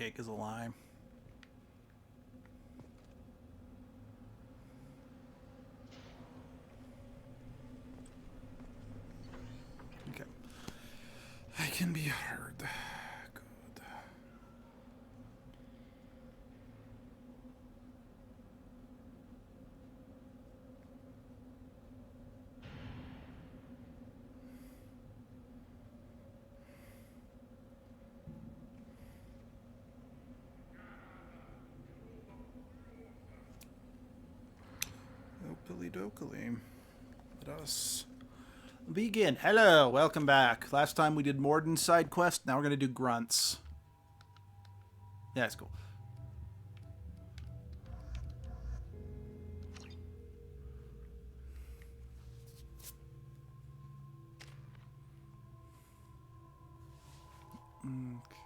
cake is a lie. Okay. I can be heard. Good. Opily dokily. Let us begin. Hello, welcome back. Last time we did Morden's side quest. Now we're gonna do Grunts. Yeah, it's cool. Okay.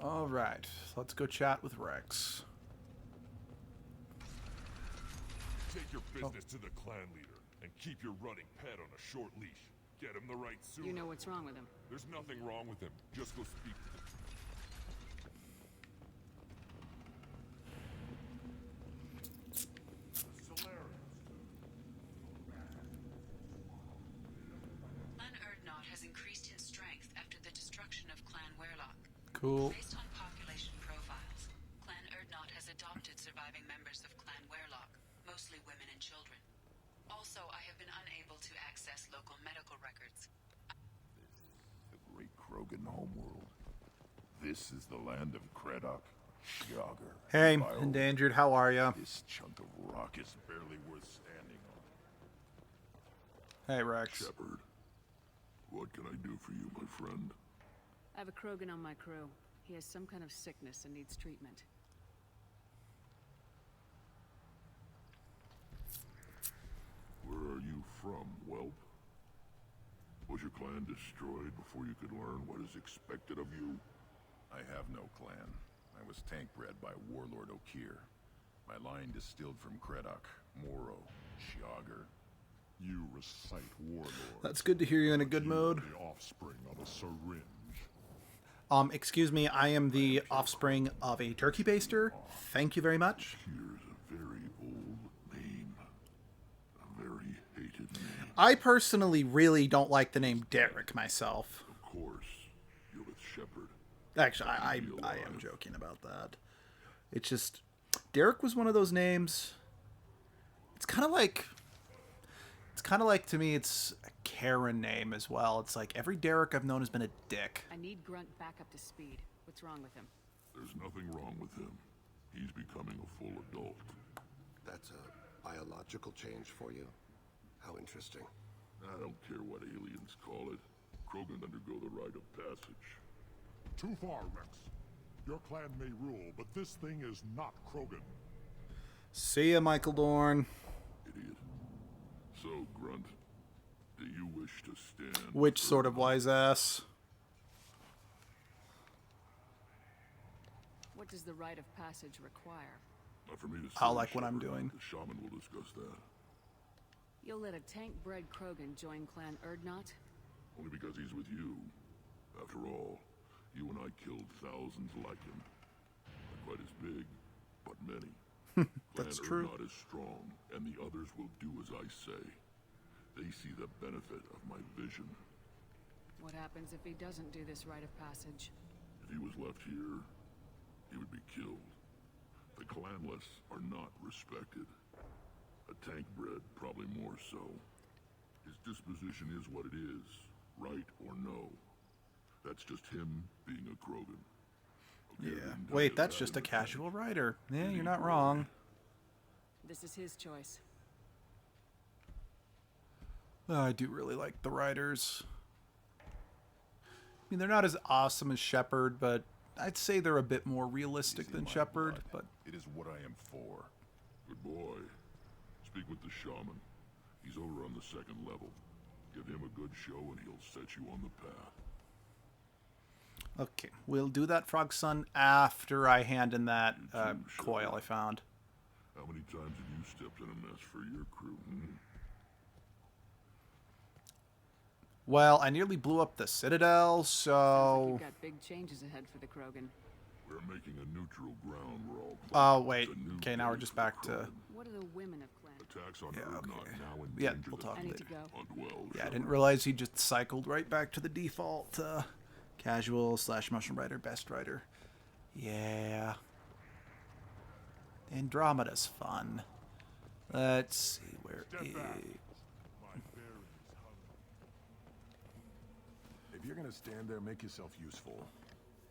All right, let's go chat with Rex. Take your business to the clan leader and keep your running pet on a short leash. Get him the right suit. You know what's wrong with him. There's nothing wrong with him. Just go speak to him. Clan Erdnot has increased in strength after the destruction of Clan Werlock. Cool. Based on population profiles, Clan Erdnot has adopted surviving members of Clan Werlock, mostly women and children. Also, I have been unable to access local medical records. The great Krogan homeworld. This is the land of Kredok, Jogger. Hey, Vile. Endangered, how are ya? This chunk of rock is barely worth standing on. Hey, Rex. Shepard, what can I do for you, my friend? I have a Krogan on my crew. He has some kind of sickness and needs treatment. Where are you from, whelp? Was your clan destroyed before you could learn what is expected of you? I have no clan. I was tank bred by Warlord Okeer. My line distilled from Kredok, Moro, Shiagar. You recite Warlord. That's good to hear you in a good mood. The offspring of a syringe. Excuse me, I am the offspring of a turkey baster. Thank you very much. Here's a very old name. A very hated name. I personally really don't like the name Derek myself. Of course, you're with Shepard. Actually, I am joking about that. It's just, Derek was one of those names. It's kind of like to me, it's a Karen name as well. It's like every Derek I've known has been a dick. I need Grunt back up to speed. What's wrong with him? There's nothing wrong with him. He's becoming a full adult. That's a biological change for you? How interesting. I don't care what aliens call it. Krogan undergo the rite of passage. Too far, Rex. Your clan may rule, but this thing is not Krogan. See ya, Michael Dorn. Idiot. So, Grunt, do you wish to stand? Which sort of wise ass? What does the rite of passage require? Not for me to say. I'll like what I'm Shepard. doing. The shaman will discuss that. You'll let a tank-bred Krogan join Clan Erdnot? Only because he's with you. After all, you and I killed thousands like him. Not quite as big, but many. That's Clan true. Erdnot is strong, and the others will do as I say. They see the benefit of my vision. What happens if he doesn't do this rite of passage? If he was left here, he would be killed. The clanless are not respected. A tank bred, probably more so. His disposition is what it is, right or no. That's just him being a Krogan. Okay, Yeah. didn't tell Wait, you that's that just a in the casual tank. rider. Yeah, Did he, you're not boy? wrong. This is his choice. I do really like the riders. I mean, they're not as awesome as Shepard, but I'd say they're a bit more realistic It's in than my Shepard. blood. But it is what I am for. Good boy. speak with the shaman. He's over on the second level. Give him a good show and he'll set you on the path. Okay, we'll do that, Frog Son, after I hand in that coil I found. How many times have you stepped in a mess for your crew? Well, I nearly blew up the Citadel, so... You've got big changes ahead for the Krogan. We're making a neutral ground where all Oh, wait. Okay, now we're just back to... What are the women of Clan? attacks on Yeah, Urdnot okay. now Yeah, endanger we'll the talk I need later. to go. Unwell Yeah, I Shaman. didn't realize he just cycled right back to the default casual / Mushroom Rider, Best Rider. Yeah. Andromeda's fun. Let's see, where Step is... back. My bearings hungry. If you're gonna stand there, make yourself useful.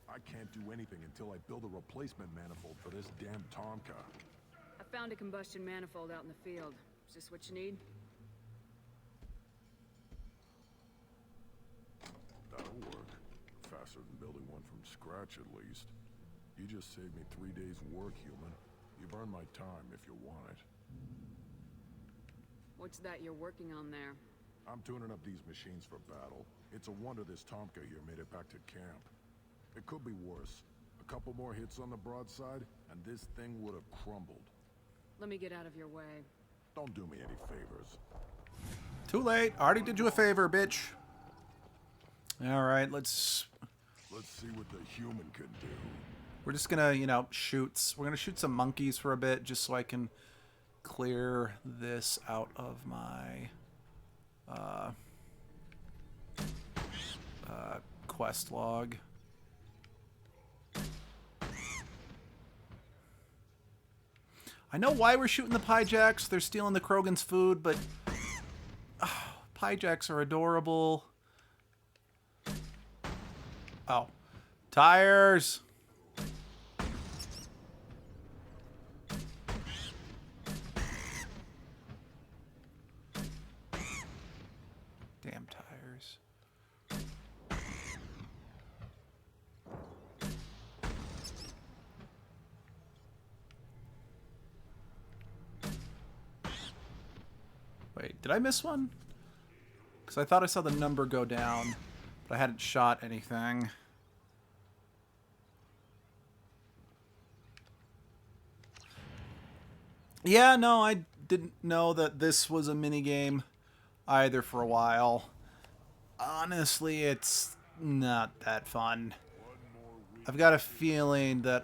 I can't do anything until I build a replacement manifold for this damn Tonka. I found a combustion manifold out in the field. Is this what you need? That'll work. Faster than building one from scratch, at least. You just saved me 3 days' work, human. You've earned my time if you want it. What's that you're working on there? I'm tuning up these machines for battle. It's a wonder this Tomka here made it back to camp. It could be worse. A couple more hits on the broadside, and this thing would have crumbled. Let me get out of your way. Don't do me any favors. Too late. Already did you a favor, bitch. Alright, let's... Let's see what the human can do. We're just gonna, you know, shoot... We're gonna shoot some monkeys for a bit, just so I can clear this out of my... quest log. I know why we're shooting the Pyjaks. They're stealing the Krogan's food, but... Pyjaks are adorable. Oh. Tires! Damn tires. Wait, did I miss one? Because I thought I saw the number go down, but I hadn't shot anything. Yeah, no, I didn't know that this was a minigame either for a while. Honestly, it's not that fun. I've got a feeling that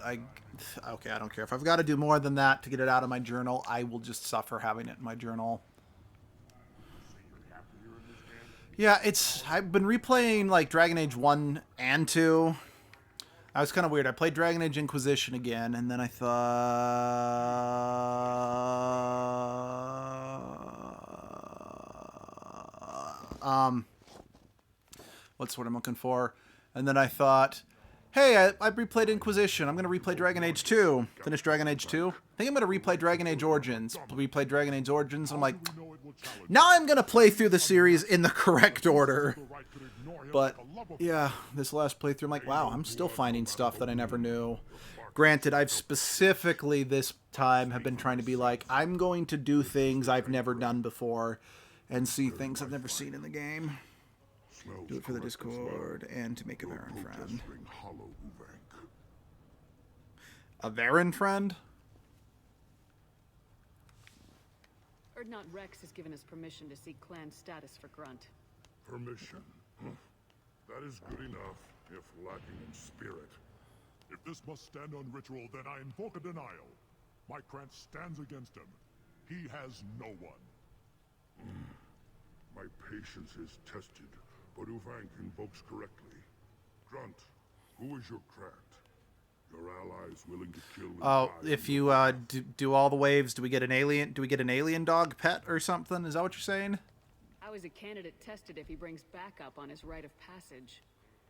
okay, I don't care. If I've got to do more than that to get it out of my journal, I will just suffer having it in my journal. Yeah, I've been replaying like Dragon Age 1 and 2. I was kind of weird. I played Dragon Age Inquisition again, and then I thought... what's what I'm looking for? And then I thought, hey, I replayed Inquisition. I'm going to replay Dragon Age 2. Finish Dragon Age 2. I think I'm going to replay Dragon Age Origins. Replay Dragon Age Origins. I'm like, now I'm going to play through the series in the correct order. But, yeah, this last playthrough, I'm like, wow, I'm still finding stuff that I never knew. Granted, I've specifically this time have been trying to be like, I'm going to do things I've never done before and see things I've never seen in the game. Do it for the Discord and to make a Varen friend. A Varen friend? Urdnot Rex has given us permission to seek clan status for Grunt. Permission. That is good enough, if lacking in spirit. If this must stand on ritual, then I invoke a denial. My Krant stands against him. He has no one. My patience is tested, but Uvank invokes correctly. Grunt, who is your Krant? Your allies willing to kill and Oh, die if in you the do all the waves, do we get an alien? Do we get an alien dog pet or something? Is that what you're saying? I was a candidate tested if he brings backup on his rite of passage.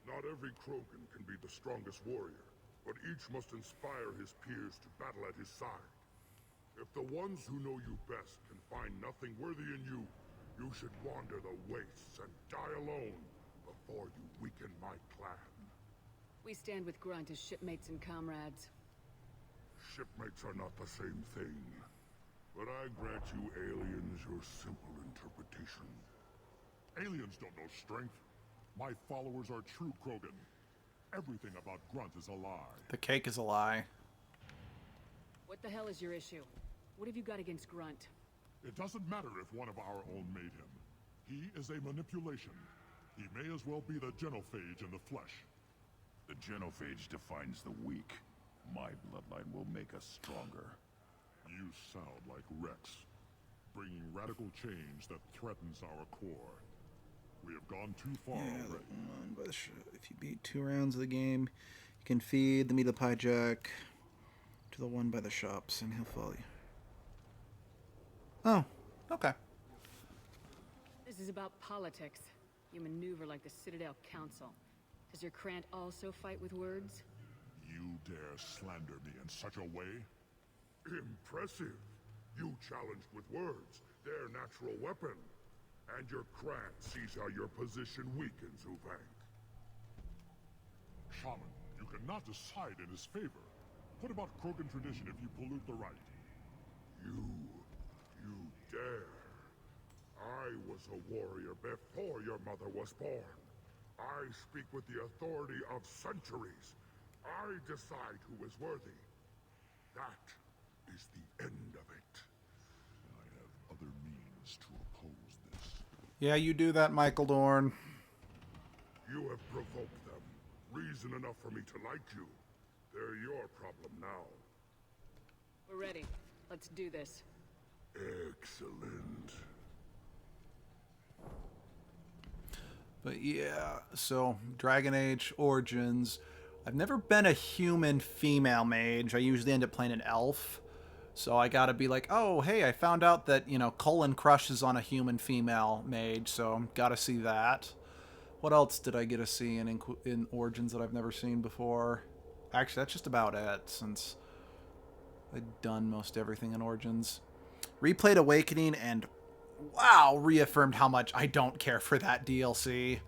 Not every Krogan can be the strongest warrior, but each must inspire his peers to battle at his side. If the ones who know you best can find nothing worthy in you, you should wander the wastes and die alone before you weaken my clan. We stand with Grunt as shipmates and comrades. Shipmates are not the same thing. But I grant you aliens your simple interpretation. Aliens don't know strength. My followers are true Krogan. Everything about Grunt is a lie. The cake is a lie. What the hell is your issue? What have you got against Grunt? It doesn't matter if one of our own made him. He is a manipulation. He may as well be the genophage in the flesh. The genophage defines the weak. My bloodline will make us stronger. You sound like Rex, bringing radical change that threatens our core. We have gone too far already. If you beat 2 rounds of the game, you can feed the meat of the pie jack to the one by the shops, and he'll follow you. Oh, okay. This is about politics. You maneuver like the Citadel Council. Does your Krant also fight with words? You dare slander me in such a way? Impressive. You challenged with words, their natural weapon. And your Krant sees how your position weakens, Uvank. Shaman, you cannot decide in his favor. What about Krogan tradition if you pollute the rite? You dare. I was a warrior before your mother was born. I speak with the authority of centuries. I decide who is worthy. That is the end of it. I have other means to oppose this. Yeah, you do that, Michael Dorn. You have provoked them. Reason enough for me to like you. They're your problem now. We're ready. Let's do this. Excellent. But yeah, so Dragon Age Origins. I've never been a human female mage. I usually end up playing an elf. So I gotta be like, oh, hey, I found out that, Cullen crushes on a human female mage, so gotta see that. What else did I get to see in Origins that I've never seen before? Actually, that's just about it, since I've done most everything in Origins. Replayed Awakening, and wow, reaffirmed how much I don't care for that DLC.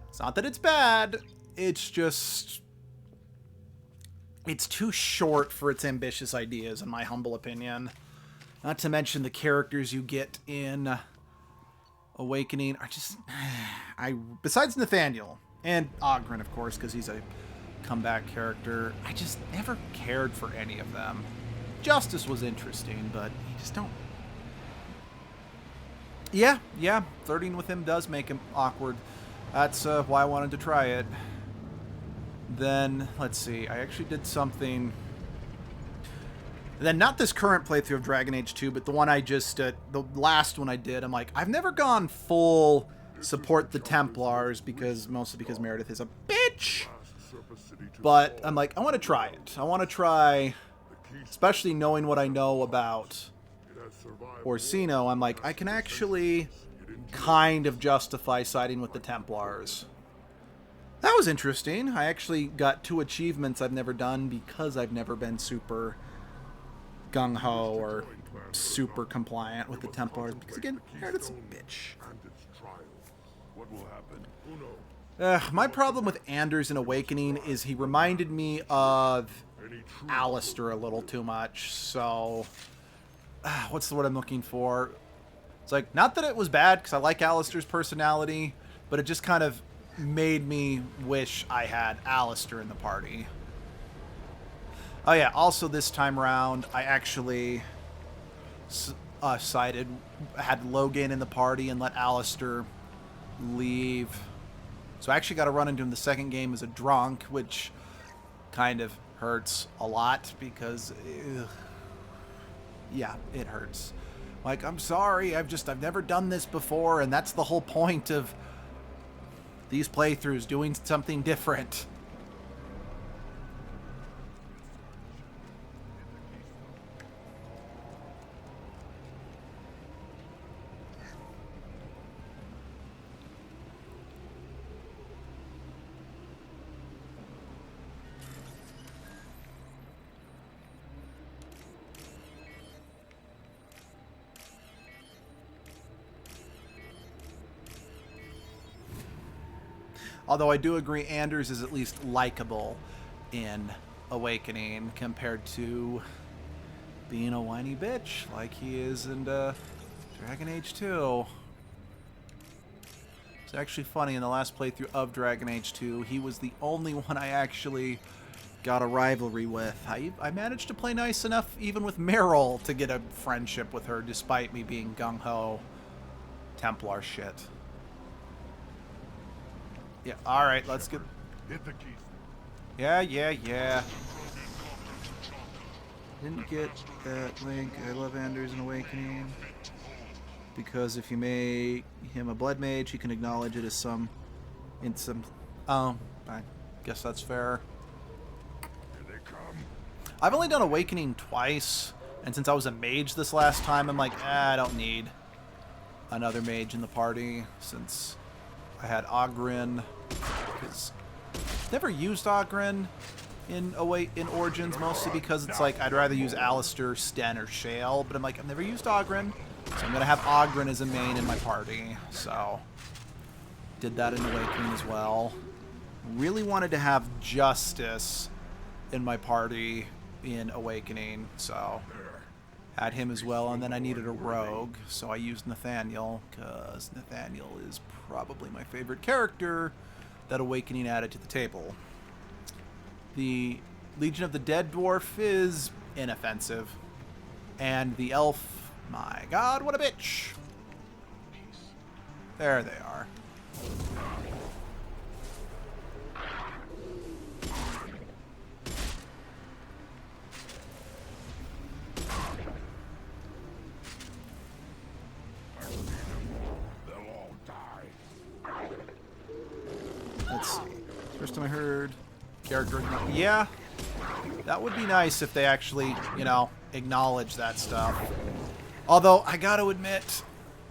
It's not that it's bad, it's just... it's too short for its ambitious ideas, in my humble opinion. Not to mention the characters you get in Awakening are just... besides Nathaniel, and Oghren, of course, because he's a comeback character, I just never cared for any of them. Justice was interesting, but you just don't... Yeah, flirting with him does make him awkward. That's why I wanted to try it. Then, let's see, I actually did something... then not this current playthrough of Dragon Age 2, but the one I just... the last one I did, I'm like, I've never gone full support the Templars, mostly because Meredith is a bitch! But I'm like, I want to try it. I want to try, especially knowing what I know about Orsino, I'm like, I can actually kind of justify siding with the Templars. That was interesting. I actually got 2 achievements I've never done because I've never been super gung-ho or super compliant with the Templars. Because again, Meredith's a bitch. What will happen? Who knows? My problem with Anders in Awakening is he reminded me of Alistair a little too much, so... what's the word I'm looking for? It's like, not that it was bad, because I like Alistair's personality, but it just kind of made me wish I had Alistair in the party. Oh yeah, also this time around, I actually had Logan in the party and let Alistair leave. So I actually got to run into him the second game as a drunk, which kind of hurts a lot because, yeah, it hurts. Like, I'm sorry, I've never done this before, and that's the whole point of these playthroughs, doing something different. Although I do agree Anders is at least likable in Awakening compared to being a whiny bitch like he is in Dragon Age 2. It's actually funny, in the last playthrough of Dragon Age 2, he was the only one I actually got a rivalry with. I managed to play nice enough even with Meryl to get a friendship with her, despite me being gung-ho Templar shit. Yeah, alright, let's get... Hit the keys. Yeah. Didn't get that link. I love Anders in Awakening. Because if you make him a blood mage, he can acknowledge it as some... I guess that's fair. Here they come. I've only done Awakening twice, and since I was a mage this last time, I'm like, I don't need another mage in the party, since I had Oghren. Because never used Oghren in Origins, mostly because it's like I'd rather use Alistair, Sten, or Shale, but I'm like, I've never used Oghren, so I'm gonna have Oghren as a main in my party. So did that in Awakening as well. Really wanted to have Justice in my party in Awakening, so had him as well, and then I needed a rogue, so I used Nathaniel, because Nathaniel is probably my favorite character that Awakening added to the table. The Legion of the Dead Dwarf is inoffensive, and the elf, my god, what a bitch! There they are. Let's see. First time I heard character... Yeah, that would be nice if they actually, you know, acknowledge that stuff. Although, I gotta admit,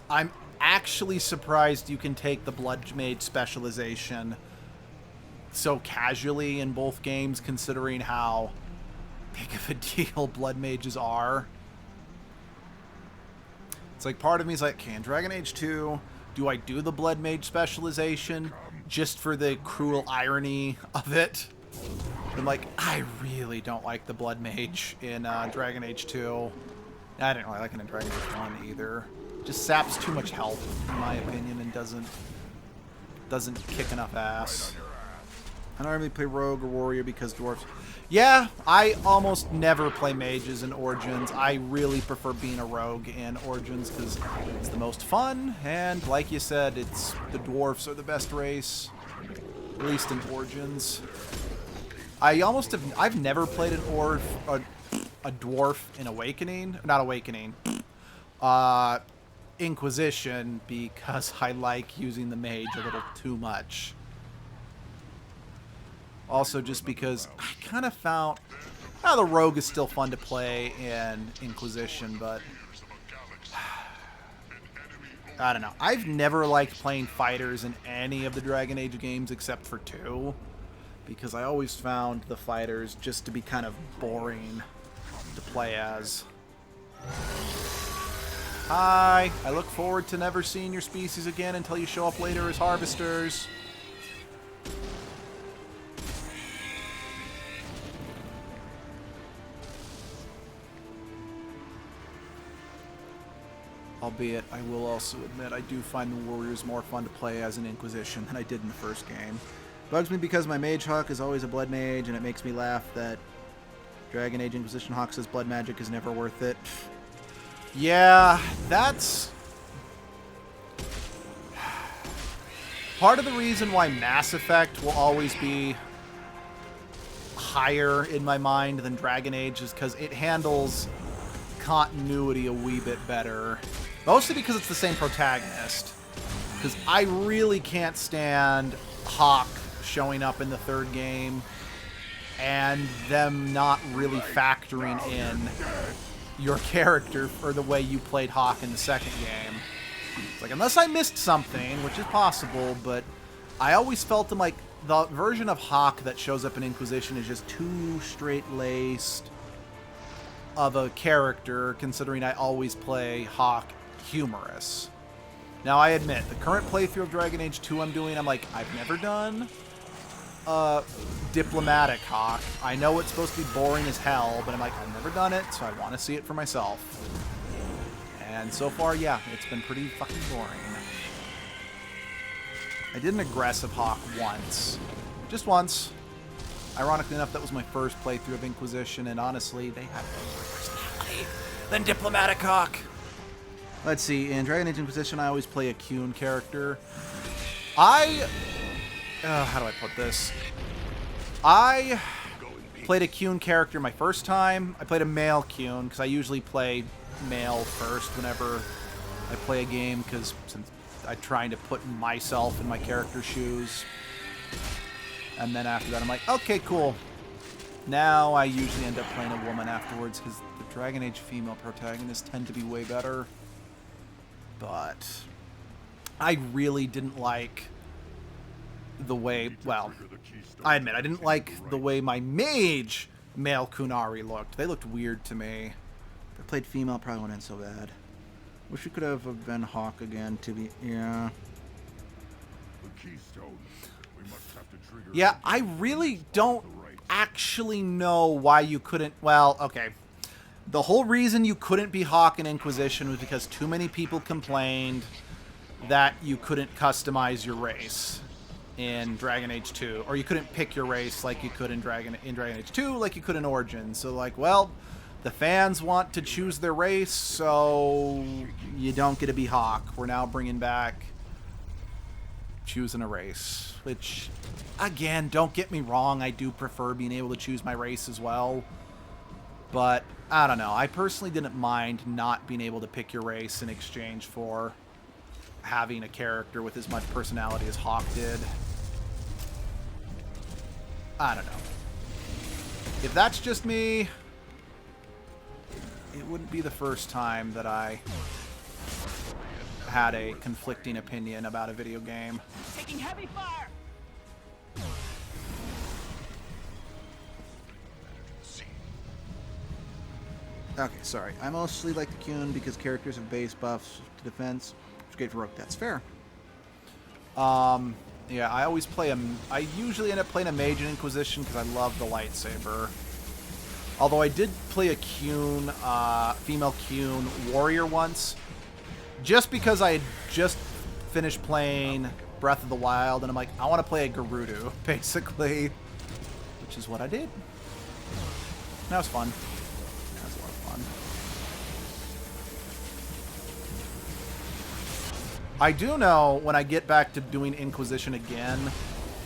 I'm actually surprised you can take the Blood Mage specialization so casually in both games, considering how big of a deal Blood Mages are. It's like, part of me is like, okay, in Dragon Age 2, do I do the Blood Mage specialization just for the cruel irony of it? I'm like, I really don't like the Blood Mage in Dragon Age 2. I didn't really like it in Dragon Age 1 either. Just saps too much health, in my opinion, and doesn't kick enough ass. I don't really play Rogue or Warrior because dwarves... Yeah, I almost never play mages in Origins. I really prefer being a rogue in Origins because it's the most fun, and like you said, it's the dwarves are the best race, at least in Origins. I've never played a dwarf in Awakening, not Awakening, Inquisition, because I like using the mage a little too much. Also, just because I kind of found... the rogue is still fun to play in Inquisition, but... I don't know. I've never liked playing fighters in any of the Dragon Age games except for 2. Because I always found the fighters just to be kind of boring to play as. Hi! I look forward to never seeing your species again until you show up later as harvesters. Albeit, I will also admit, I do find the Warriors more fun to play as an Inquisition than I did in the first game. Bugs me because my Mage Hawk is always a Blood Mage, and it makes me laugh that Dragon Age Inquisition Hawk says Blood Magic is never worth it. Yeah, that's... part of the reason why Mass Effect will always be higher in my mind than Dragon Age is because it handles continuity a wee bit better. Mostly because it's the same protagonist. Because I really can't stand Hawk showing up in the third game and them not really factoring in your character or the way you played Hawk in the second game. It's like, unless I missed something, which is possible, but I always felt like the version of Hawk that shows up in Inquisition is just too straight-laced of a character, considering I always play Hawk humorous. Now, I admit, the current playthrough of Dragon Age 2 I'm doing, I'm like, I've never done a diplomatic Hawk. I know it's supposed to be boring as hell, but I'm like, I've never done it, so I want to see it for myself. And so far, yeah, it's been pretty fucking boring. I did an aggressive Hawk once. Just once. Ironically enough, that was my first playthrough of Inquisition, and honestly, they had more personality than Diplomatic Hawk. Let's see, in Dragon Age Inquisition, I always play a Qun character. How do I put this? I played a Qun character my first time. I played a male Qun, because I usually play male first whenever I play a game, because since I'm trying to put myself in my character's shoes. And then after that, I'm like, okay, cool. Now I usually end up playing a woman afterwards, because the Dragon Age female protagonists tend to be way better. But I really didn't like the way, well, I admit, I didn't like the way my mage male Qunari looked. They looked weird to me. If I played female, probably wouldn't end so bad. Wish we could have been Hawk again, to be, yeah. Yeah, I really don't actually know why you couldn't, well, okay. The whole reason you couldn't be Hawk in Inquisition was because too many people complained that you couldn't customize your race in Dragon Age 2, or you couldn't pick your race like you could in Dragon Age 2, like you could in Origins. So, like, well, the fans want to choose their race, so you don't get to be Hawk. We're now bringing back choosing a race, which, again, don't get me wrong, I do prefer being able to choose my race as well. But, I don't know, I personally didn't mind not being able to pick your race in exchange for having a character with as much personality as Hawk did. I don't know. If that's just me, it wouldn't be the first time that I had a conflicting opinion about a video game. Taking heavy fire! Okay, sorry. I mostly like the Qun because characters have base buffs to defense. It's great for Rook. That's fair. Yeah, I always play I usually end up playing a mage in Inquisition because I love the lightsaber. Although I did play a Qun, female Qun warrior once, just because I had just finished playing Breath of the Wild, and I'm like, I want to play a Gerudo, basically, which is what I did. That was fun. That was a lot of fun. I do know when I get back to doing Inquisition again,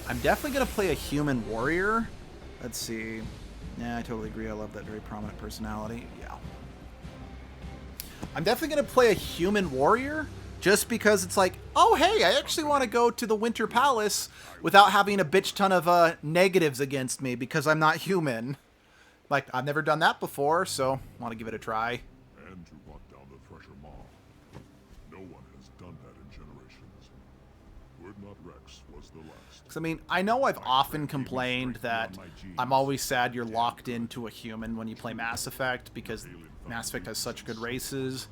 I'm definitely going to play a human warrior. Let's see. Yeah, I totally agree. I love that very prominent personality. Yeah. I'm definitely going to play a human warrior just because it's like, oh, hey, I actually want to go to the Winter Palace without having a bitch ton of negatives against me because I'm not human. Like, I've never done that before, so I want to give it a try. And to hunt down the Thresher Maw. No one has done that in generations. Would not Rex was the last. Because, I mean, I know I've often complained that I'm always sad you're locked into a human when you play Mass Effect because Mass Effect has such good races.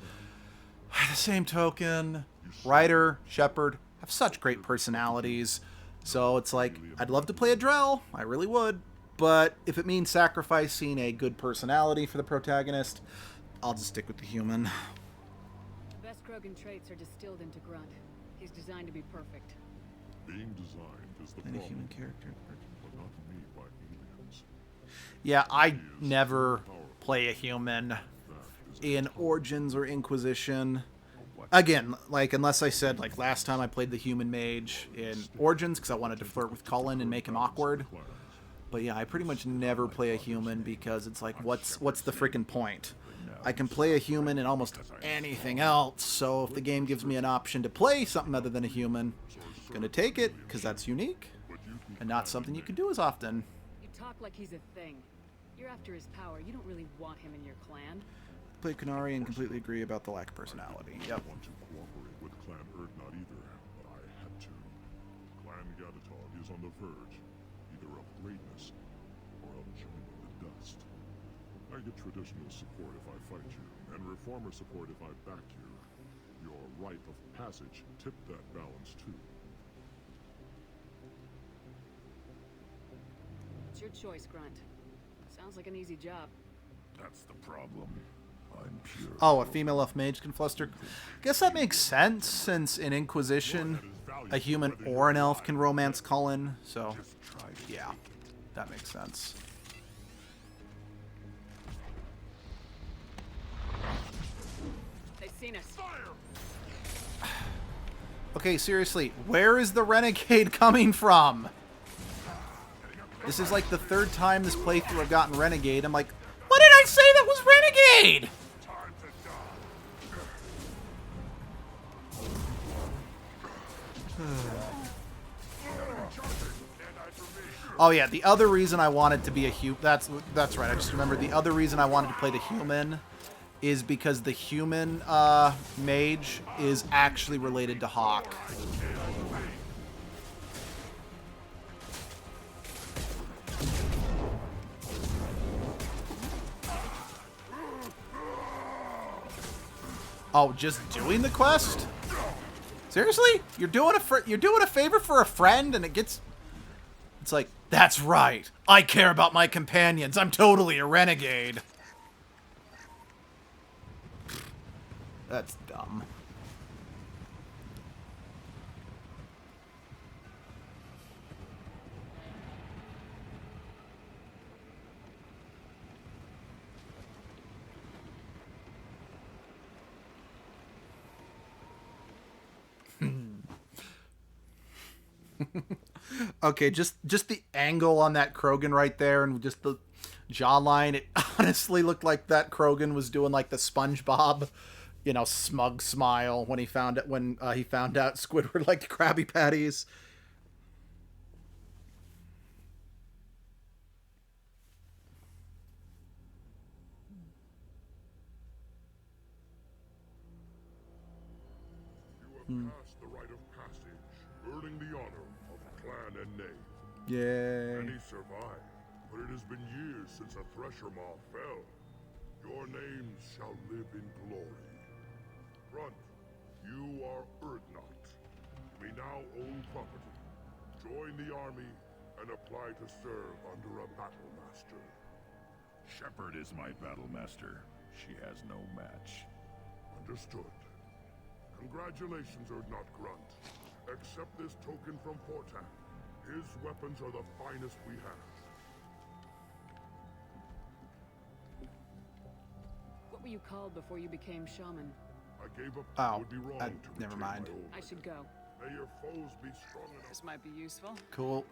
By the same token, Ryder, Shepard have such great personalities. So it's like, I'd love to play a Drell. I really would. But if it means sacrificing a good personality for the protagonist, I'll just stick with the human. The best Krogan traits are distilled into Grunt. He's designed to be perfect. Being designed is the Any problem, human character. but not made by aliens. Yeah, I never play a human in Origins or Inquisition. Again, like, unless I said, like, last time I played the human mage in Origins because I wanted to flirt with Cullen and make him awkward. But yeah, I pretty much never play a human because it's like, what's the freaking point? I can play a human in almost anything else, so if the game gives me an option to play something other than a human, I'm gonna take it, because that's unique, and not something you can do as often. You talk like he's a thing. You're after his power. You don't really want him in your clan. Play Qunari and completely agree about the lack of personality. Yep. I want to cooperate with Clan Urdnot either, but I had to. Clan Gatatog is on the verge, either of greatness or of joining the dust. I get traditional support if I fight you, and reformer support if I back you. Your rite of passage tipped that balance too. your choice, Grunt. Sounds like an easy job. That's the problem. I'm pure. Oh, a female elf mage can fluster. Guess that makes sense, since in Inquisition, a human or an elf can romance Cullen. So, yeah, that makes sense. They've seen us. Okay, seriously, where is the renegade coming from? This is like the third time this playthrough I've gotten renegade. I'm like, what did I say that was renegade? Oh yeah, the other reason I wanted to be a human, that's right, I just remembered the other reason I wanted to play the human is because the human mage is actually related to Hawk. Oh, just doing the quest? Seriously? You're doing a favor for a friend and it gets... It's like, that's right. I care about my companions. I'm totally a renegade. That's dumb. Okay, just the angle on that Krogan right there and just the jawline, it honestly looked like that Krogan was doing like the SpongeBob, you know, smug smile when he found out Squidward liked Krabby Patties. You have passed the rite of passage, earning the honor of Clan and Knave. Yay. Many survived, but it has been years since a Thresher Maw fell. Your names shall live in glory. Grunt, you are Urdnot. You may now own property. Join the army and apply to serve under a battle master. Shepard is my battle master. She has no match. Understood. Congratulations, Urdnot Grunt. Accept this token from Fortak. His weapons are the finest we have. What were you called before you became shaman? I gave up. Oh, It would be wrong to never retain mind. my old I should go. May your foes be strong enough. This might be useful. Cool.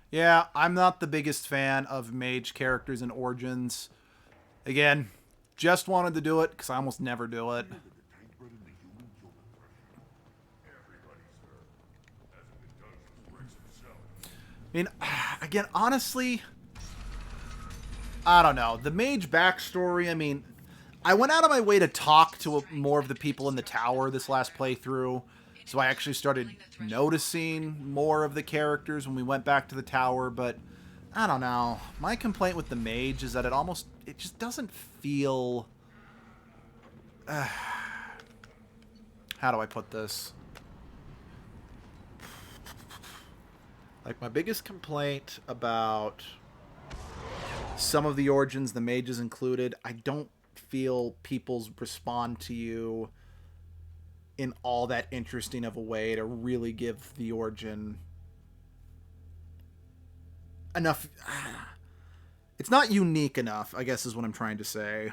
Yeah, I'm not the biggest fan of mage characters and Origins. Again, just wanted to do it because I almost never do it. I mean, again, honestly, I don't know. The mage backstory, I mean, I went out of my way to talk to more of the people in the tower this last playthrough, so I actually started noticing more of the characters when we went back to the tower, but I don't know. My complaint with the mage is that it just doesn't feel... how do I put this? Like, my biggest complaint about some of the Origins, the mages included, I don't feel people respond to you in all that interesting of a way to really give the Origin enough. It's not unique enough, I guess is what I'm trying to say.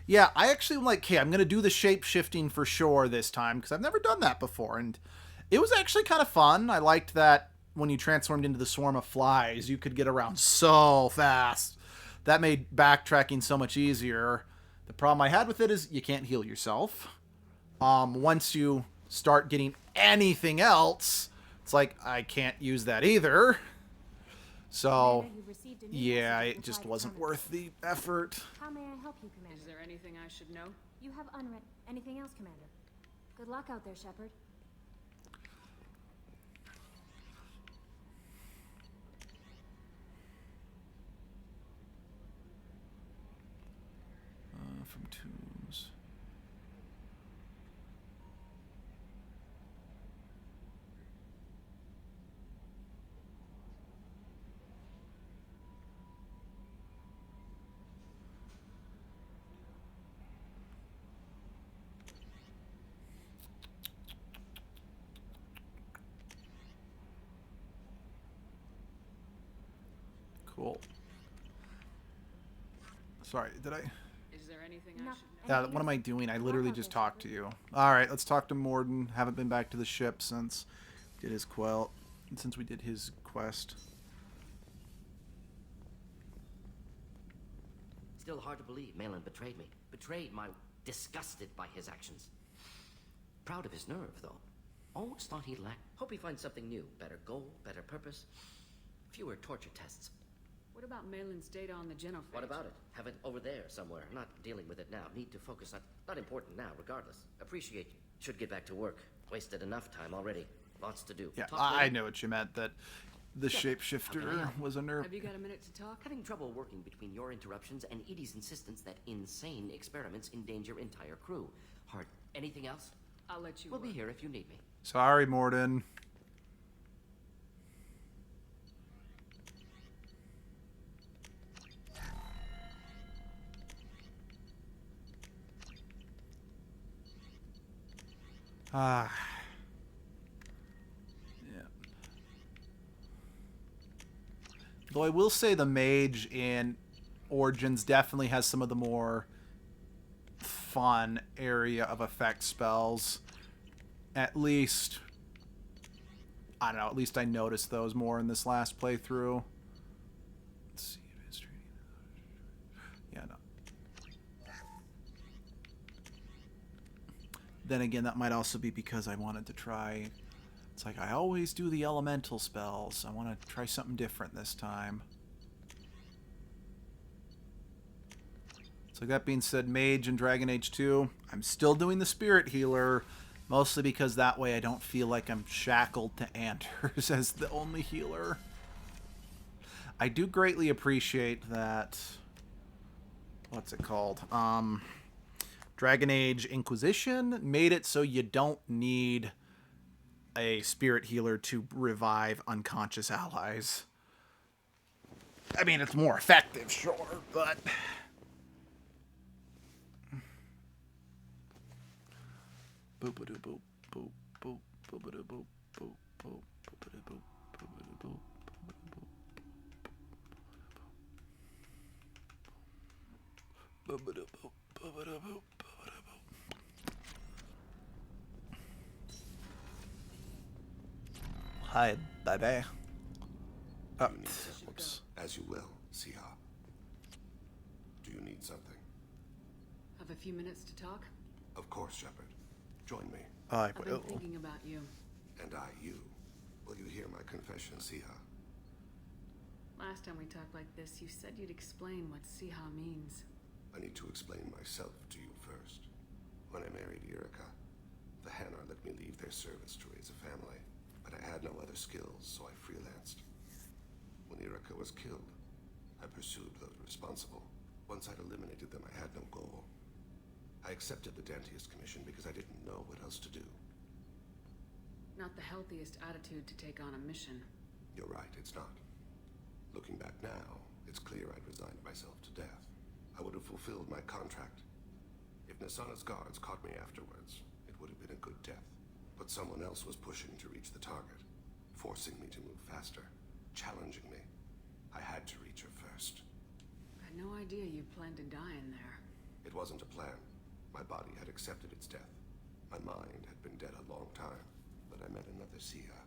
Yeah, I actually like, okay, I'm going to do the shape-shifting for sure this time, because I've never done that before, and it was actually kind of fun. I liked that when you transformed into the swarm of flies, you could get around so fast. That made backtracking so much easier. The problem I had with it is you can't heal yourself. Once you start getting anything else, it's like, I can't use that either. So, yeah, it just wasn't worth the effort. How may I help you, Commander? Is there anything I should know? You have unread. Anything else, Commander? Good luck out there, Shepard. From Tombs. Cool. Sorry, did I? Is there anything No. I should know? What am I doing? I literally just talked to you. Alright, let's talk to Morden. Haven't been back to the ship since we did his quest. Still hard to believe Malin betrayed me. Disgusted by his actions. Proud of his nerve, though. Always thought he lacked. Hope he finds something new. Better goal, better purpose. Fewer torture tests. What about Malin's data on the genophage? What about it? Have it over there somewhere. Not dealing with it now. Need to focus on... Not important now, regardless. Appreciate you. Should get back to work. Wasted enough time already. Lots to do. Yeah, Talk I later. know what you meant, that the shapeshifter was under... Have you got a minute to talk? Having trouble working between your interruptions and Edie's insistence that insane experiments endanger entire crew. Hard. Anything else? I'll let you We'll be work. here if you need me. Sorry, Morden. Yeah. Though I will say the mage in Origins definitely has some of the more fun area of effect spells. At least, I don't know, at least I noticed those more in this last playthrough. Let's see. Yeah, no. Then again, that might also be because I wanted to try... It's like, I always do the elemental spells. I want to try something different this time. So that being said, Mage and Dragon Age 2, I'm still doing the Spirit Healer, mostly because that way I don't feel like I'm shackled to Anders as the only healer. I do greatly appreciate that... What's it called? Dragon Age Inquisition made it so you don't need a Spirit Healer to revive unconscious allies. I mean, it's more effective, sure, but... Boop boop boop boop boop boop boop boop boop boop boop boop. Hi, baby. Oh, whoops. As you will, Siha. Do you need something? Have a few minutes to talk? Of course, Shepard. Join me. I've been thinking about you. And I, you. Will you hear my confession, Siha? Last time we talked like this, you said you'd explain what Siha means. I need to explain myself to you first. When I married Yurika, the Hanar let me leave their service to raise a family, but I had no other skills, so I freelanced. When Yurika was killed, I pursued those responsible. Once I'd eliminated them, I had no goal. I accepted the Dantius Commission because I didn't know what else to do. Not the healthiest attitude to take on a mission. You're right, it's not. Looking back now, it's clear I'd resigned myself to death. I would have fulfilled my contract. If Nasana's guards caught me afterwards, it would have been a good death. But someone else was pushing to reach the target, forcing me to move faster, challenging me. I had to reach her first. I had no idea you planned to die in there. It wasn't a plan. My body had accepted its death. My mind had been dead a long time, but I met another Siha.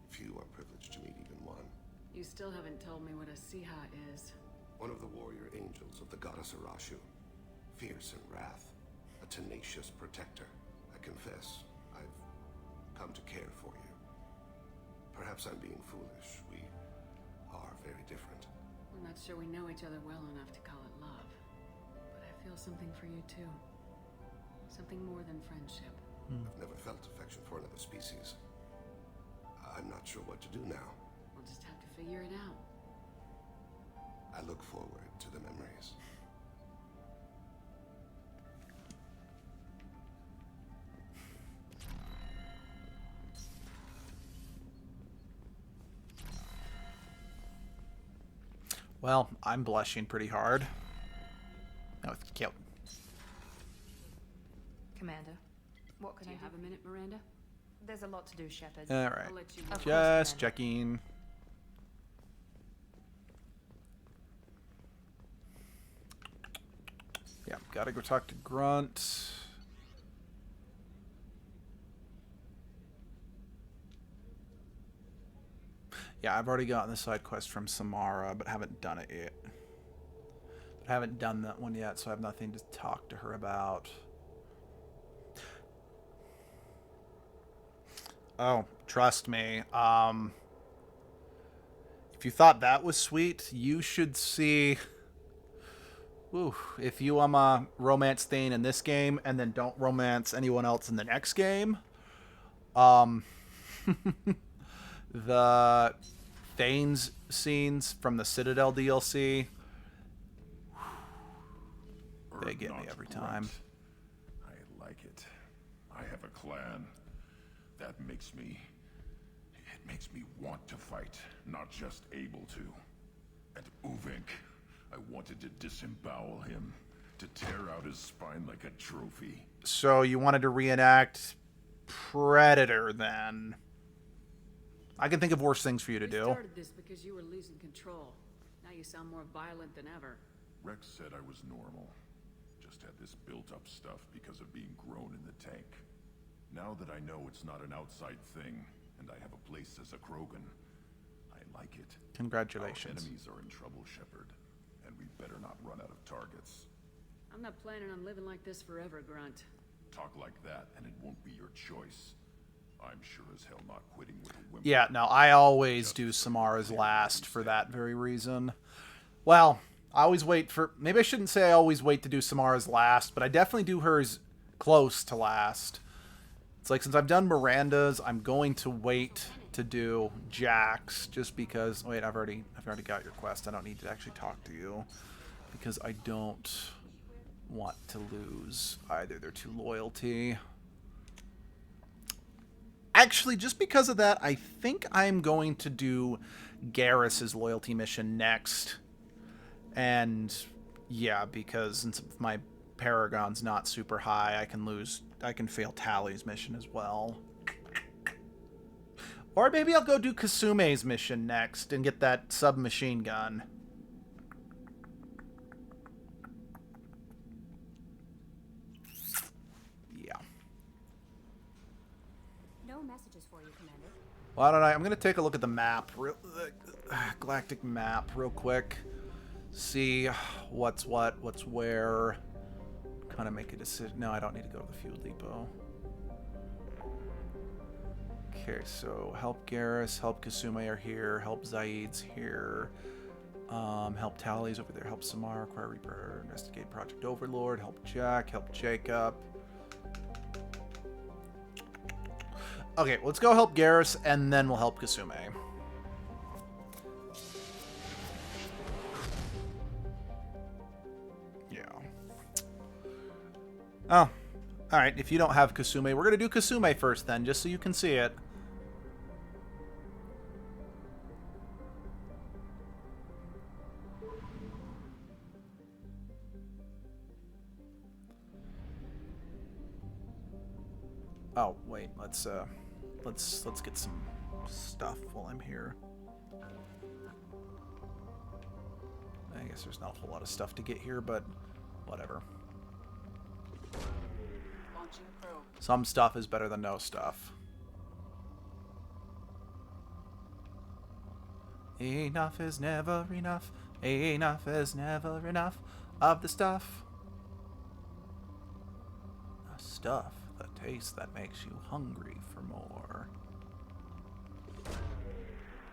Few are privileged to meet even one. You still haven't told me what a Siha is. One of the warrior angels of the goddess Arashu. Fierce in wrath. A tenacious protector. I confess, I've come to care for you. Perhaps I'm being foolish. We are very different. I'm not sure we know each other well enough to call it love. But I feel something for you too. Something more than friendship. I've never felt affection for another species. I'm not sure what to do now. We'll just have to figure it out. I look forward to the memories. Well, I'm blushing pretty hard. That was cute. Commander, what can Do I you do? have a minute, Miranda? There's a lot to do, Shepard. All right. I'll let you Of course, Just Commander. checking. Gotta go talk to Grunt. Yeah, I've already gotten the side quest from Samara, but haven't done it yet. I haven't done that one yet, so I have nothing to talk to her about. Oh, trust me. If you thought that was sweet, you should see... Ooh, if you romance Thane in this game and then don't romance anyone else in the next game, the Thane's scenes from the Citadel DLC, they get me every time. I like it. I have a clan. That makes me... It makes me want to fight, not just able to. And Uvink, I wanted to disembowel him, to tear out his spine like a trophy. So you wanted to reenact Predator, then? I can think of worse things for you to do. You started this because you were losing control. Now you sound more violent than ever. Rex said I was normal. Just had this built-up stuff because of being grown in the tank. Now that I know it's not an outside thing, and I have a place as a Krogan, I like it. Congratulations. Our enemies are in trouble, Shepard, and we better not run out of targets. I'm not planning on living like this forever, Grunt. Talk like that, and it won't be your choice. I'm sure as hell not quitting with a whimper. Yeah, no, I always do Samara's last for that very reason. Well, I always wait for... Maybe I shouldn't say I always wait to do Samara's last, but I definitely do hers close to last. It's like, since I've done Miranda's, I'm going to wait to do Jack's, just because... Wait, I've already got your quest. I don't need to actually talk to you, because I don't want to lose either their two loyalty. Actually, just because of that, I think I'm going to do Garrus's loyalty mission next. And yeah, because since my Paragon's not super high, I can fail Tally's mission as well. Or maybe I'll go do Kasume's mission next and get that submachine gun. Yeah. No messages for you, Commander. Why don't I'm going to take a look at the map, the galactic map, real quick. See what's what, what's where. Kind of make a decision. No, I don't need to go to the fuel depot. Okay, so help Garrus, help Kasume are here, help Zaid's here, help Tally's over there, help Samara, acquire Reaper, investigate Project Overlord, help Jack, help Jacob. Okay, let's go help Garrus, and then we'll help Kasume. Yeah. Oh. Alright, if you don't have Kasume, we're going to do Kasume first then, just so you can see it. Oh, wait, let's get some stuff while I'm here. I guess there's not a whole lot of stuff to get here, but whatever. Some stuff is better than no stuff. Enough is never enough. Enough is never enough of the stuff. The stuff. The taste that makes you hungry for more.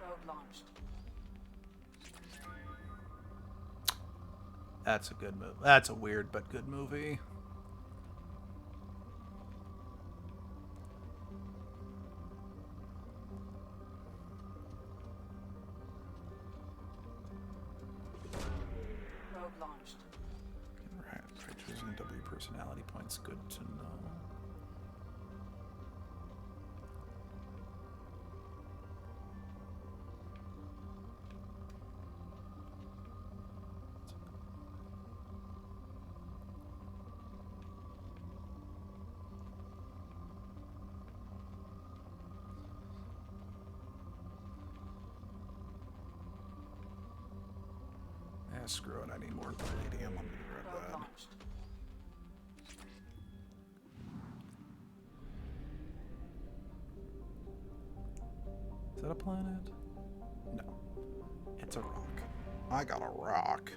Road launched. That's a good movie. That's a weird but good movie. Road launched. Right, choosing W personality points. Good to know. Screw it, I need more palladium. I'm gonna grab that. Is that a planet? No. It's a rock. I got a rock.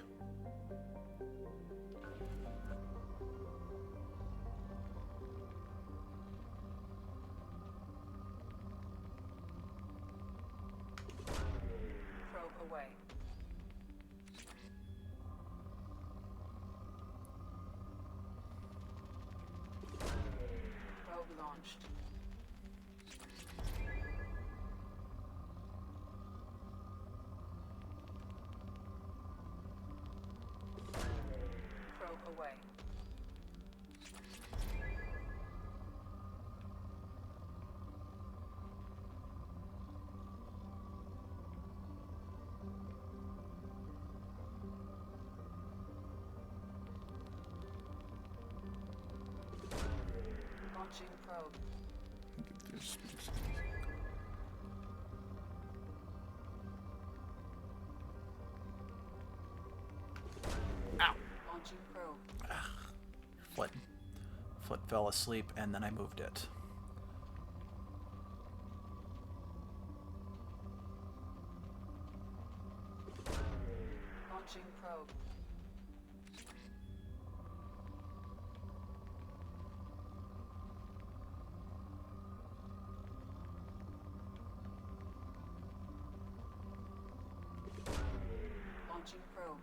Probe away. Probe launched. Probe away. Launching probe. Ow. Launching probe. Foot fell asleep and then I moved it. Launching probe. Launching probe.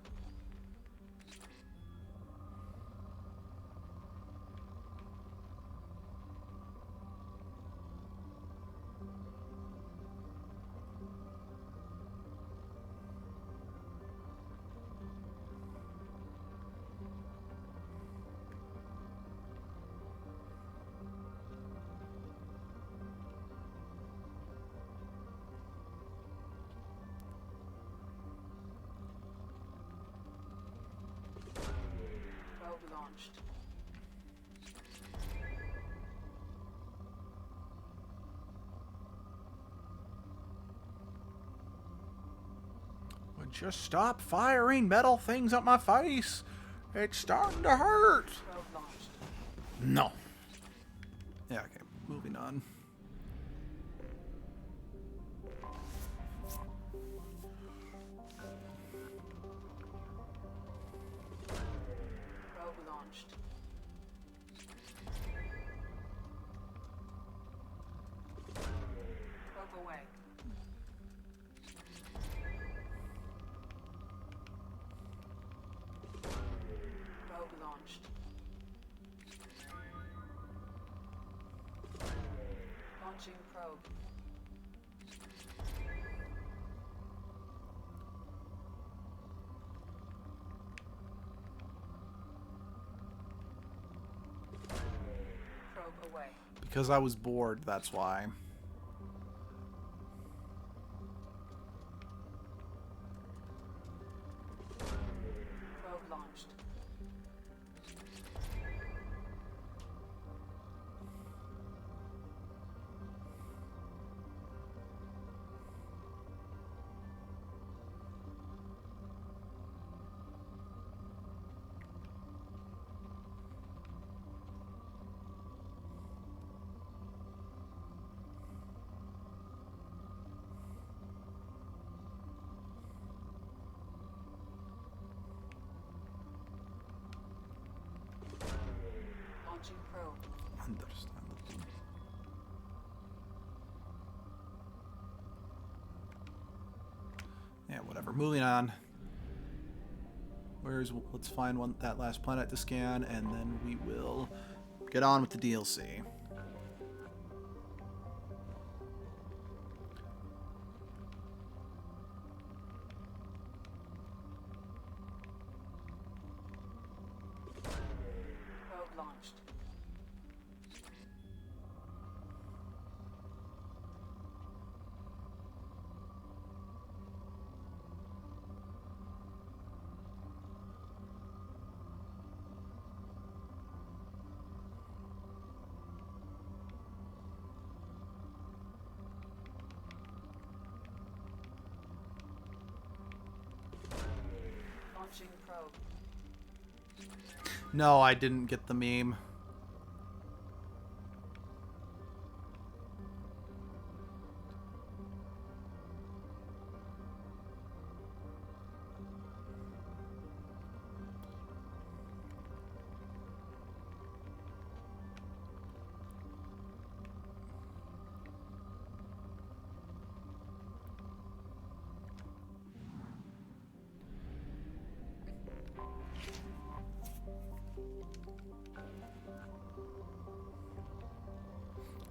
Probe launched. Would you stop firing metal things at my face? It's starting to hurt. Probe launched. No. Yeah, okay. Moving on. Probe launched. Probe away. Probe launched. Launching probe. Probe away. Because I was bored, that's why. Probe launched. Launching probe. Understandable. Yeah, whatever. Moving on. Let's find that last planet to scan, and then we will get on with the DLC. Probe launched. Launching probe. No, I didn't get the meme.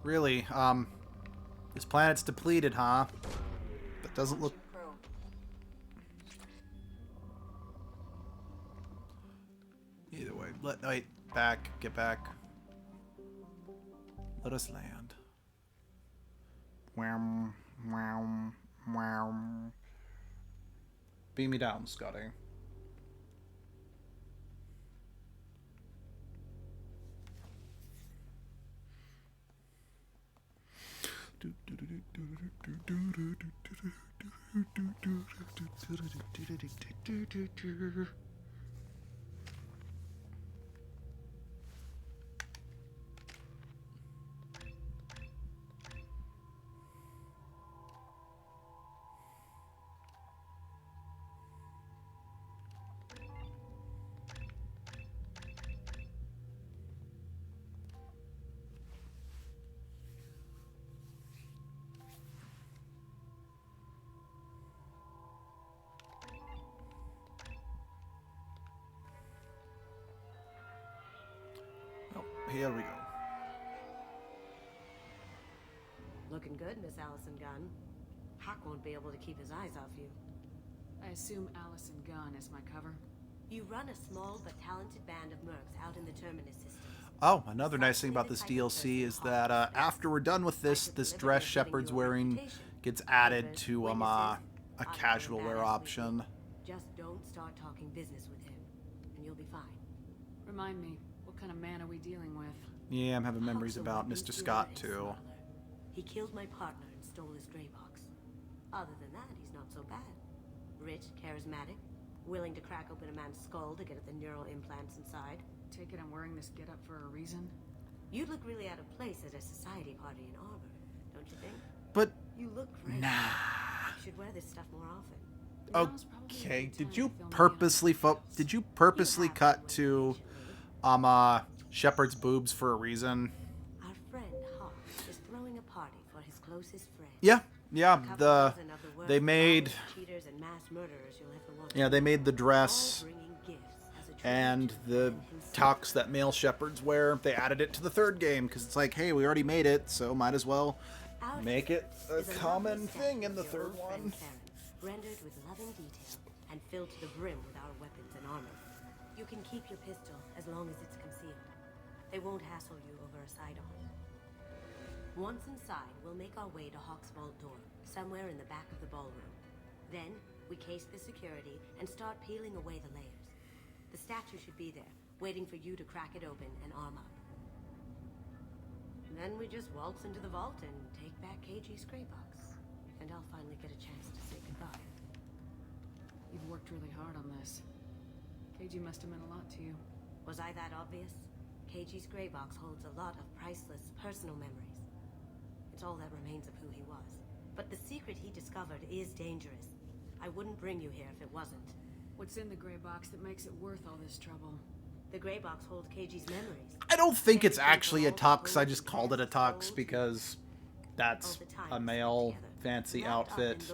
Really, this planet's depleted, huh? That doesn't look... Either way, wait, get back. Let us land. Wow, wow, wow. Beam me down, Scotty. Here we go. Looking good, Miss Allison Gunn. Hawk won't be able to keep his eyes off you. I assume Allison Gunn is my cover? You run a small but talented band of mercs out in the Terminus systems. Oh, another nice thing about this DLC is that after we're done with this dress Shepard's wearing gets added to a casual wear option. Just don't start talking business with him, and you'll be fine. Remind me, what kind of man are we dealing with? Yeah, I'm having memories about Mr. Scott too. He killed my partner and stole his gray box. Other than that, he's not so bad. Rich, charismatic, willing to crack open a man's skull to get at the neural implants inside. Take it I'm wearing this getup for a reason? You'd look really out of place at a society party in armor, don't you think? But you look great. Nah. You should wear this stuff more often. Okay, did you purposely cut to Shepard's boobs for a reason? Our friend Hawk is throwing a party for his closest friends. Yeah. They made they made the dress and the tux that male Shepards wear. They added it to the third game because it's like, hey, we already made it, so might as well make it a common thing in the third one. Rendered with loving detail and filled to the brim with our weapons and armor. You can keep your pistol as long as it's concealed. They won't hassle you over a sidearm. Once inside, we'll make our way to Hawk's vault door, somewhere in the back of the ballroom. Then, we case the security and start peeling away the layers. The statue should be there, waiting for you to crack it open and arm up. And then we just waltz into the vault and take back KG's gray box. And I'll finally get a chance to say goodbye. You've worked really hard on this. KG must have meant a lot to you. Was I that obvious? KG's gray box holds a lot of priceless personal memories. It's all that remains of who he was. But the secret he discovered is dangerous. I wouldn't bring you here if it wasn't. What's in the gray box that makes it worth all this trouble? The gray box holds KG's memories. I don't think it's actually a tux. I just called it a tux because that's a male fancy outfit.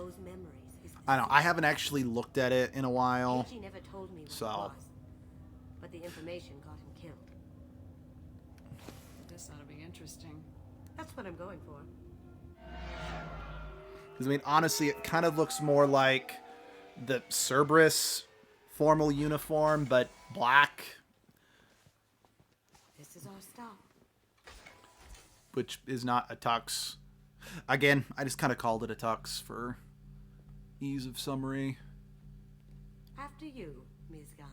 I know. I haven't actually looked at it in a while. KG never told me what it So. was, but the information got him killed. This ought to be interesting. That's what I'm going for. Because, I mean, honestly, it kind of looks more like the Cerberus formal uniform, but black. This is our stop. Which is not a tux. Again, I just kind of called it a tux for ease of summary. After you, Ms. Gunn.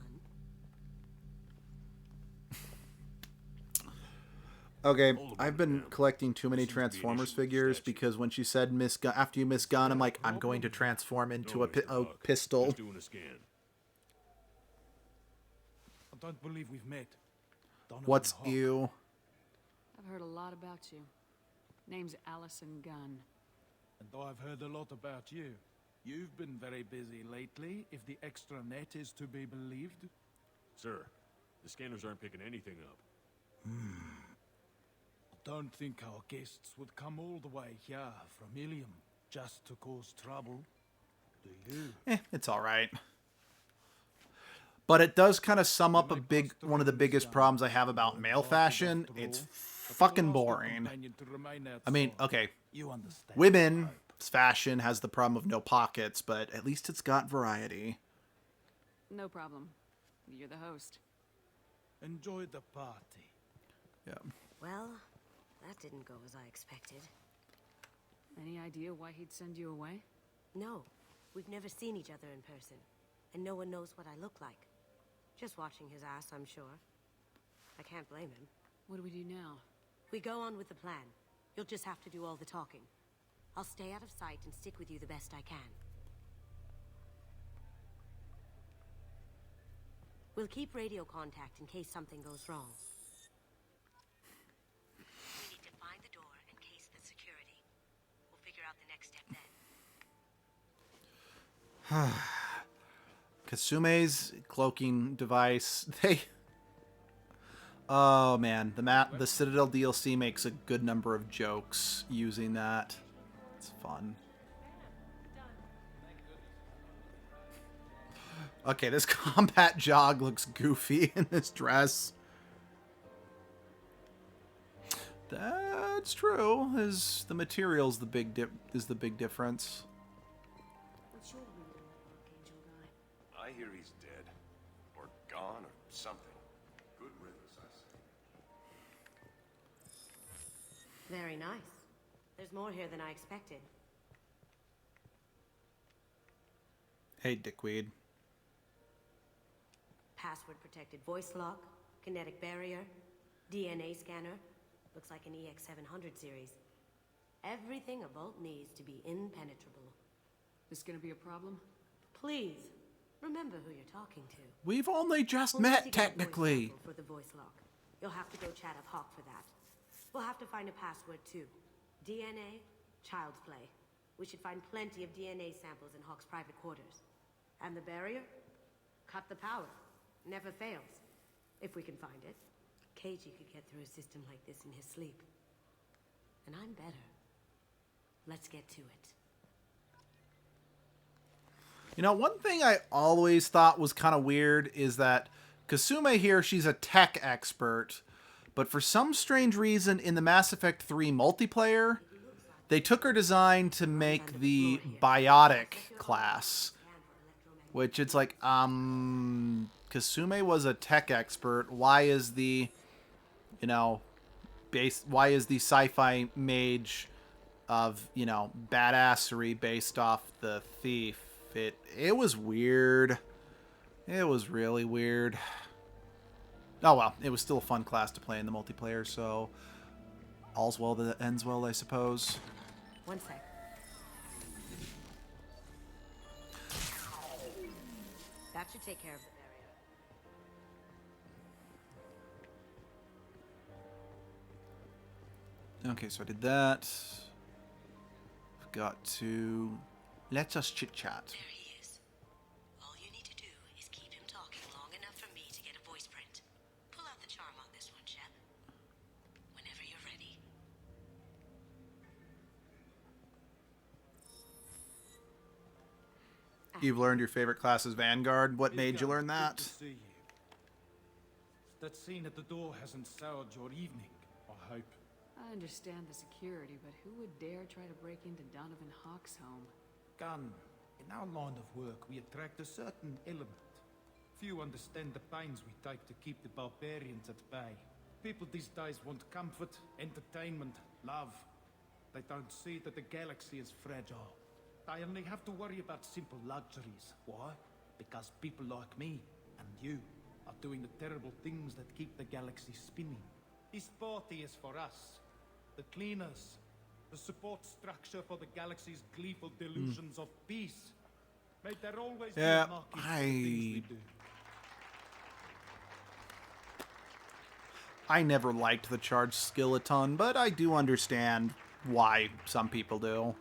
Okay, I've been collecting too many Transformers figures because when she said Miss Gunn, after you Miss Gunn, I'm like, I'm going to transform into a pistol. Doing a scan. I don't believe we've met. Donovan What's Hawk. you? I've heard a lot about you. Name's Allison Gunn. And I've heard a lot about you. You've been very busy lately, if the extra net is to be believed. Sir, the scanners aren't picking anything up. I don't think our guests would come all the way here from Ilium just to cause trouble. Do you? It's alright. But it does kind of sum up one of the biggest problems I have about male fashion. It's fucking boring. I mean, okay, women's fashion has the problem of no pockets, but at least it's got variety. No problem. You're the host. Enjoy the party. Yeah. Well, that didn't go as I expected. Any idea why he'd send you away? No, we've never seen each other in person, and no one knows what I look like. Just watching his ass, I'm sure. I can't blame him. What do we do now? We go on with the plan. You'll just have to do all the talking. I'll stay out of sight and stick with you the best I can. We'll keep radio contact in case something goes wrong. We need to find the door and case the security. We'll figure out the next step then. Kasume's cloaking device. Oh man, the Citadel DLC makes a good number of jokes using that. It's fun. Okay, this combat jog looks goofy in this dress. That's true. The material's the big difference. What's your reading, Archangel guy? I hear he's dead. Or gone, or something. Good riddance, I say. Very nice. There's more here than I expected. Hey, dickweed. Password-protected voice lock, kinetic barrier, DNA scanner. Looks like an EX700 series. Everything a Vault needs to be impenetrable. This gonna be a problem? Please, remember who you're talking to. We've only just We'll need met, to get a voice technically. sample for the voice lock. You'll have to go chat up Hawk for that. We'll have to find a password too. DNA, child's play. We should find plenty of DNA samples in Hawk's private quarters. And the barrier? Cut the power. Never fails. If we can find it. KG could get through a system like this in his sleep. And I'm better. Let's get to it. You know, one thing I always thought was kind of weird is that Kasume here, she's a tech expert, but for some strange reason in the Mass Effect 3 multiplayer, they took her design to make the biotic class, which it's like, Kasume was a tech expert. Why is the, you know, why is the sci-fi mage of, you know, badassery based off the thief? It was weird. It was really weird. Oh well, it was still a fun class to play in the multiplayer, so all's well that ends well, I suppose. One sec. That should take care of the barrier. Okay, so I did that. I've got to... Let us chit-chat. There he is. All you need to do is keep him talking long enough for me to get a voice print. Pull out the charm on this one, Shep. Whenever you're ready. You've learned your favorite class is Vanguard. What made you learn that? Good to see you. That scene at the door hasn't soured your evening, I hope. I understand the security, but who would dare try to break into Donovan Hawk's home? Gunn, in our line of work, we attract a certain element. Few understand the pains we take to keep the barbarians at bay. People these days want comfort, entertainment, love. They don't see that the galaxy is fragile. They only have to worry about simple luxuries. Why? Because people like me and you are doing the terrible things that keep the galaxy spinning. This party is for us, the cleaners, the support structure for the galaxy's gleeful delusions of peace. May there always be a market for the things we do. I never liked the charge skill a ton, but I do understand why some people do.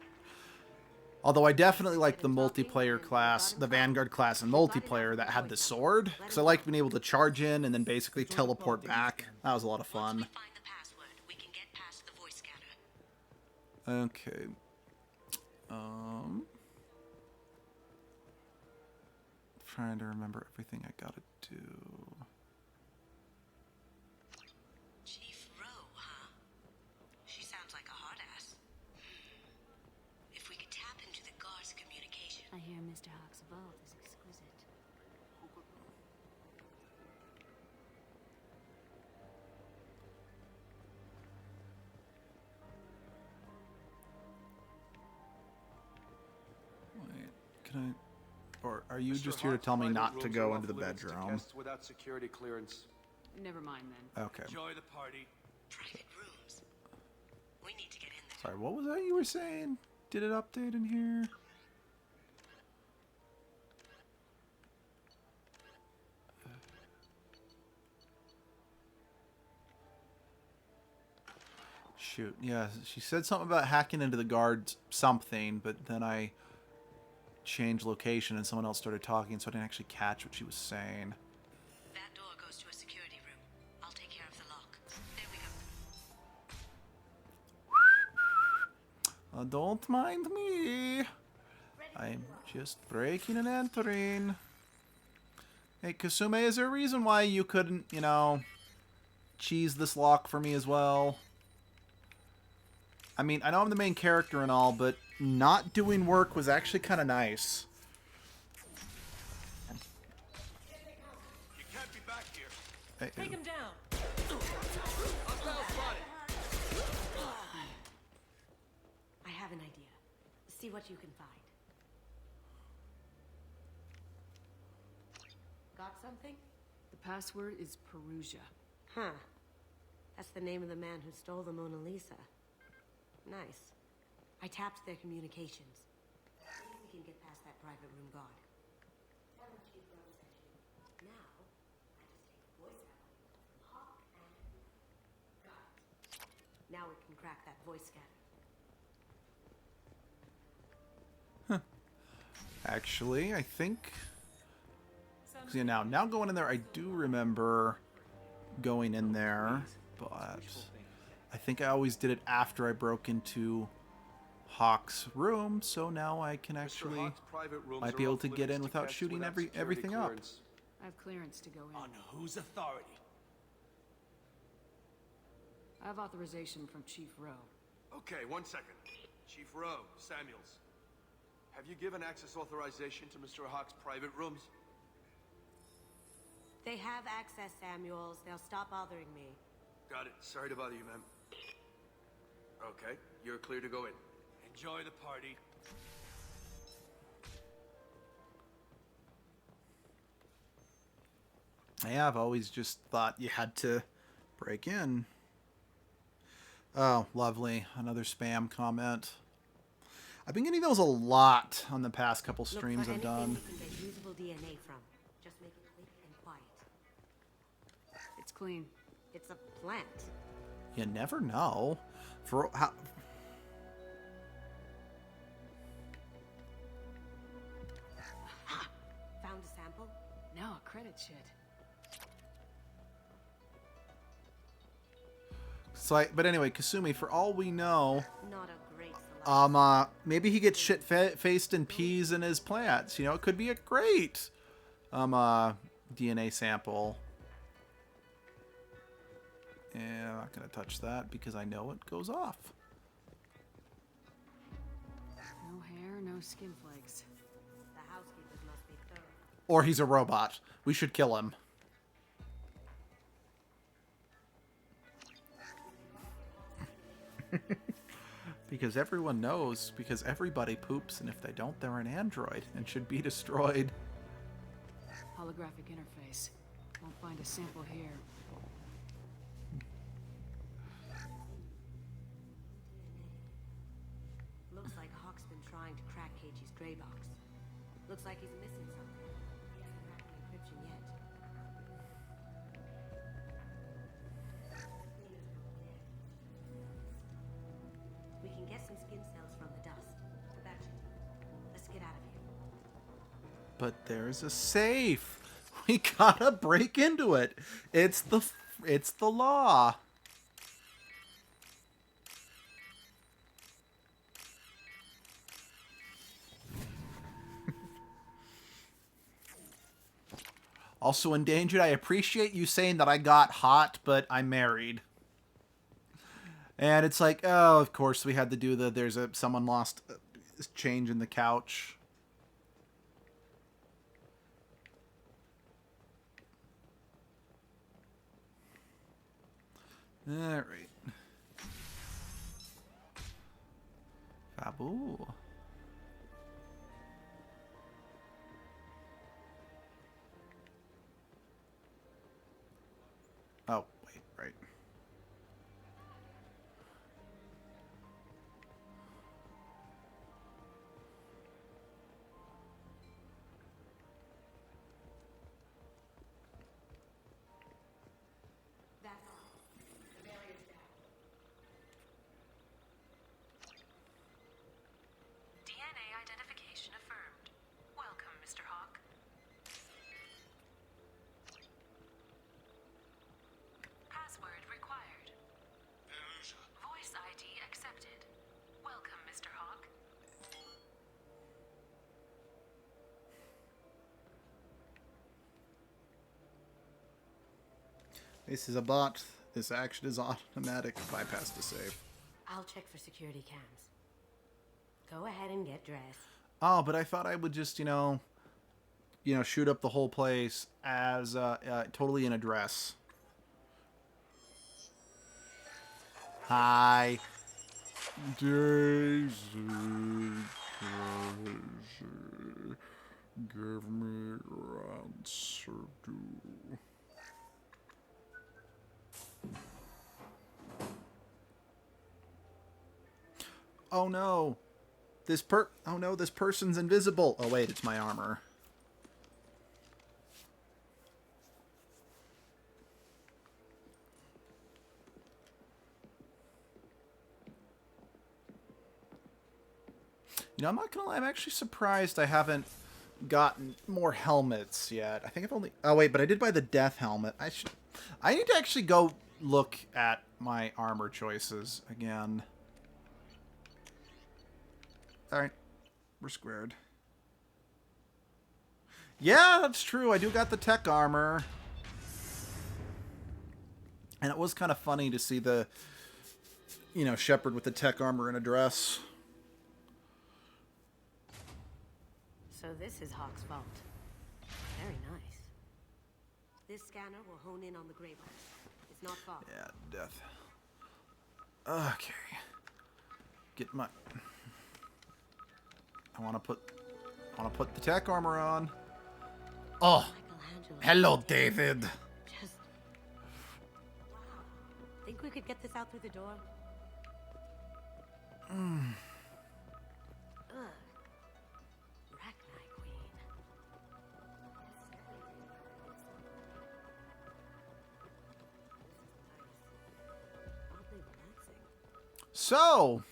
Although I definitely liked the multiplayer class, the Vanguard class in multiplayer that had the sword, because I liked being able to charge in and then basically teleport back. That was a lot of fun. Okay. trying to remember everything I gotta do. Chief Rowe, huh? She sounds like a hard ass. If we could tap into the guard's communication. I hear Mr. Hawk's vault is exquisite. Wait, can I... Or are you Mr. just here to Hawk's tell me private not to rooms go are into the off limits to bedroom? guests without security clearance. Never mind then. Okay. Enjoy the party. Private rooms. We need to get in there. Sorry, what was that you were saying? Did it update in here? Shoot, yeah, she said something about hacking into the guard's something, but then I changed location and someone else started talking, so I didn't actually catch what she was saying. That door goes to a security room. I'll take care of the lock. There we go. Don't mind me. I'm just breaking and entering. Hey, Kasume, is there a reason why you couldn't, you know, cheese this lock for me as well? I mean, I know I'm the main character and all, but not doing work was actually kind of nice. You can't be back here. Hey, Take him down. I have an idea. See what you can find. Got something? The password is Perugia. Huh. That's the name of the man who stole the Mona Lisa. Nice. I tapped their communications. Maybe we can get past that private room guard. Tell him Chief Rowe sent you. Now, I just take the voice out from Hawk and got it. Now we can crack that voice scanner. actually, I think... Cause yeah, now going in there, I do remember going in there, but I think I always did it after I broke into Hawk's room, so now I can actually Hawk's private rooms might are be able off to get limits in to without guests shooting without security everything up. clearance. I have clearance to go in. On whose authority? I have authorization from Chief Rowe. Okay, 1 second. Chief Rowe, Samuels. Have you given access authorization to Mr. Hawk's private rooms? They have access, Samuels. They'll stop bothering me. Got it. Sorry to bother you, ma'am. Okay, you're clear to go in. Enjoy the party. Yeah, I've always just thought you had to break in. Oh, lovely. Another spam comment. I've been getting those a lot on the past couple streams I've done. Look for anything we can get usable DNA from. Just make it quick and quiet. It's clean. It's a plant. You never know. For how... Found a sample? No, a credit shit. So but anyway, Kasumi, for all we know, Not a great selection. maybe he gets shit-faced and peas in his plants. You know, it could be a great, DNA sample. Yeah, I'm not gonna touch that because I know it goes off. No hair, no skin flakes. The housekeepers must be thorough. Or he's a robot. We should kill him. Because everyone knows, because everybody poops, and if they don't, they're an android and should be destroyed. Holographic interface. Won't find a sample here. Looks like Hawk's been trying to crack Keiji's gray box. Looks like he's missing something. He hasn't cracked the encryption yet. We can get some skin cells from the dust. That should... Let's get out of here. But there's a safe. We gotta break into it. It's the law. Also endangered, I appreciate you saying that I got hot, but I'm married. And it's like, oh, of course we had to do someone lost change in the couch. Alright. Fabu. Oh, wait, right. DNA identification affirmed. Welcome, Mr. Hawk. Password required. Voice ID accepted. Welcome, Mr. Hawk. This is a bot. This action is automatic. Bypass to save. I'll check for security cams. Go ahead and get dressed. Oh, but I thought I would just, shoot up the whole place as totally in a dress. Hi. Daisy, give me your answer, do. Oh no. This person's invisible. Oh wait, it's my armor. I'm not gonna lie, I'm actually surprised I haven't gotten more helmets yet. I think I've only... Oh wait, but I did buy the death helmet. I need to actually go look at my armor choices again. Alright. We're squared. Yeah, that's true. I do got the tech armor. And it was kind of funny to see the, Shepard with the tech armor in a dress. So this is Hawk's vault. Very nice. This scanner will hone in on the gray box. It's not far. Yeah, death. Okay. Get my... I want to put the tech armor on. Oh, hello, David. Just... Wow. Think we could get this out through the door? Ugh. Rachni Queen. Oddly relaxing. So,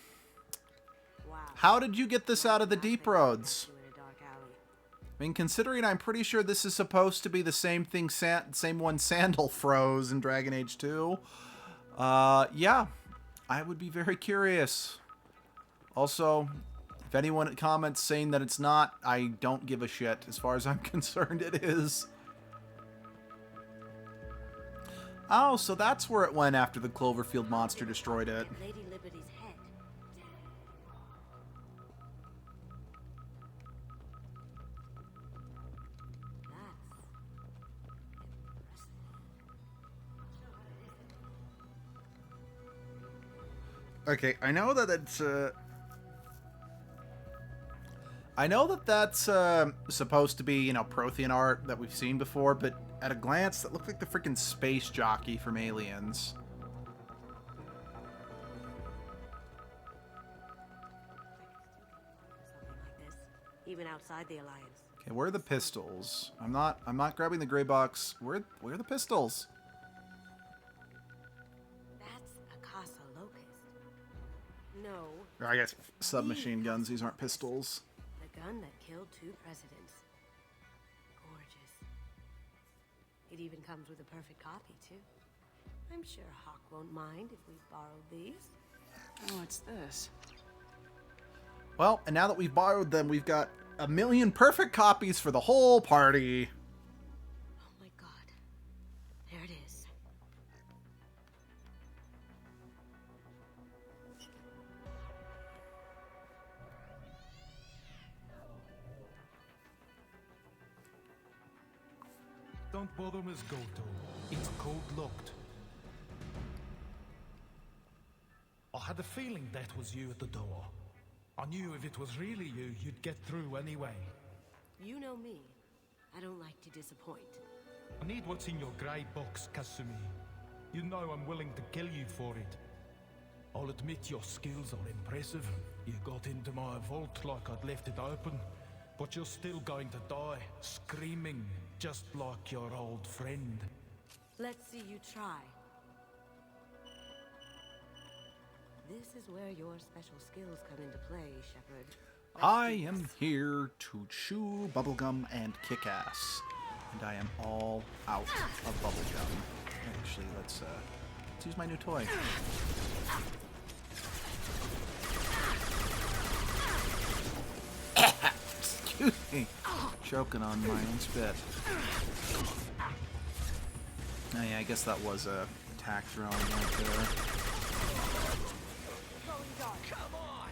how did you get this out of the deep roads? I mean, considering I'm pretty sure this is supposed to be the same thing, same one Sandal froze in Dragon Age 2. Yeah, I would be very curious. Also, if anyone comments saying that it's not, I don't give a shit. As far as I'm concerned, it is. Oh, so that's where it went after the Cloverfield monster destroyed it. Lady Liberty's head. Okay, I know that it's, I know that that's, supposed to be, Prothean art that we've seen before, but at a glance, that looked like the freaking space jockey from Aliens. Even outside the Alliance. Okay, where are the pistols? I'm not grabbing the gray box. Where are the pistols? That's a Casa Locust. No. Or I guess submachine guns. These aren't pistols. The gun that killed 2 presidents. Gorgeous. It even comes with a perfect copy, too. I'm sure Hawk won't mind if we borrowed these. What's this? Well, and now that we've borrowed them, we've got 1,000,000 perfect copies for the whole party. Oh my Don't bother, Miss Goto. It's code-locked. I had a feeling that was you at the door. I knew if it was really you, you'd get through anyway. You know me. I don't like to disappoint. I need what's in your grey box, Kasumi. You know I'm willing to kill you for it. I'll admit your skills are impressive. You got into my vault like I'd left it open. But you're still going to die, screaming, just like your old friend. Let's see you try. This is where your special skills come into play, Shepard. I am here to chew bubblegum and kick ass. And I am all out of bubblegum. Actually, let's use my new toy. Excuse me. Choking on my own spit. Oh yeah, I guess that was a attack drone right there. Come on!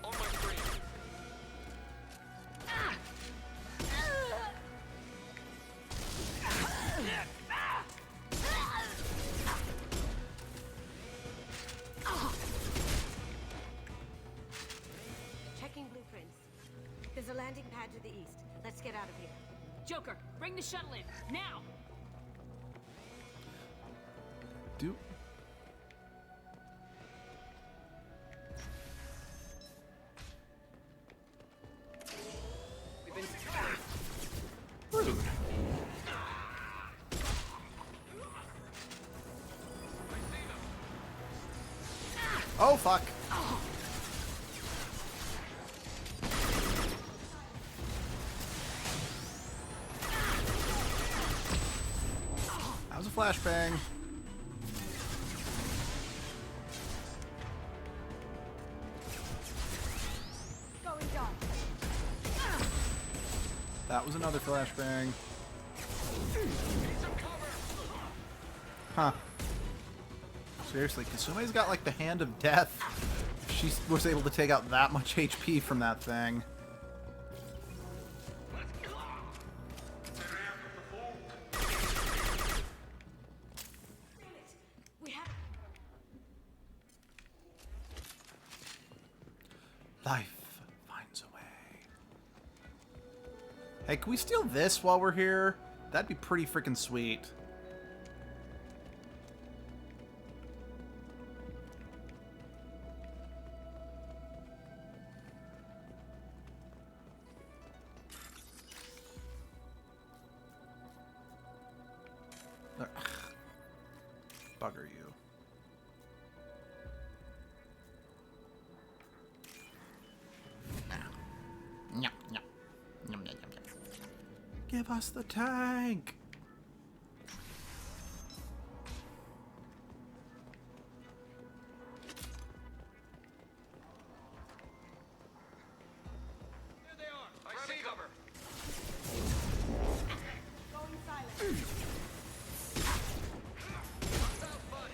On my brain. Checking blueprints. There's a landing pad to the east. Let's get out of here. Joker, bring the shuttle in, now! Do We've been... rude. Oh fuck. That was a flashbang. Going dark. That was another flashbang. Huh. Seriously, Kasume's got like the hand of death. She was able to take out that much HP from that thing. We have... Life finds a way. Hey, can we steal this while we're here? That'd be pretty freaking sweet. Bugger you. Give us the tank! There they are! I see cover! Going silent. What's up, buddy?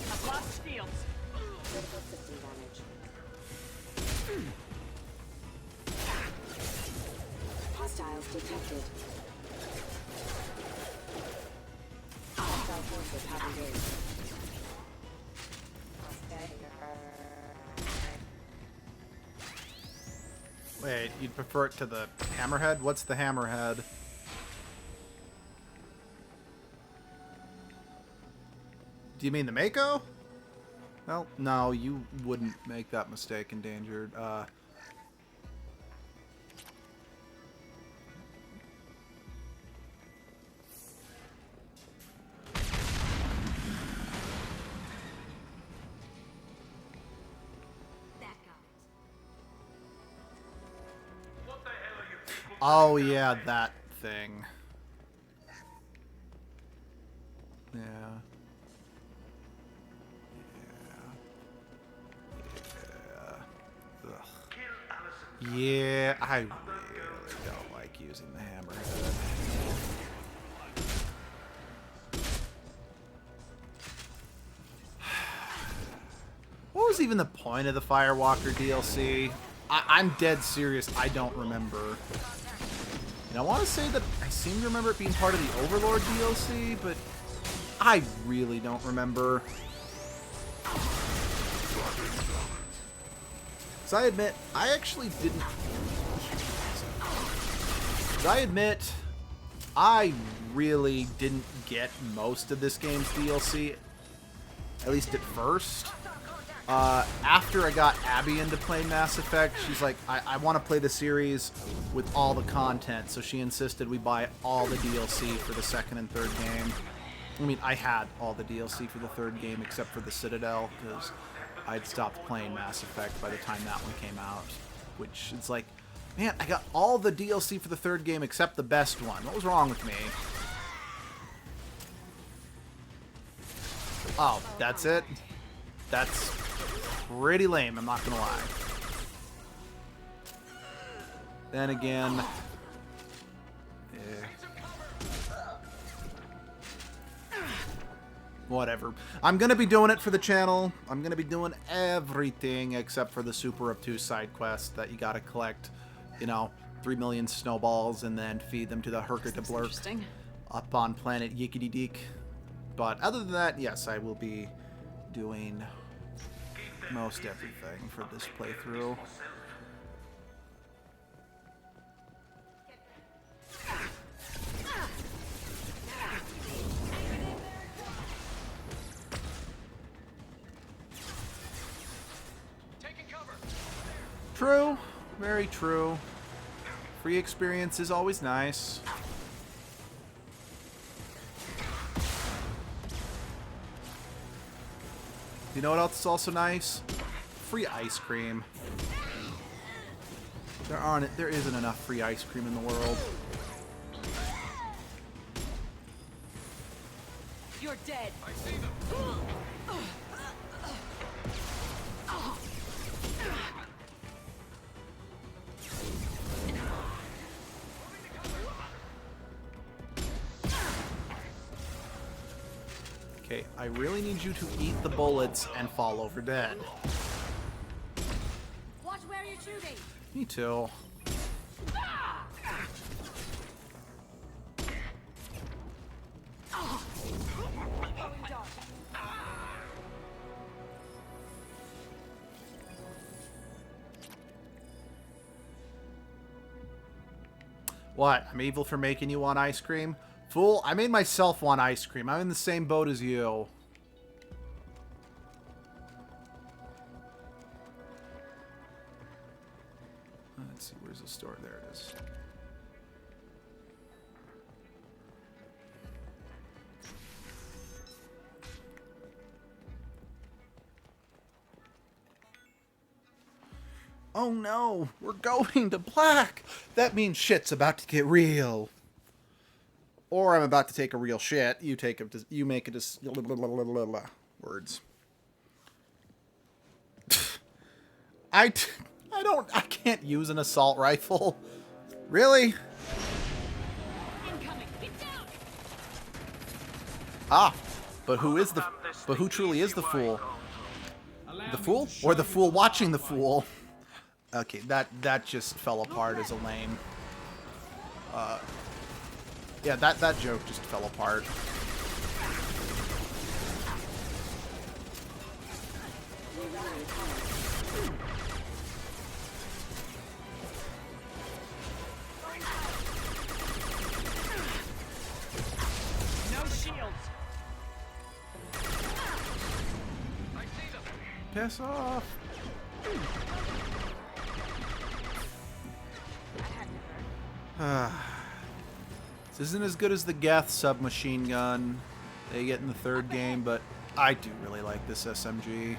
I've lost shields. Critical system damage. Hostiles detected. Hostile forces have engaged. Wait, you'd prefer it to the hammerhead? What's the hammerhead? Do you mean the Mako? Well, no, you wouldn't make that mistake, Endangered. That guy. What the hell are you people Oh, doing down yeah, there? that thing. Yeah. Yeah. Yeah, I really don't like using the hammerhead. What was even the point of the Firewalker DLC? I'm dead serious. I don't remember. And I want to say that I seem to remember it being part of the Overlord DLC, but I really don't remember. So I admit, I actually didn't... So I admit, I really didn't get most of this game's DLC, at least at first. After I got Abby into playing Mass Effect, she's like, I want to play the series with all the content, so she insisted we buy all the DLC for the second and third game. I mean, I had all the DLC for the third game except for the Citadel, because I'd stopped playing Mass Effect by the time that one came out. Which, it's like, man, I got all the DLC for the third game except the best one. What was wrong with me? Oh, that's it? That's pretty lame, I'm not gonna lie. Then again... whatever. I'm gonna be doing it for the channel. I'm gonna be doing everything except for the super obtuse side quest that you gotta collect, you know, 3 million snowballs and then feed them to the Herker-de-Blurk up on planet Yickety Deek. But other than that, yes, I will be doing most everything for this playthrough. True, very true. Free experience is always nice. You know what else is also nice? Free ice cream. There isn't enough free ice cream in the world. You're dead. I see them. Okay, I really need you to eat the bullets and fall over dead. Watch where you're shooting. Me too. What? I'm evil for making you want ice cream? Fool, I made myself want ice cream. I'm in the same boat as you. Let's see, where's the store? There it is. Oh no, we're going to black. That means shit's about to get real. Or I'm about to take a real shit. You take it. You make it as words. I can't use an assault rifle. Really? Ah, but who truly is the fool? The fool or the fool watching the fool? Okay, that just fell apart as a lame. Yeah, that joke just fell apart. No shields. I see them. Piss off. This isn't as good as the Geth submachine gun they get in the third game, but I do really like this SMG.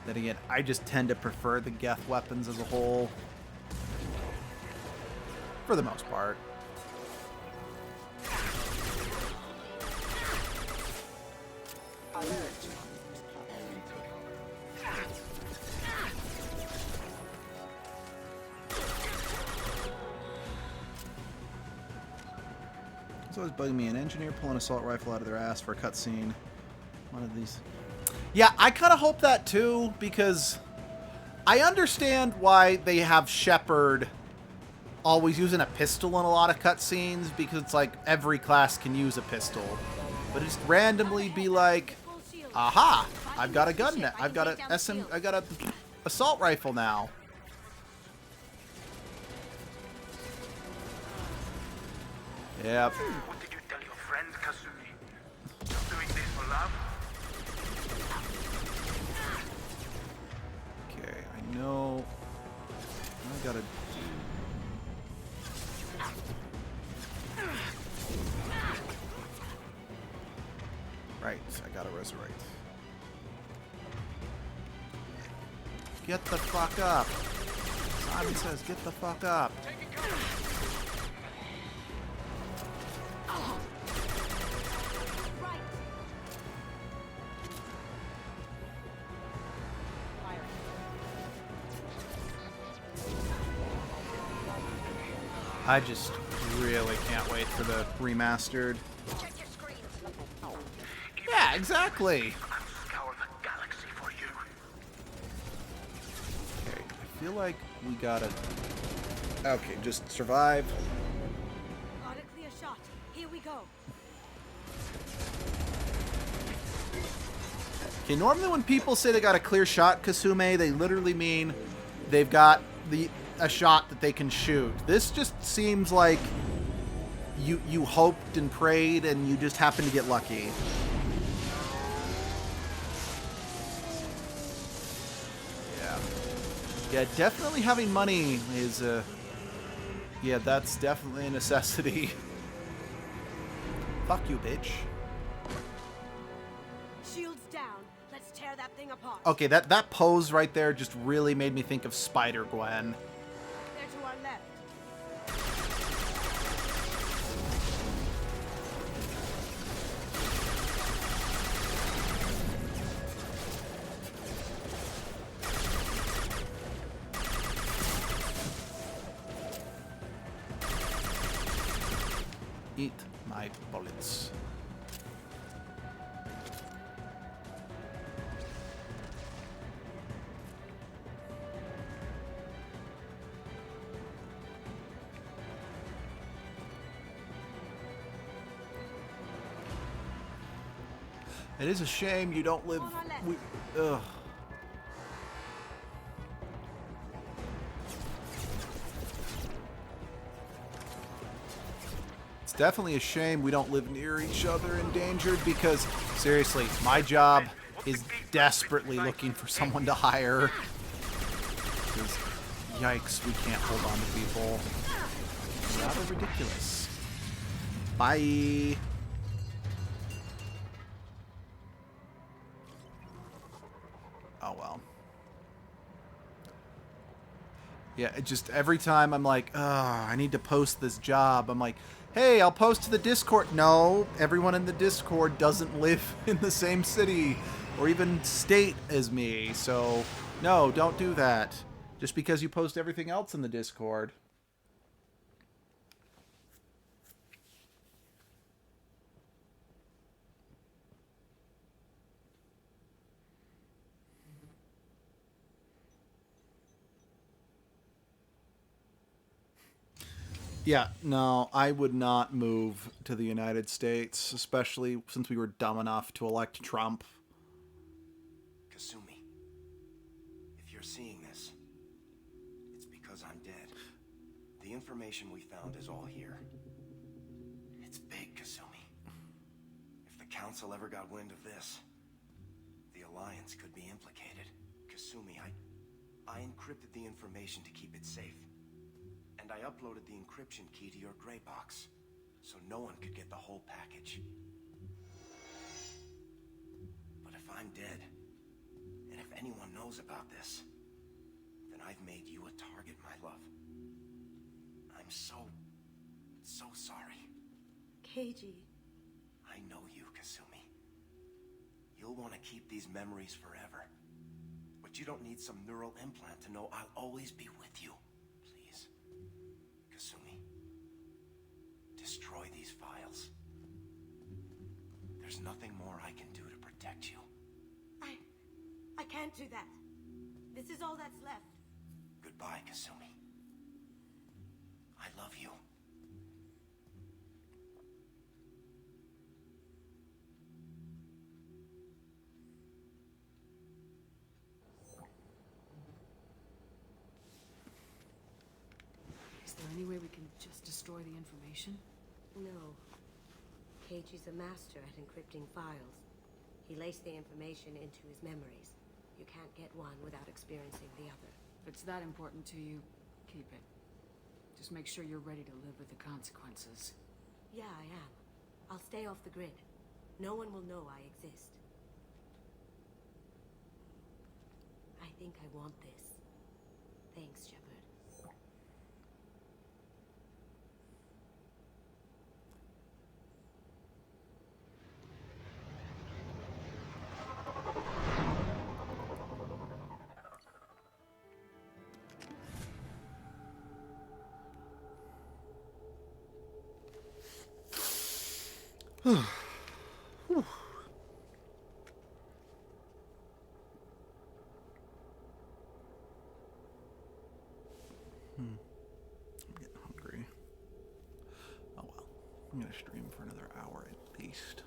Then again, I just tend to prefer the Geth weapons as a whole. For the most part. always bugging me. An engineer pulling an assault rifle out of their ass for a cutscene. One of these. Yeah, I kind of hope that too, because I understand why they have Shepard always using a pistol in a lot of cutscenes, because it's like every class can use a pistol. But just randomly be like, aha, I've got a gun now. I've got a assault rifle now. Yep. What did you tell your friend, Kasumi? You're doing this for love? Okay, I know. I gotta do. Right, I gotta resurrect. Get the fuck up. Simon says, get the fuck up. I just really can't wait for the remastered. Yeah, exactly. Okay, I feel like we gotta... Okay, just survive. Got a clear shot. Here we go. Okay, normally when people say they got a clear shot, Kasumi, they literally mean they've got a shot that they can shoot. This just seems like you hoped and prayed and you just happened to get lucky. Yeah, definitely having money is yeah, that's definitely a necessity. Fuck you, bitch. Shields down. Let's tear that thing apart. Okay, that pose right there just really made me think of Spider-Gwen. They're to our left. Eat my bullets. It is a shame you don't live. Ugh. It's definitely a shame we don't live near each other endangered, because seriously, my job is desperately looking for someone to hire. Because, yikes, we can't hold on to people. Rather ridiculous. Bye. Oh well. Yeah, it just every time I'm like, I need to post this job. I'm like, hey, I'll post to the Discord. No, everyone in the Discord doesn't live in the same city or even state as me. So, no, don't do that. Just because you post everything else in the Discord. Yeah, no, I would not move to the United States, especially since we were dumb enough to elect Trump. Kasumi, if you're seeing this, it's because I'm dead. The information we found is all here. It's big, Kasumi. If the Council ever got wind of this, the Alliance could be implicated. Kasumi, I encrypted the information to keep it safe. And I uploaded the encryption key to your gray box, so no one could get the whole package. But if I'm dead, and if anyone knows about this, then I've made you a target, my love. I'm so sorry. Keiji. I know you, Kasumi. You'll want to keep these memories forever. But you don't need some neural implant to know I'll always be with you. Kasumi, destroy these files. There's nothing more I can do to protect you. I can't do that. This is all that's left. Goodbye, Kasumi. I love you. Is there any way we can just destroy the information? No. Keiichi's a master at encrypting files. He laced the information into his memories. You can't get one without experiencing the other. If it's that important to you, keep it. Just make sure you're ready to live with the consequences. Yeah, I am. I'll stay off the grid. No one will know I exist. I think I want this. Thanks, Shepard. Whew. I'm getting hungry. Oh well. I'm gonna stream for another hour at least.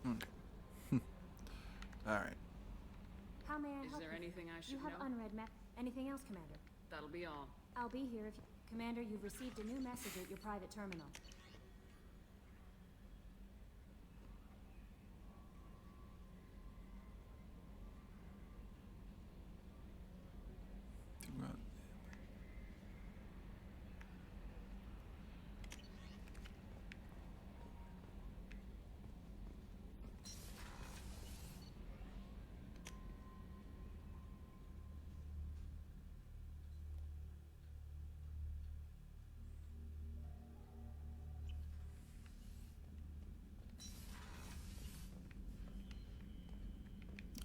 Okay. All right. How may I Is help there you? anything I should You have know? unread map. Anything else, Commander? That'll be all. I'll be here if you... Commander, you've received a new message at your private terminal.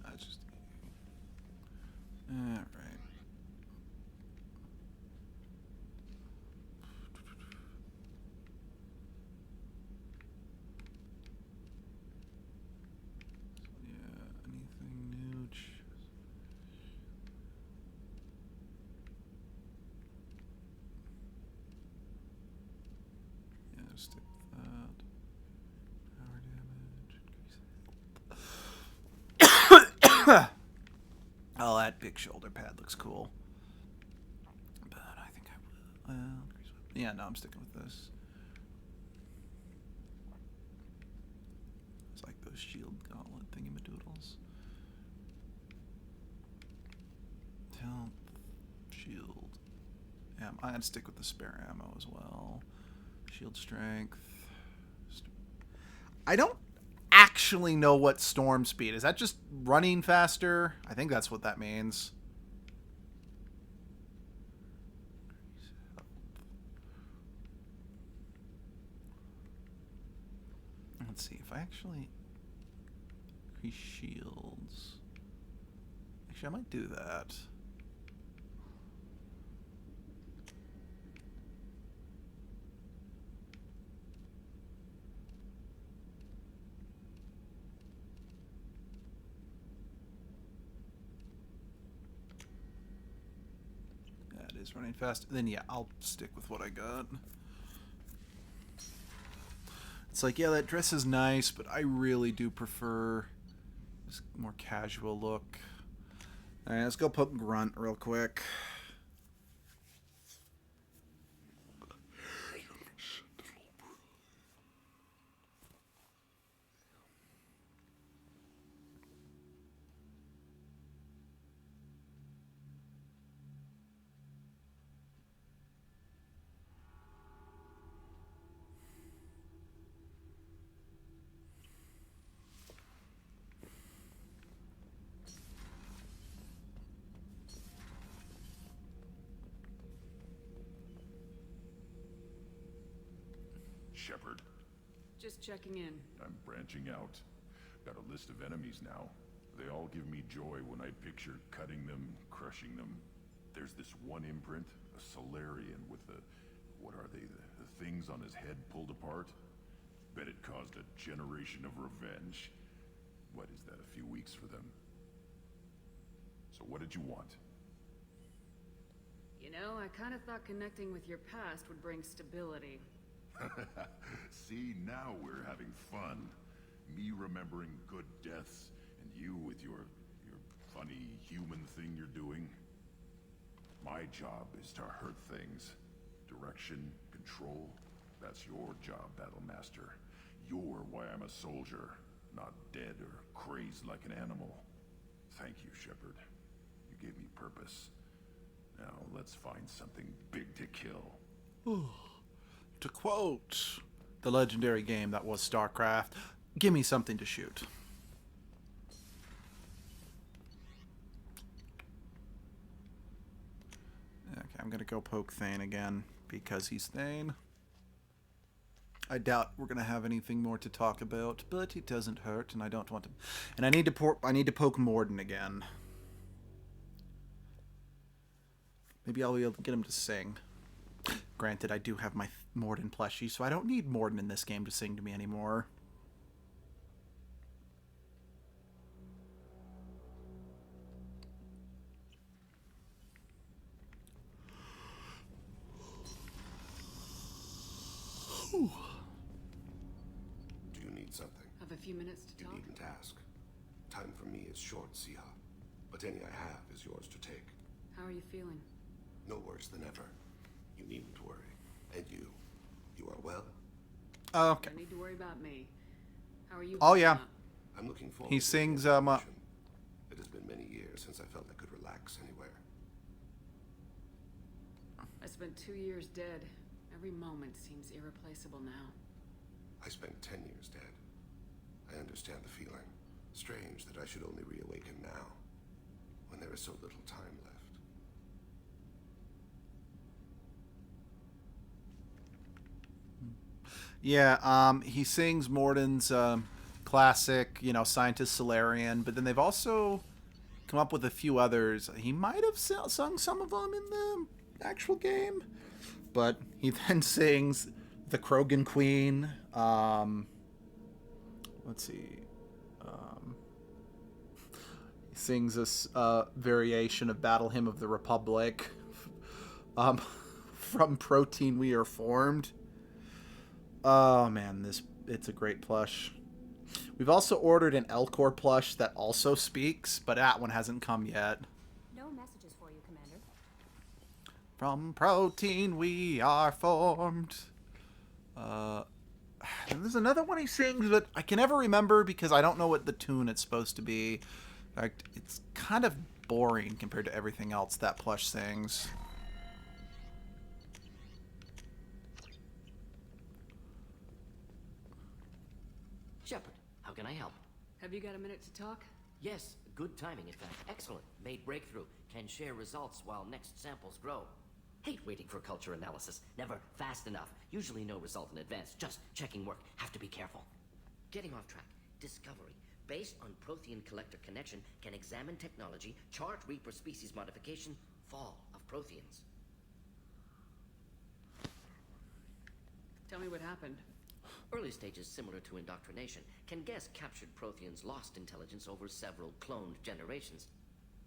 That's just all right. Yeah, anything new? Yeah, stick with that. Power damage. Oh, that big shoulder pad looks cool. But I think I will. Yeah, no, I'm sticking with this. It's like those shield gauntlet thingamadoodles. Health, shield. Yeah, I'm gonna stick with the spare ammo as well. Shield strength. I don't actually know what storm speed is. That just running faster? I think that's what that means. Let's see if I actually increase shields. Actually, I might do that. That is running fast. Then yeah, I'll stick with what I got. It's like, yeah, that dress is nice, but I really do prefer this more casual look. All right, let's go put Grunt real quick. Shepard? Just checking in. I'm branching out. Got a list of enemies now. They all give me joy when I picture cutting them, crushing them. There's this one imprint, a Solarian with the... what are they? The things on his head pulled apart? Bet it caused a generation of revenge. What is that, a few weeks for them? So what did you want? You know, I kind of thought connecting with your past would bring stability. See, now we're having fun. Me remembering good deaths, and you with your funny human thing you're doing. My job is to hurt things. Direction, control, that's your job, Battlemaster. You're why I'm a soldier, not dead or crazed like an animal. Thank you, Shepard. You gave me purpose. Now let's find something big to kill. To quote the legendary game that was StarCraft, give me something to shoot. Okay, I'm gonna go poke Thane again because he's Thane. I doubt we're gonna have anything more to talk about, but it doesn't hurt, and I don't want to. And I need to poke Mordin again. Maybe I'll be able to get him to sing. Granted, I do have my Mordin plushie, so I don't need Mordin in this game to sing to me anymore. Do you need something? Have a few minutes to You talk? needn't ask. Time for me is short, Siha. But any I have is yours to take. How are you feeling? No worse than ever. You needn't worry. And you are well? Okay. Don't need to worry about me. How are you? Oh, yeah. I'm looking forward He to sings, the mission. It has been many years since I felt I could relax anywhere. I spent 2 years dead. Every moment seems irreplaceable now. I spent 10 years dead. I understand the feeling. Strange that I should only reawaken now, when there is so little time left. Yeah, he sings Mordin's classic, Scientist Solarian, but then they've also come up with a few others. He might have sung some of them in the actual game, but he then sings the Krogan Queen. Let's see. He sings a variation of Battle Hymn of the Republic from Protein We Are Formed. Oh man, it's a great plush. We've also ordered an Elcor plush that also speaks, but that one hasn't come yet. No messages for you, Commander. From protein we are formed. There's another one he sings, but I can never remember because I don't know what the tune it's supposed to be. In fact, it's kind of boring compared to everything else that plush sings. Shepard, how can I help? Have you got a minute to talk? Yes, good timing, in fact. Excellent. Made breakthrough. Can share results while next samples grow. Hate waiting for culture analysis. Never fast enough. Usually no result in advance. Just checking work. Have to be careful. Getting off track. Discovery. Based on Prothean collector connection, can examine technology, chart Reaper species modification, fall of Protheans. Tell me what happened. Early stages similar to indoctrination. Can guess captured Protheans lost intelligence over several cloned generations.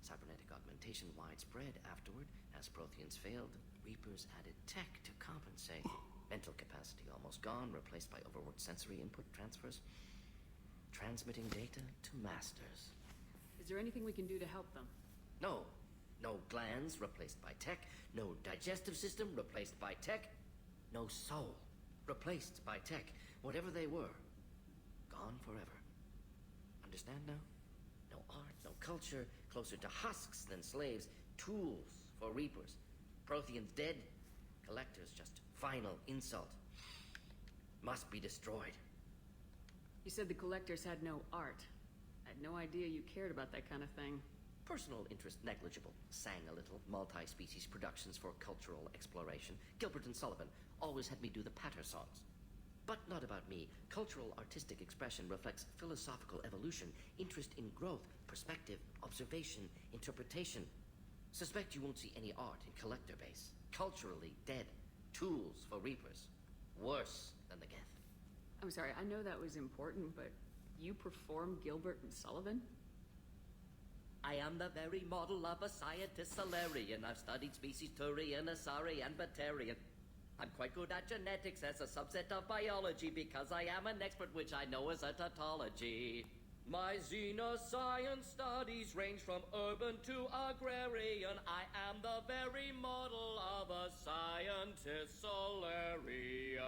Cybernetic augmentation widespread afterward. As Protheans failed, Reapers added tech to compensate. Mental capacity almost gone, replaced by overworked sensory input transfers. Transmitting data to masters. Is there anything we can do to help them? No. No glands replaced by tech. No digestive system replaced by tech. No soul replaced by tech. Whatever they were, gone forever. Understand now? No art, no culture, closer to husks than slaves. Tools for Reapers. Protheans dead. Collectors just final insult. Must be destroyed. You said the collectors had no art. I had no idea you cared about that kind of thing. Personal interest negligible. Sang a little. Multi-species productions for cultural exploration. Gilbert and Sullivan always had me do the patter songs. But not about me. Cultural artistic expression reflects philosophical evolution, interest in growth, perspective, observation, interpretation. Suspect you won't see any art in collector base. Culturally dead. Tools for reapers. Worse than the Geth. I'm sorry, I know that was important, but you perform Gilbert and Sullivan? I am the very model of a scientist Salarian. I've studied species Turian, Asari, and Batarian. I'm quite good at genetics as a subset of biology because I am an expert, which I know is a tautology. My xenoscience studies range from urban to agrarian. I am the very model of a scientist Solarian.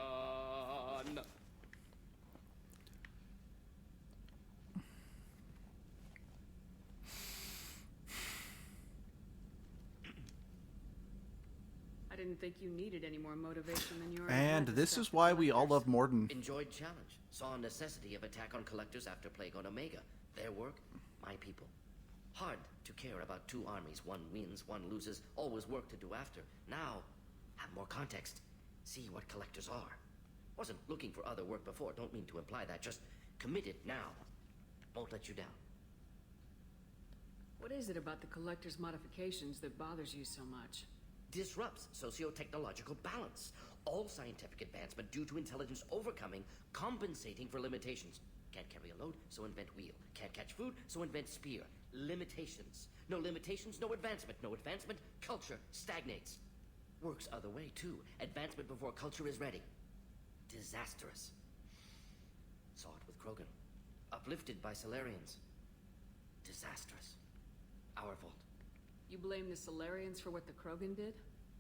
I didn't think you needed any more motivation than you already And had to this stop is why we all love Morden. Enjoyed challenge. Saw necessity of attack on collectors after plague on Omega. Their work, my people. Hard to care about two armies. One wins, one loses. Always work to do after. Now, have more context. See what collectors are. Wasn't looking for other work before. Don't mean to imply that. Just committed now. Won't let you down. What is it about the collector's modifications that bothers you so much? Disrupts socio-technological balance. All scientific advancement due to intelligence overcoming, compensating for limitations. Can't carry a load, so invent wheel. Can't catch food, so invent spear. Limitations. No limitations, no advancement. No advancement, culture stagnates. Works other way, too. Advancement before culture is ready. Disastrous. Saw it with Krogan. Uplifted by Solarians. Disastrous. Our fault. You blame the Solarians for what the Krogan did?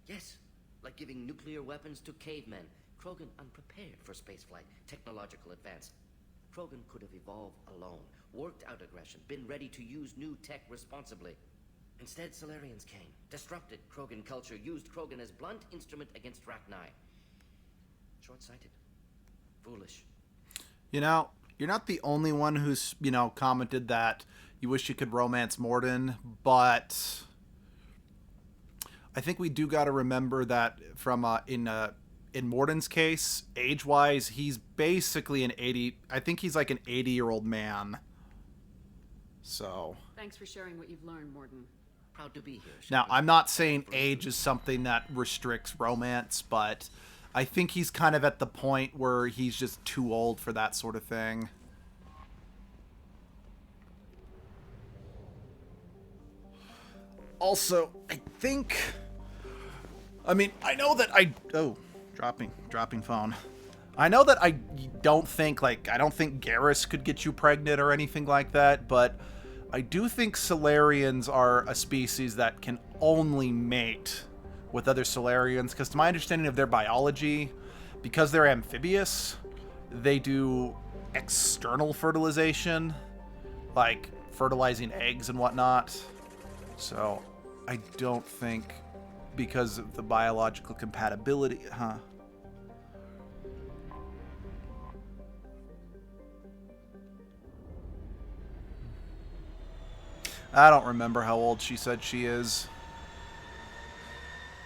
Yes, like giving nuclear weapons to cavemen. Krogan unprepared for spaceflight, technological advance. Krogan could have evolved alone, worked out aggression, been ready to use new tech responsibly. Instead, Solarians came, disrupted Krogan culture, used Krogan as blunt instrument against Rachni. Short-sighted. Foolish. You know, you're not the only one who's, commented that you wish you could romance Morden, but I think we do got to remember that from in Morden's case, age-wise, he's basically I think he's like an 80-year-old man. So. Thanks for sharing what you've learned, Morden. Proud to be here. Now, I'm not saying age is something that restricts romance, but I think he's kind of at the point where he's just too old for that sort of thing. Also, I know that dropping phone. I know that I don't think Garrus could get you pregnant or anything like that, but I do think Solarians are a species that can only mate with other Solarians, because to my understanding of their biology, because they're amphibious, they do external fertilization, like fertilizing eggs and whatnot. So I don't think, because of the biological compatibility, I don't remember how old she said she is.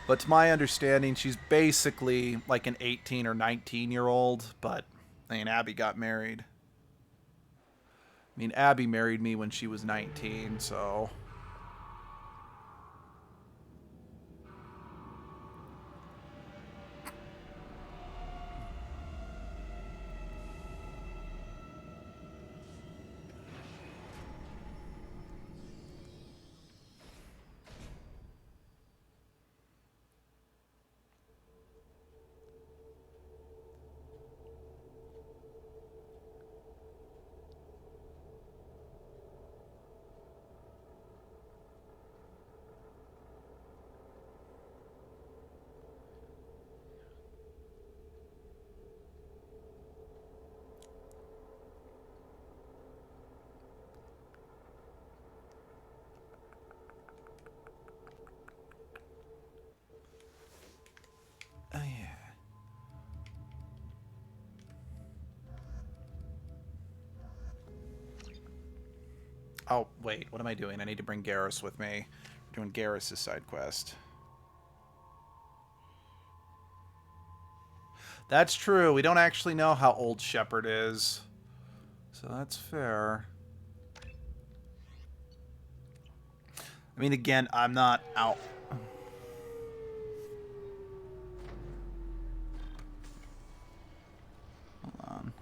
But to my understanding, she's basically like an 18 or 19-year-old, but Abby got married. Abby married me when she was 19, so... Oh, wait, what am I doing? I need to bring Garrus with me. We're doing Garrus' side quest. That's true. We don't actually know how old Shepard is. So that's fair. I mean, again, I'm not out. Hold on.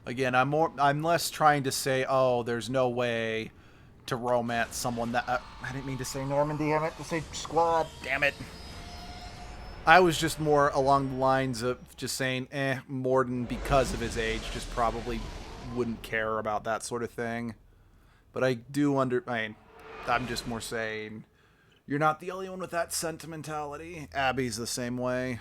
Again, I'm less trying to say, oh, there's no way to romance someone that I didn't mean to say Normandy, I meant to say Squad. Damn it. I was just more along the lines of just saying, Mordin, because of his age, just probably wouldn't care about that sort of thing. But I do I'm just more saying, you're not the only one with that sentimentality. Abby's the same way.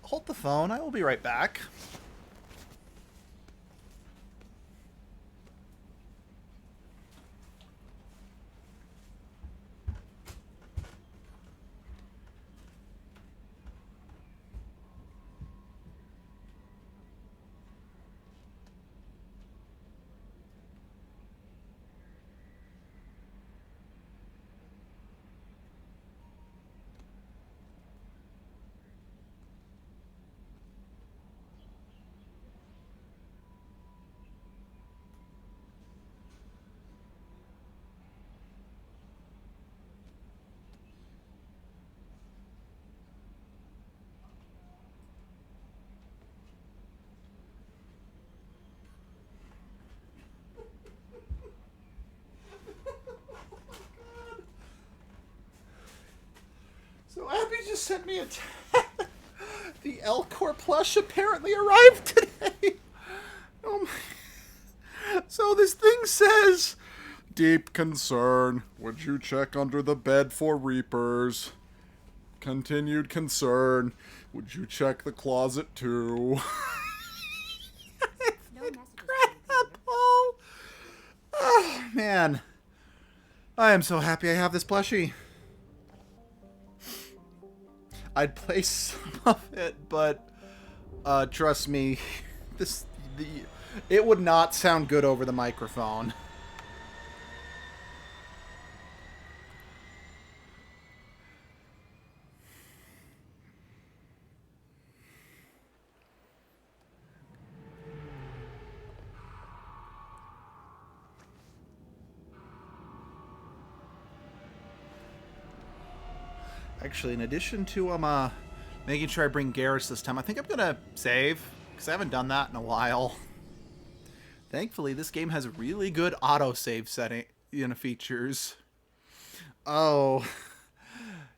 Hold the phone. I will be right back. So Abby just sent me a the Elcor plush apparently arrived today. Oh my. So this thing says, deep concern. Would you check under the bed for Reapers? Continued concern. Would you check the closet too? Oh man. I am so happy I have this plushie. I'd play some of it, but trust me, it would not sound good over the microphone. Actually, in addition to making sure I bring Garrus this time, I think I'm gonna save, because I haven't done that in a while. Thankfully, this game has really good autosave setting features. Oh,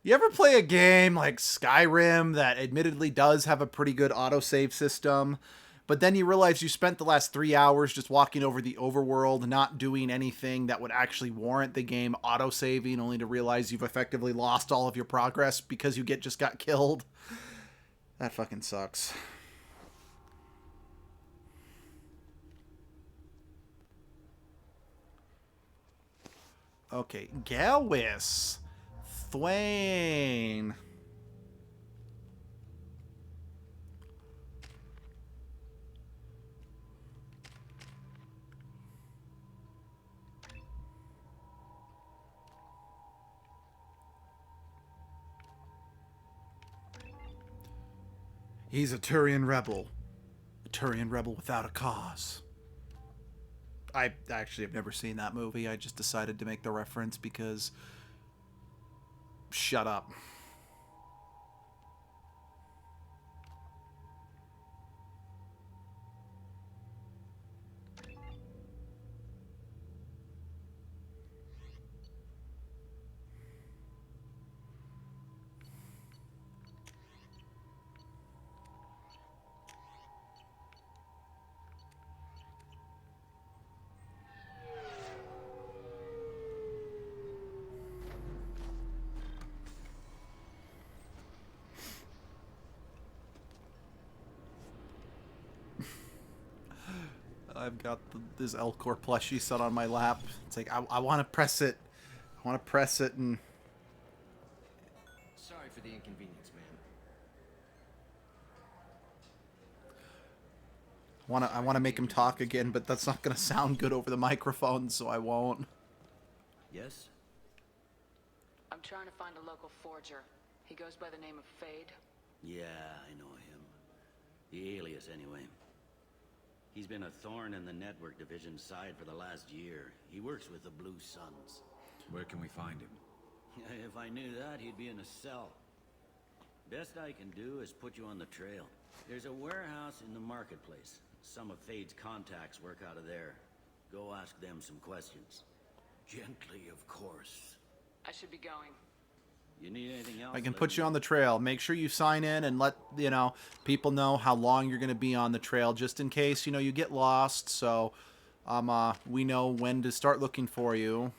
you ever play a game like Skyrim that admittedly does have a pretty good autosave system, but then you realize you spent the last 3 hours just walking over the overworld, not doing anything that would actually warrant the game autosaving, only to realize you've effectively lost all of your progress because you just got killed? That fucking sucks. Okay, Galwis. Thwain. He's a Turian rebel. A Turian rebel without a cause. I actually have never seen that movie. I just decided to make the reference because... Shut up. got this Elcor plushie set on my lap. It's like, I want to press it. I want to press it and... Sorry for the inconvenience, man. I want to make him talk again, but that's not going to sound good over the microphone, so I won't. Yes? I'm trying to find a local forger. He goes by the name of Fade. Yeah, I know him. The alias, anyway. He's been a thorn in the network division's side for the last year. He works with the Blue Suns. Where can we find him? If I knew that, he'd be in a cell. Best I can do is put you on the trail. There's a warehouse in the marketplace. Some of Fade's contacts work out of there. Go ask them some questions. Gently, of course. I should be going. You need anything else? I can put you on the trail. Make sure you sign in and let, people know how long you're going to be on the trail, just in case, you get lost. So, we know when to start looking for you.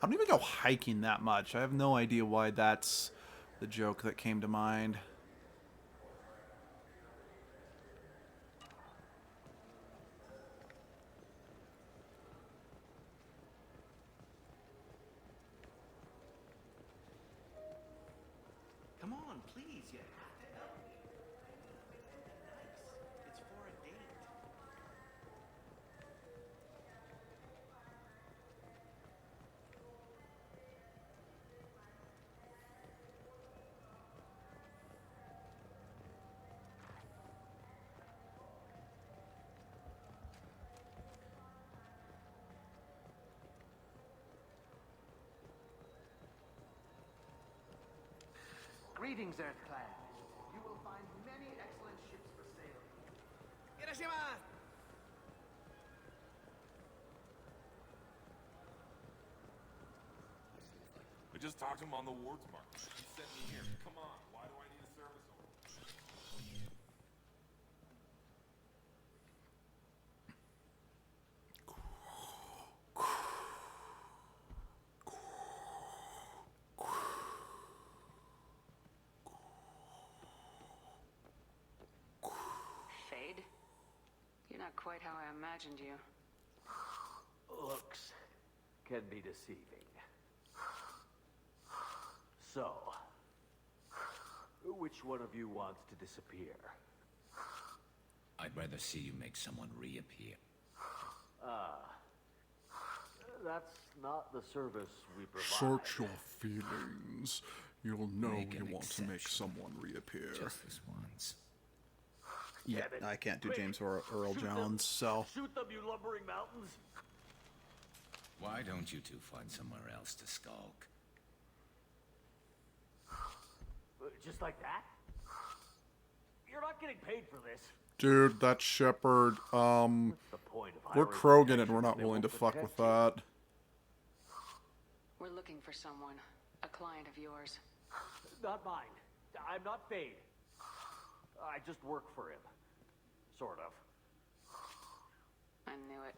I don't even go hiking that much. I have no idea why that's the joke that came to mind. Come on, please. You have to help me. It's for a date. Greetings, Earthclad. You will find many excellent ships for sale. Hiroshima! I just talked to him on the wards mark. He sent me here. Come on, why do I need a service order? Fade? You're not quite how I imagined you. Looks can be deceiving. So, which one of you wants to disappear? I'd rather see you make someone reappear. That's not the service we provide. Search your feelings. You'll know you want to make someone reappear. Just this once. Yeah, I can't do James Earl Jones, so... Shoot them, you lumbering mountains! Why don't you two find somewhere else to skulk? Just like that? You're not getting paid for this. Dude, that Shepherd, we're Krogan and we're not willing to fuck with that. We're looking for someone. A client of yours. Not mine. I'm not Fade. I just work for him. Sort of. I knew it.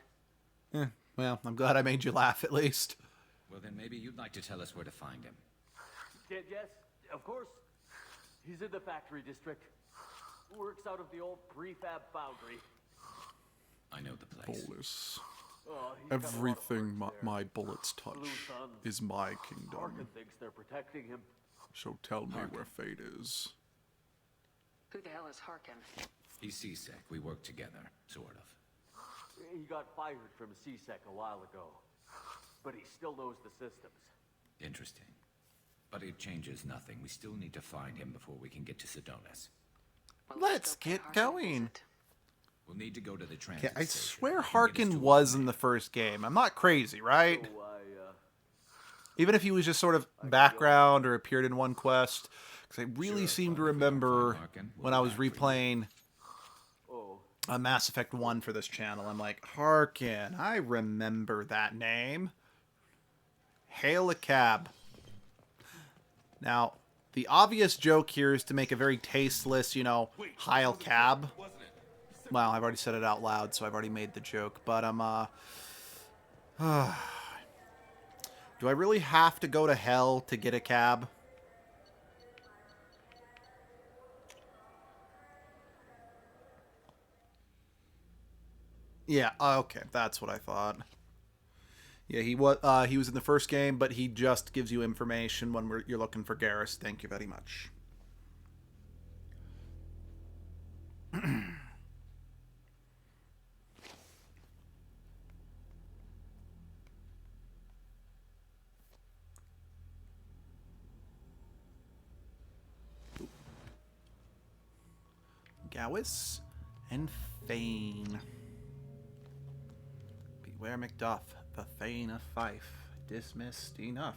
Well, I'm glad I made you laugh at least. Well, then maybe you'd like to tell us where to find him. Yes, of course. He's in the factory district. Works out of the old prefab foundry. I know the place. Bolus. He's got a lot of Everything work there. my bullets touch Blue Suns. is my kingdom. Harkin thinks they're protecting him. So tell me where Fate is. Who the hell is Harkin? He's CSEC. We work together, sort of. He got fired from CSEC a while ago. But he still knows the systems. Interesting. But it changes nothing. We still need to find him before we can get to Sedonis. Let's get going. We'll need to go to the transit I station. swear Harkin was in the first game. I'm not crazy, right? So Even if he was just sort of background or appeared in one quest. Because I really seem to remember when I was replaying Mass Effect 1 for this channel. I'm like, Harkin, I remember that name. Hail a cab. Now, the obvious joke here is to make a very tasteless, hail cab. Well, I've already said it out loud, so I've already made the joke. But do I really have to go to hell to get a cab? Yeah, okay, that's what I thought. Yeah, he was in the first game, but he just gives you information when you're looking for Garrus. Thank you very much. Gowis and Thane. Beware Macduff, the Thane of Fife. Dismissed enough.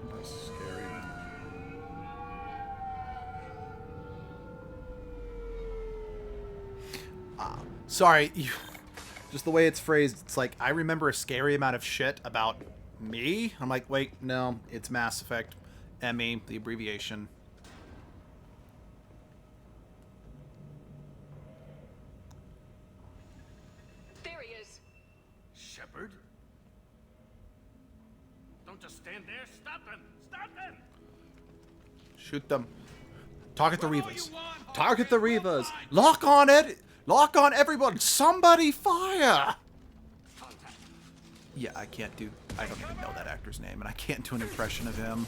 That's scary, man. Sorry, just the way it's phrased, it's like, I remember a scary amount of shit about me? I'm like, wait, no, it's Mass Effect. ME, the abbreviation. There he is. Shepard? Don't just stand there. Stop them! Stop them! Shoot them. Target the Reavers. Target the Reavers. Lock on it. Lock on everyone. Somebody fire. Yeah, I can't do... I don't even know that actor's name, and I can't do an impression of him.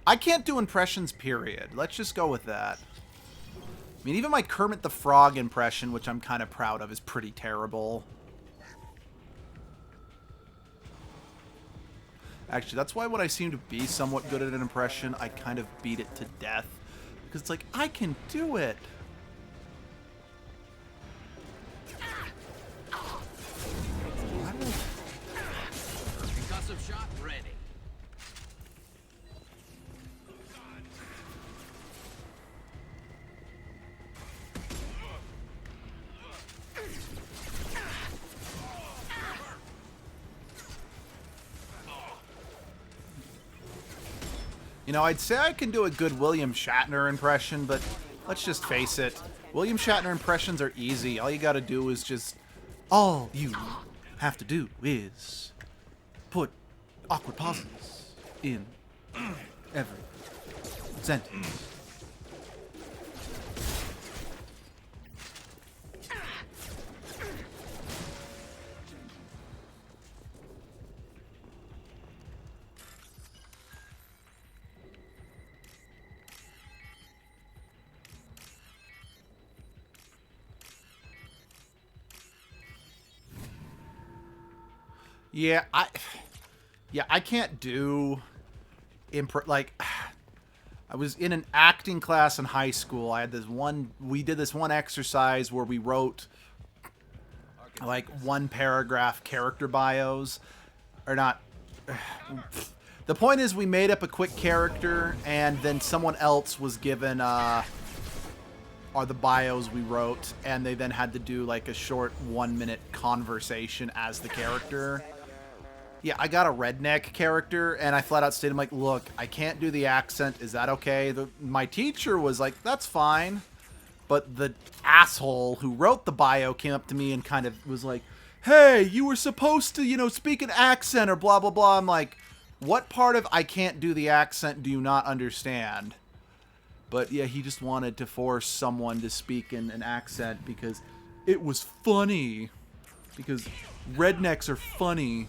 I can't do impressions, period. Let's just go with that. I mean, even my Kermit the Frog impression, which I'm kind of proud of, is pretty terrible. Actually, that's why when I seem to be somewhat good at an impression, I kind of beat it to death. Because it's like, I can do it. Concussive shot ready. You know, I'd say I can do a good William Shatner impression, but let's just face it. William Shatner impressions are easy. All you gotta do is just... All you have to do is put awkward pauses in every sentence. Yeah, I can't do like, I was in an acting class in high school. I had this one, we did this one exercise where we wrote like one paragraph character bios, or not. The point is we made up a quick character and then someone else was given the bios we wrote, and they then had to do like a short 1-minute conversation as the character. Yeah, I got a redneck character, and I flat out stated, I'm like, look, I can't do the accent. Is that okay? My teacher was like, that's fine. But the asshole who wrote the bio came up to me and kind of was like, hey, you were supposed to, you know, speak an accent or blah, blah, blah. I'm like, what part of I can't do the accent do you not understand? But yeah, he just wanted to force someone to speak in an accent because it was funny. Because rednecks are funny.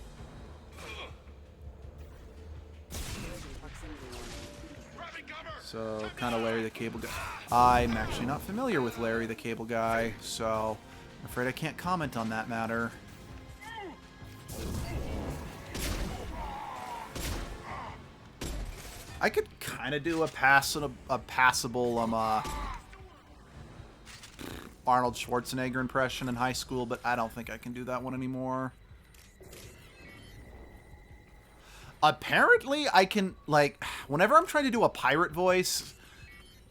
So, kind of Larry the Cable Guy. I'm actually not familiar with Larry the Cable Guy, so I'm afraid I can't comment on that matter. I could kind of do a passable Arnold Schwarzenegger impression in high school, but I don't think I can do that one anymore. Apparently, I can, like, whenever I'm trying to do a pirate voice,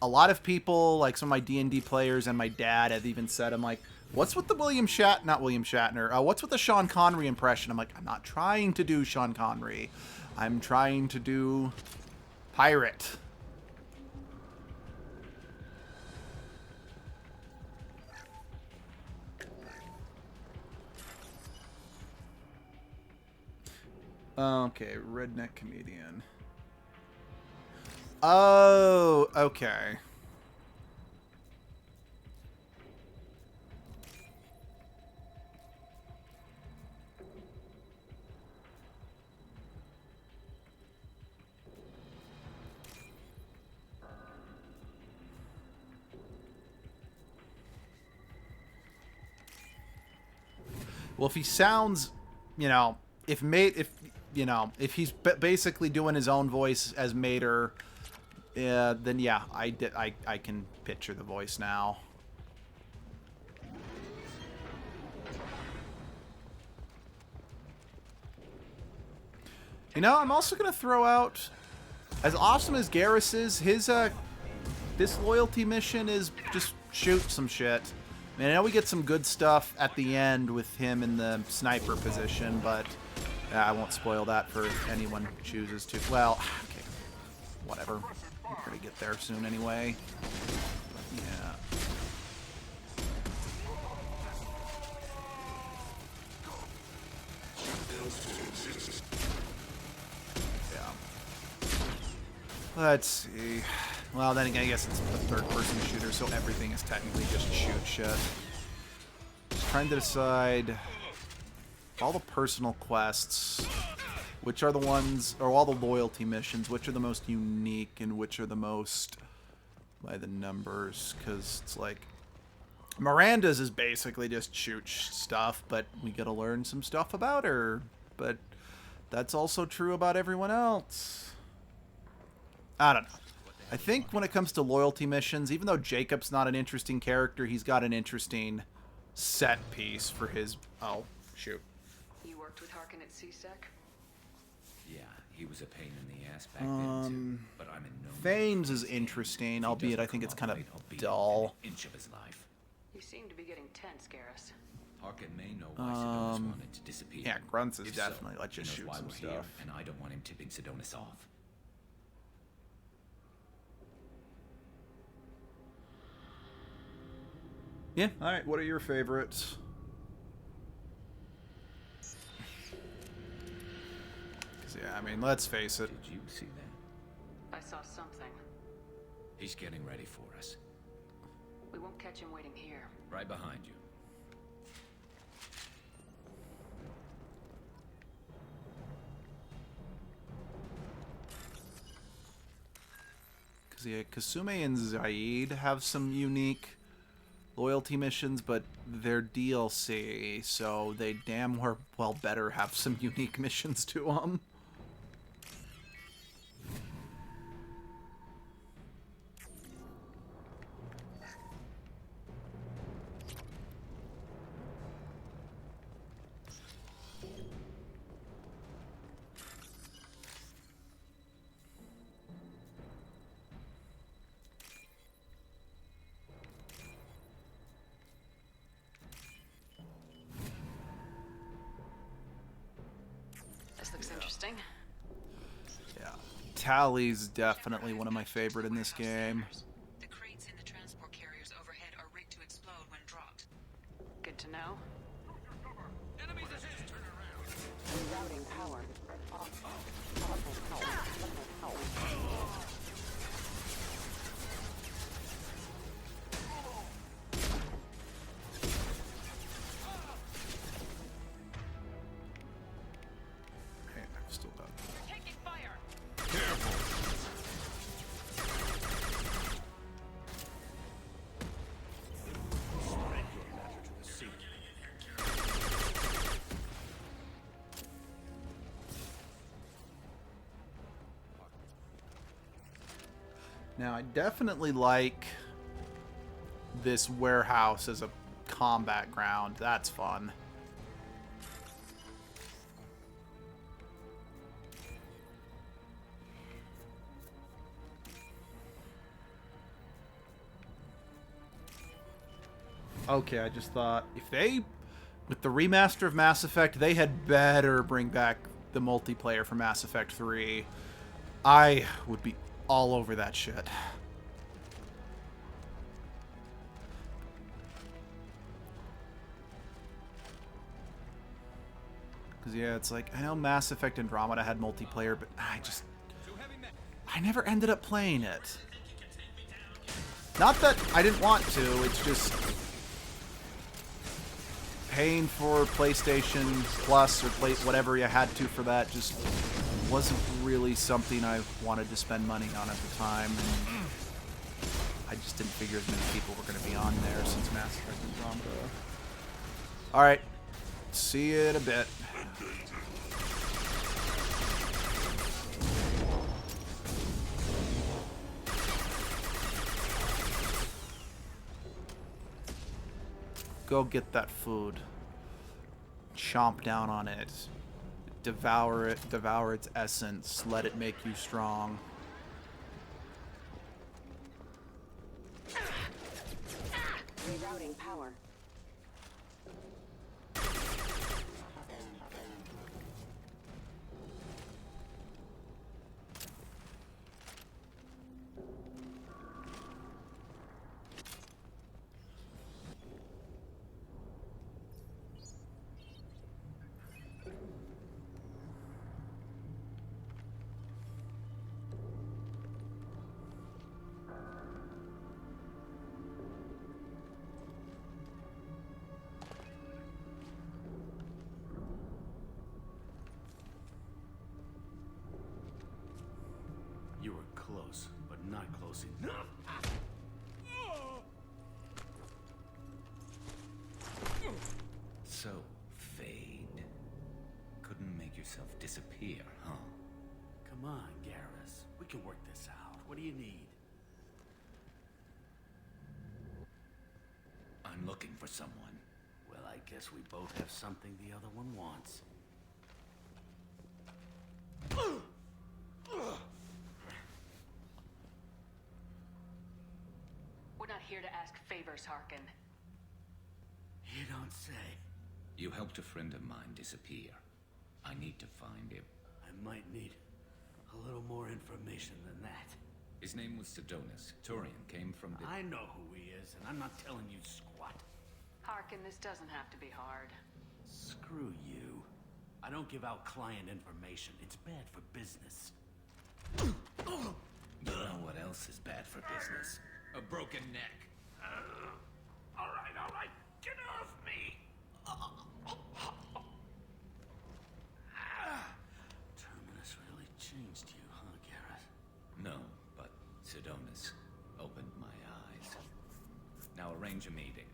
a lot of people, like some of my D&D players and my dad have even said, I'm like, what's with the not William Shatner, what's with the Sean Connery impression? I'm like, I'm not trying to do Sean Connery. I'm trying to do pirate. Okay, redneck comedian. Oh, okay. Well, if he sounds, you know, if he's basically doing his own voice as Mater, then yeah, I can picture the voice now. You know, I'm also gonna throw out, as awesome as Garrus is, his this loyalty mission is just shoot some shit. I mean, I know we get some good stuff at the end with him in the sniper position, but I won't spoil that for anyone who chooses to. Well, okay, whatever. We're gonna get there soon anyway. Yeah. Let's see. Well, then again, I guess it's a third-person shooter, so everything is technically just shoot shit. Just trying to decide all the personal quests, which are the ones, or all the loyalty missions, which are the most unique and which are the most by the numbers, because it's like Miranda's is basically just shoot stuff, but we gotta learn some stuff about her. But that's also true about everyone else. I don't know. I think when it comes to loyalty missions, even though Jacob's not an interesting character, he's got an interesting set piece for his... Oh, shoot. You worked with Harkin at CSEC? Yeah, he was a pain in the ass back then too. But I'm in no Thanes is interesting, albeit I think it's kind of dull. an inch of his life. You seem to be getting tense, Garrus. Harkin may know why Sidonis wanted to disappear. Yeah, Grunts is If definitely so, let you he knows shoot why some we're here, stuff. and I don't want him tipping Sidonis off. Yeah, alright, what are your favorites? 'Cause, yeah, I mean, let's face it. Did you see that? I saw something. He's getting ready for us. We won't catch him waiting here. Right behind you. Because, yeah, Kasume and Zaid have some unique loyalty missions, but they're DLC, so they damn well better have some unique missions to them. This looks interesting. Yeah. Tally's definitely one of my favorite in this game. The crates in the transport carriers overhead are rigged to explode when dropped. Good to know. Routing power. Hey, I've still got Taking fire. Now, I definitely like this warehouse as a combat ground. That's fun. Okay, I just thought if they, with the remaster of Mass Effect, they had better bring back the multiplayer for Mass Effect 3. I would be all over that shit. Because, yeah, it's like, I know Mass Effect Andromeda had multiplayer, but I never ended up playing it. Not that I didn't want to, it's just paying for PlayStation Plus or whatever you had to for that just wasn't really something I wanted to spend money on at the time. And I just didn't figure as many people were going to be on there since Mass Effect Andromeda. Alright, see you in a bit. Go get that food. Chomp down on it. Devour it. Devour its essence. Let it make you strong. Rerouting power. You were close, but not close enough. So, Fade. Couldn't make yourself disappear, huh? Come on, Garrus. We can work this out. What do you need? I'm looking for someone. Well, I guess we both have something the other one wants. We're not here to ask favors, Harkin. You don't say. You helped a friend of mine disappear. I need to find him. I might need a little more information than that. His name was Sidonus. Turian came from the... I know who he is, and I'm not telling you squat. Harkin, this doesn't have to be hard. Screw you. I don't give out client information. It's bad for business. You know what else is bad for business? A broken neck. All right. Get off me! Terminus really changed you, huh, Garrus? No, but Sidonus opened my eyes. Now arrange a meeting.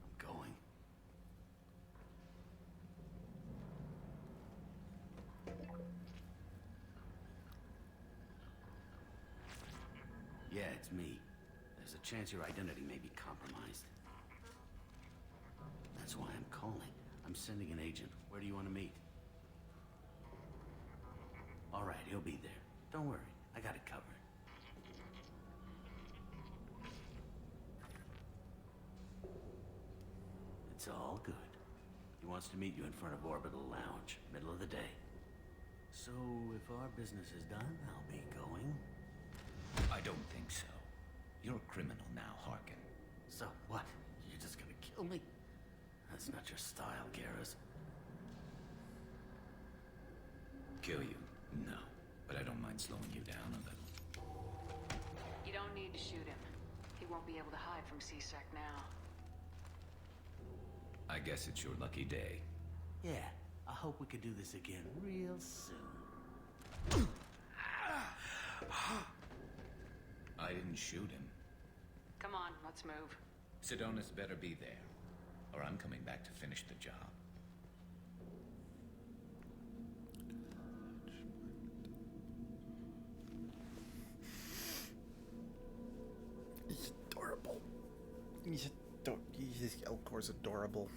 I'm going. Yeah, it's me. There's a chance your identity may be compromised. That's why I'm calling. I'm sending an agent. Where do you want to meet? All right, he'll be there. Don't worry, I got it covered. It's all good. He wants to meet you in front of Orbital Lounge, middle of the day. So, if our business is done, I'll be going. I don't think so. You're a criminal now, Harkin. So what? You're just gonna kill me? That's not your style, Garrus. Kill you? No. But I don't mind slowing you down a little. You don't need to shoot him. He won't be able to hide from C-Sec now. I guess it's your lucky day. Yeah, I hope we could do this again real soon. I didn't shoot him. Come on, let's move. Sidonus better be there, or I'm coming back to finish the job. He's adorable. He's Elcor's adorable.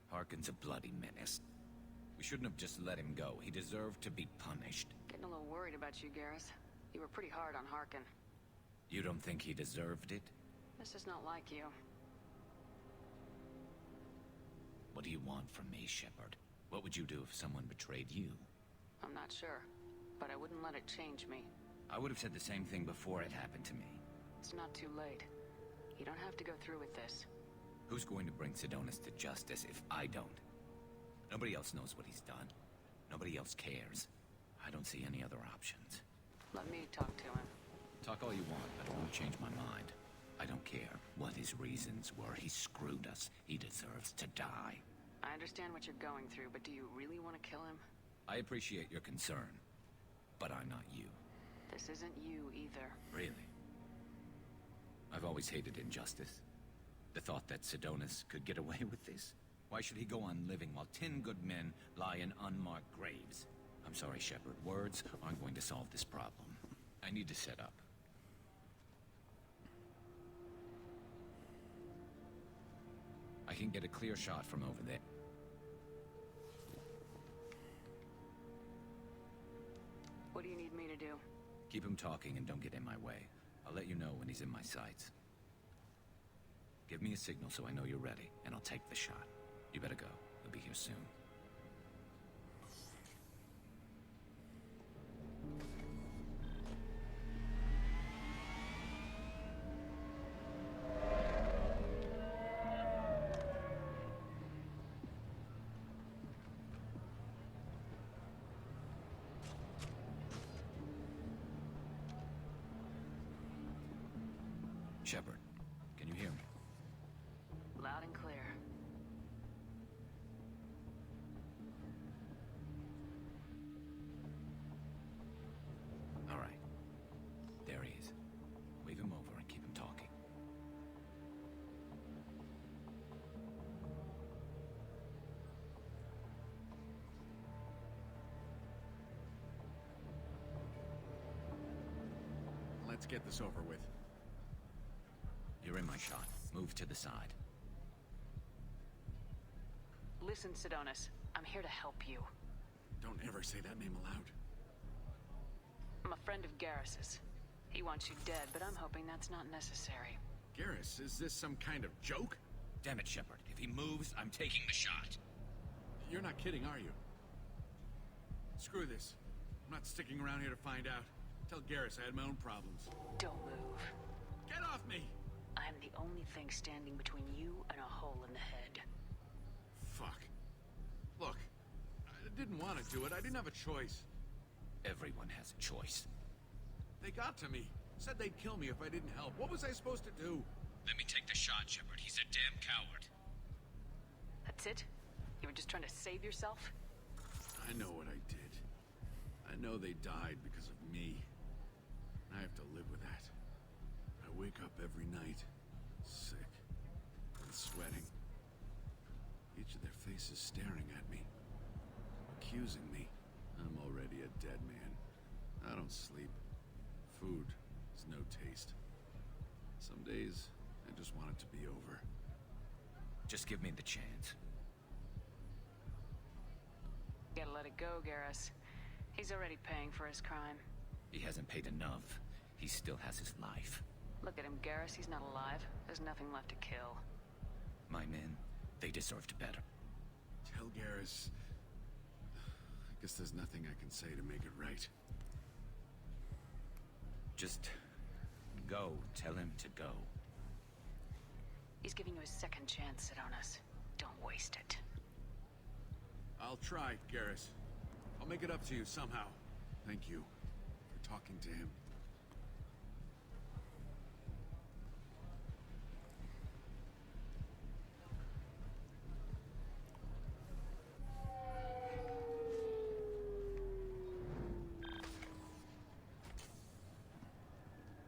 Harkin's a bloody menace. We shouldn't have just let him go. He deserved to be punished. Getting a little worried about you, Garrus. You were pretty hard on Harkin. You don't think he deserved it? This is not like you. What do you want from me, Shepard? What would you do if someone betrayed you? I'm not sure, but I wouldn't let it change me. I would have said the same thing before it happened to me. It's not too late. You don't have to go through with this. Who's going to bring Sidonis to justice if I don't? Nobody else knows what he's done. Nobody else cares. I don't see any other options. Let me talk to him. Talk all you want, but it won't change my mind. I don't care what his reasons were. He screwed us. He deserves to die. I understand what you're going through, but do you really want to kill him? I appreciate your concern, but I'm not you. This isn't you either. Really? I've always hated injustice. The thought that Sidonis could get away with this? Why should he go on living while 10 good men lie in unmarked graves? I'm sorry, Shepard. Words aren't going to solve this problem. I need to set up. I can get a clear shot from over there. What do you need me to do? Keep him talking and don't get in my way. I'll let you know when he's in my sights. Give me a signal so I know you're ready, and I'll take the shot. You better go. He'll be here soon. Shepard, can you hear me? Loud and clear. All right. There he is. Wave him over and keep him talking. Let's get this over with. You're in my shot. Move to the side. Listen, Sidonis. I'm here to help you. Don't ever say that name aloud. I'm a friend of Garrus's. He wants you dead, but I'm hoping that's not necessary. Garrus, is this some kind of joke? Damn it, Shepard. If he moves, I'm taking the shot. You're not kidding, are you? Screw this. I'm not sticking around here to find out. Tell Garrus I had my own problems. Don't move. Get off me! I'm the only thing standing between you and a hole in the head. Fuck. Look, I didn't want to do it. I didn't have a choice. Everyone has a choice. They got to me. Said they'd kill me if I didn't help. What was I supposed to do? Let me take the shot, Shepard. He's a damn coward. That's it? You were just trying to save yourself? I know what I did. I know they died because of me. I have to live with that. I wake up every night, sick and sweating. Each of their faces staring at me, accusing me. I'm already a dead man. I don't sleep. Food has no taste. Some days, I just want it to be over. Just give me the chance. Gotta let it go, Garrus. He's already paying for his crime. He hasn't paid enough. He still has his life. Look at him, Garrus. He's not alive. There's nothing left to kill. My men, they deserved better. Tell Garrus... I guess there's nothing I can say to make it right. Just go. Tell him to go. He's giving you a second chance, Sidonis. Don't waste it. I'll try, Garrus. I'll make it up to you somehow. Thank you for talking to him.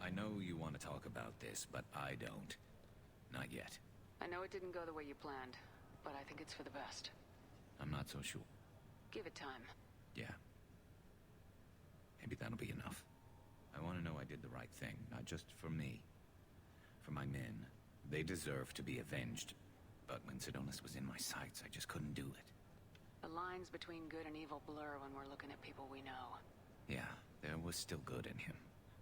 I know you want to talk about this, but I don't. Not yet. I know it didn't go the way you planned, but I think it's for the best. I'm not so sure. Give it time. Yeah. Maybe that'll be enough. I want to know I did the right thing, not just for me. For my men. They deserve to be avenged. But when Sidonis was in my sights, I just couldn't do it. The lines between good and evil blur when we're looking at people we know. Yeah, there was still good in him.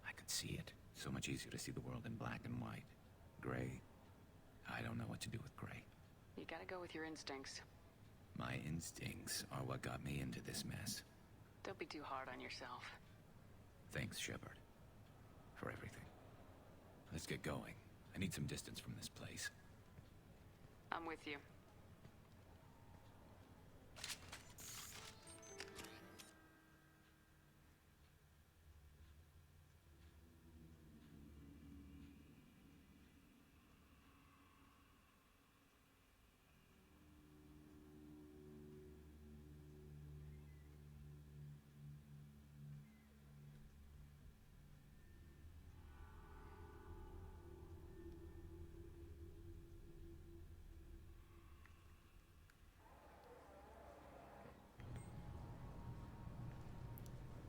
I could see it. So much easier to see the world in black and white. Gray. I don't know what to do with gray. You gotta go with your instincts. My instincts are what got me into this mess. Don't be too hard on yourself. Thanks, Shepard. for everything. Let's get going. I need some distance from this place. I'm with you.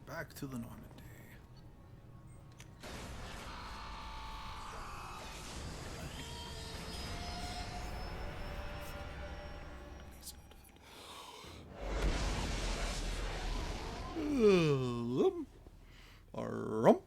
Back to the Normandy. Arum.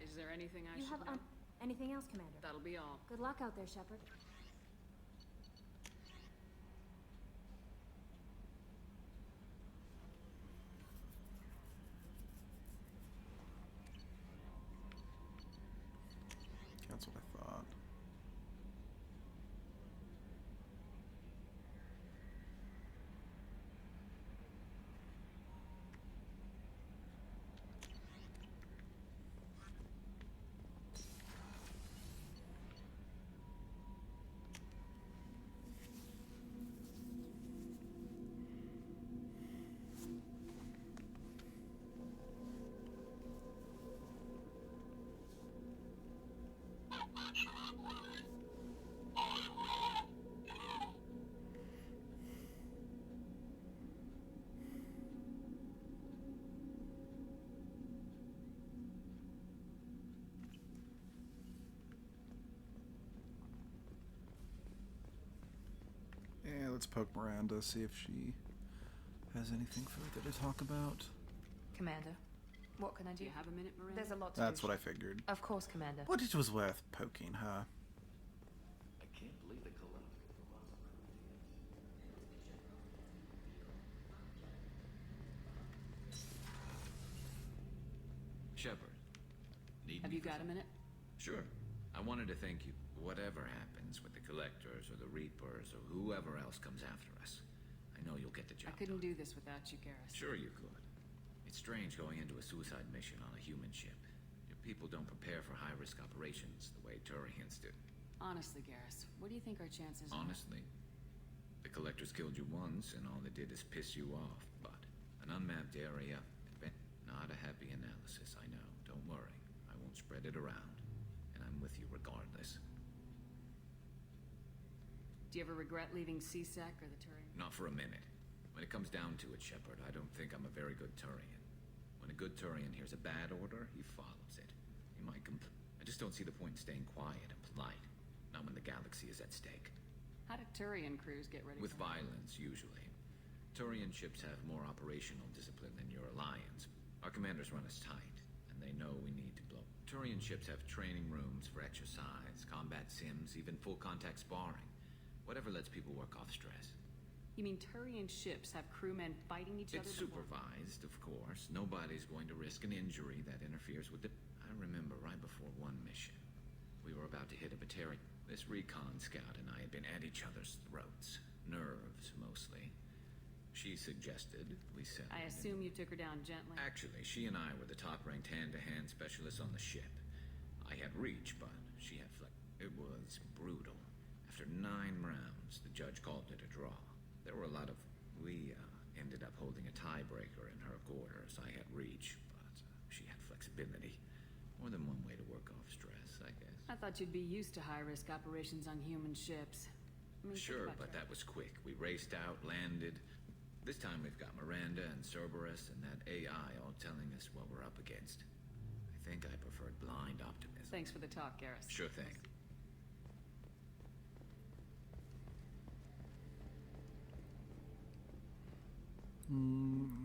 Is there anything I You should have, know? anything else, Commander? That'll be all. Good luck out there, Shepard. That's what I thought. Yeah, let's poke Miranda, see if she has anything further to talk about. Commander, what can I do? Do you have a minute, Miranda? There's a lot to That's do. what I figured. Of course, Commander. But it was worth poking her. I can't believe the collector. Shepard, need Have me you for got a something? minute? Sure. I wanted to thank you. Whatever happens with the Collectors or the Reapers or whoever else comes after us, I know you'll get the I job couldn't done. do this without you, Garrus. Sure you could. It's strange going into a suicide mission on a human ship. Your people don't prepare for high-risk operations the way Turians do. Honestly, Garrus, what do you think our chances are? Honestly, the Collectors killed you once, and all they did is piss you off. But an unmapped area, not a happy analysis, I know. Don't worry. I won't spread it around. And I'm with you regardless. Do you ever regret leaving CSEC or the Turian? Not for a minute. When it comes down to it, Shepard, I don't think I'm a very good Turian. When a good Turian hears a bad order, he follows it. He might I just don't see the point in staying quiet and polite. Not when the galaxy is at stake. How do Turian crews get ready With for violence, usually. Turian ships have more operational discipline than your alliance. Our commanders run us tight, and they know we need to blow. Turian ships have training rooms for exercise, combat sims, even full-contact sparring. Whatever lets people work off stress. You mean Turian ships have crewmen fighting each It's other? before- supervised, of course. Nobody's going to risk an injury that interferes with the... I remember right before one mission. We were about to hit a Batarian. This recon scout and I had been at each other's throats. Nerves, mostly. She suggested we set... I assume you took her down gently. Actually, she and I were the top-ranked hand-to-hand specialists on the ship. I had reach, but she had flex. It was brutal. After 9 rounds, the judge called it a draw. There were a lot of... We ended up holding a tiebreaker in work orders. I had reach, but she had flexibility. More than one way to work off stress, I guess. I thought you'd be used to high-risk operations on human ships. I mean, think Sure, about but that. that was quick. We raced out, landed. This time we've got Miranda and Cerberus and that AI all telling us what we're up against. I think I preferred blind optimism. Thanks for the talk, Garrus. Sure thing.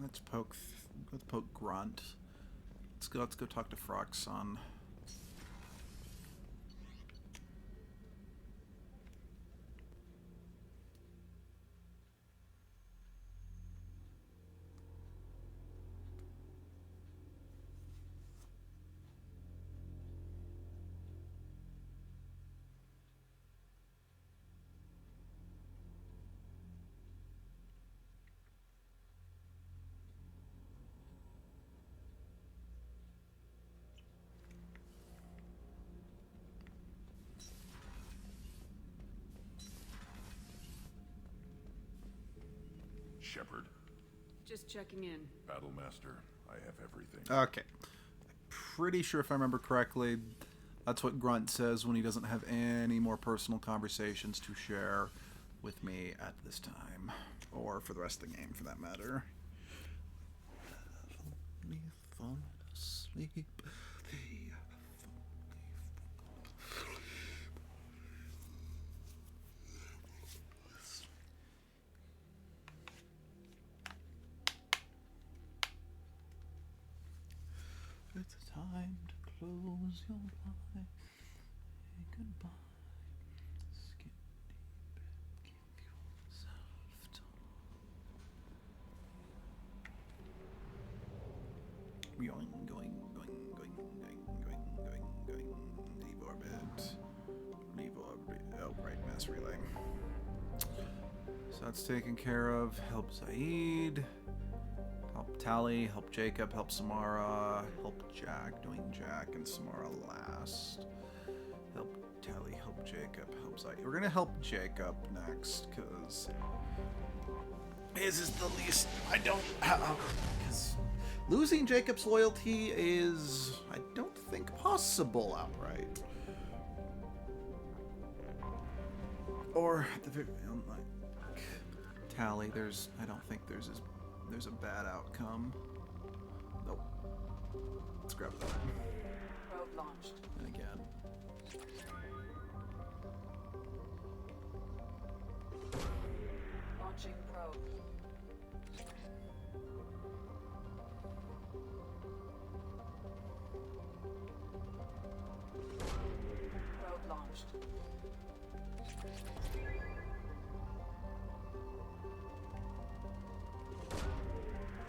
Let's poke Grunt. Let's go talk to Froxon. Shepard, Just checking in. Battlemaster, I have everything. Okay. Pretty sure if I remember correctly, that's what Grunt says when he doesn't have any more personal conversations to share with me at this time. Or for the rest of the game, for that matter. Fall asleep. It's time to close your eyes. Say goodbye. Skin deep and give yourself time. Going. Leave orbit. Oh, right, mass relay. So that's taken care of. Help Zaid. Help Tally, help Jacob, help Samara, help Jack, doing Jack and Samara last. Help Tally, help Jacob, help Zaid. We're gonna help Jacob next, because his is the least I don't have. Because losing Jacob's loyalty is, I don't think, possible outright. Or at the very, like, Tally, I don't think there's a bad outcome. Nope. Let's grab that. Probe launched. And again. Launching probe. Probe launched.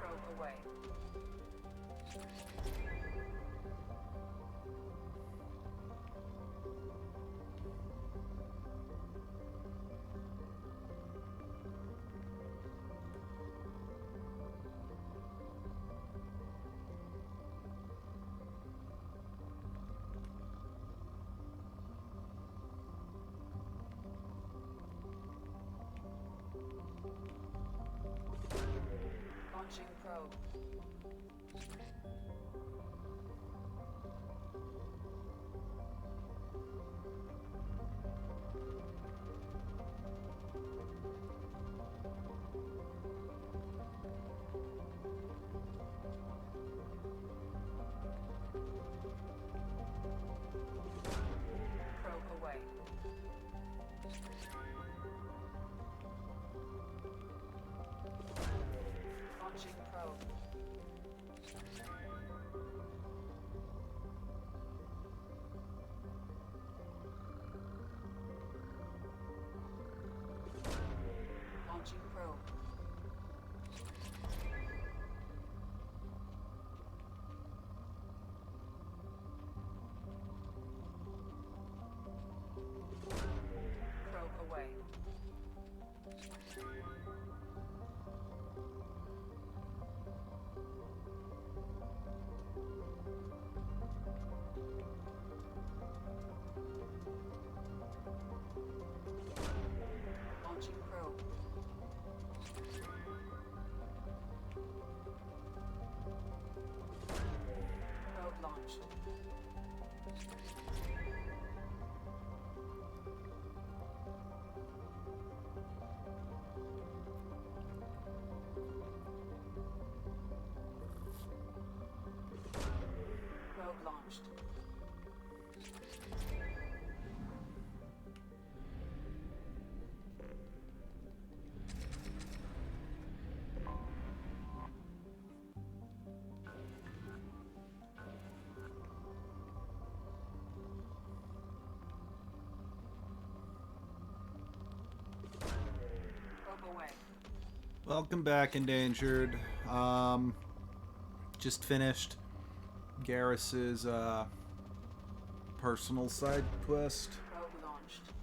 Probe away. Launching probe. Probe away. Launching probe. Launching probe. launched. Welcome back, Endangered. Just finished Garrus's personal side quest.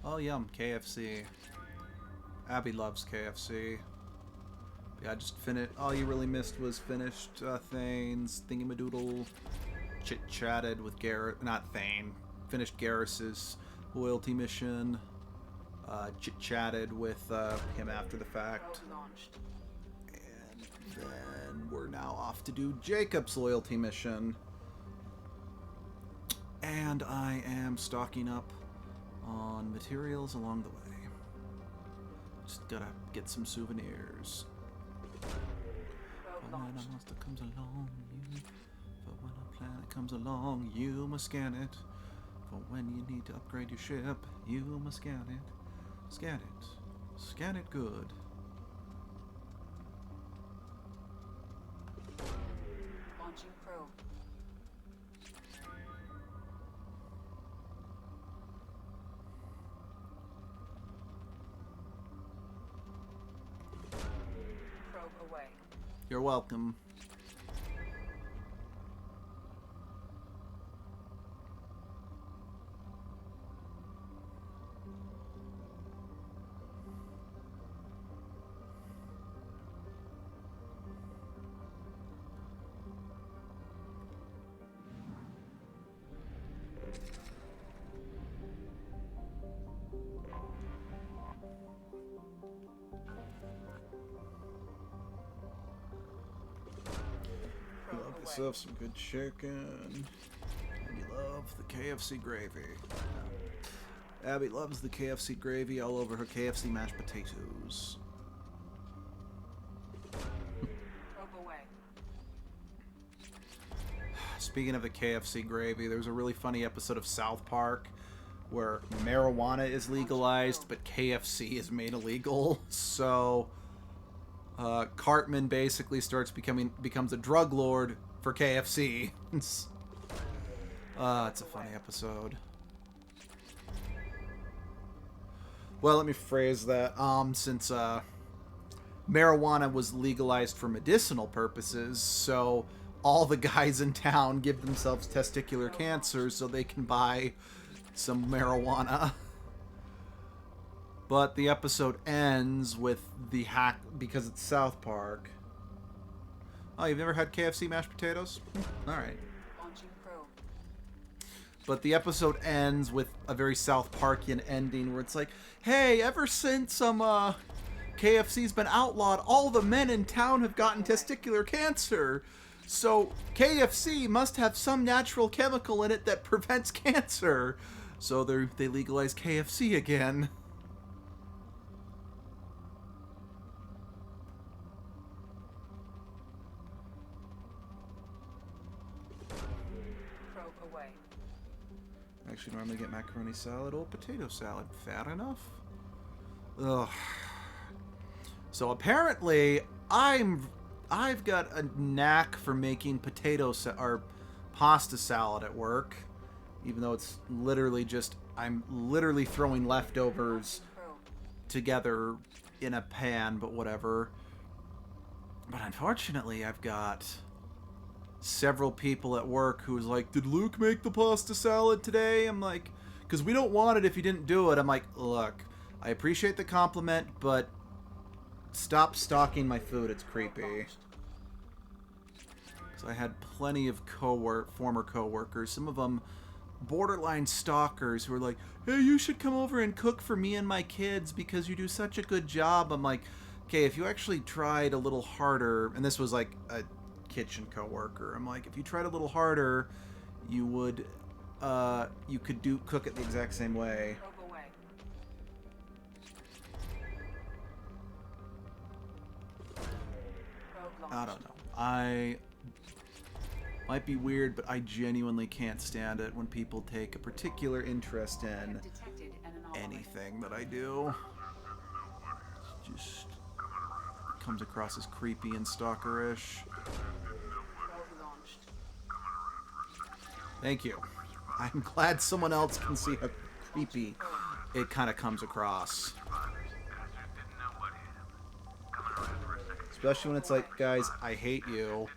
Oh, yum, KFC. Abby loves KFC. Yeah, I just finished. All you really missed was finished Thane's Thingamadoodle. Chit-chatted with Garrus. Not Thane. Finished Garrus's loyalty mission. Chit-chatted with him after the fact. And then we're now off to do Jacob's loyalty mission. And I am stocking up on materials along the way. Just gotta get some souvenirs. For when a monster comes along, for when a planet comes along, you must scan it. For when you need to upgrade your ship, you must scan it. Scan it. Scan it good. Launching probe. Probe away. You're welcome. Love yourself some good chicken. And you love the KFC gravy. Abby loves the KFC gravy all over her KFC mashed potatoes. Speaking of the KFC gravy, there's a really funny episode of South Park where marijuana is legalized, but KFC is made illegal. So Cartman basically becomes a drug lord for KFC. It's a funny episode. Well, let me phrase that. Since marijuana was legalized for medicinal purposes, so all the guys in town give themselves testicular cancer so they can buy some marijuana. But the episode ends with the hack, because it's South Park. Oh, you've never had KFC mashed potatoes? Alright. But the episode ends with a very South Parkian ending where it's like, hey, ever since KFC's been outlawed, all the men in town have gotten testicular cancer. So KFC must have some natural chemical in it that prevents cancer. So they legalize KFC again. Actually, normally get macaroni salad or potato salad. Fair enough. Ugh. So apparently, I've got a knack for making or pasta salad at work, even though it's literally I'm literally throwing leftovers together in a pan, but whatever. But unfortunately, I've got several people at work who's like, did Luke make the pasta salad today? I'm like, because we don't want it if you didn't do it. I'm like, look, I appreciate the compliment, but stop stalking my food. It's creepy. So I had plenty of former co-workers, some of them borderline stalkers, who were like, hey, you should come over and cook for me and my kids because you do such a good job. I'm like, okay, if you actually tried a little harder, and this was like a kitchen co-worker, I'm like, if you tried a little harder, you would you could cook it the exact same way. I don't know. Might be weird, but I genuinely can't stand it when people take a particular interest in anything that I do. It just comes across as creepy and stalkerish. Thank you. I'm glad someone else can see how creepy it kind of comes across. Especially when it's like, guys, I hate you.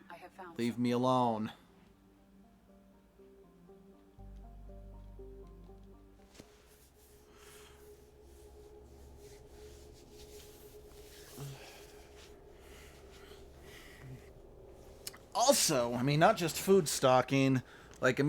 Leave me alone. Also, I mean, not just food stalking, like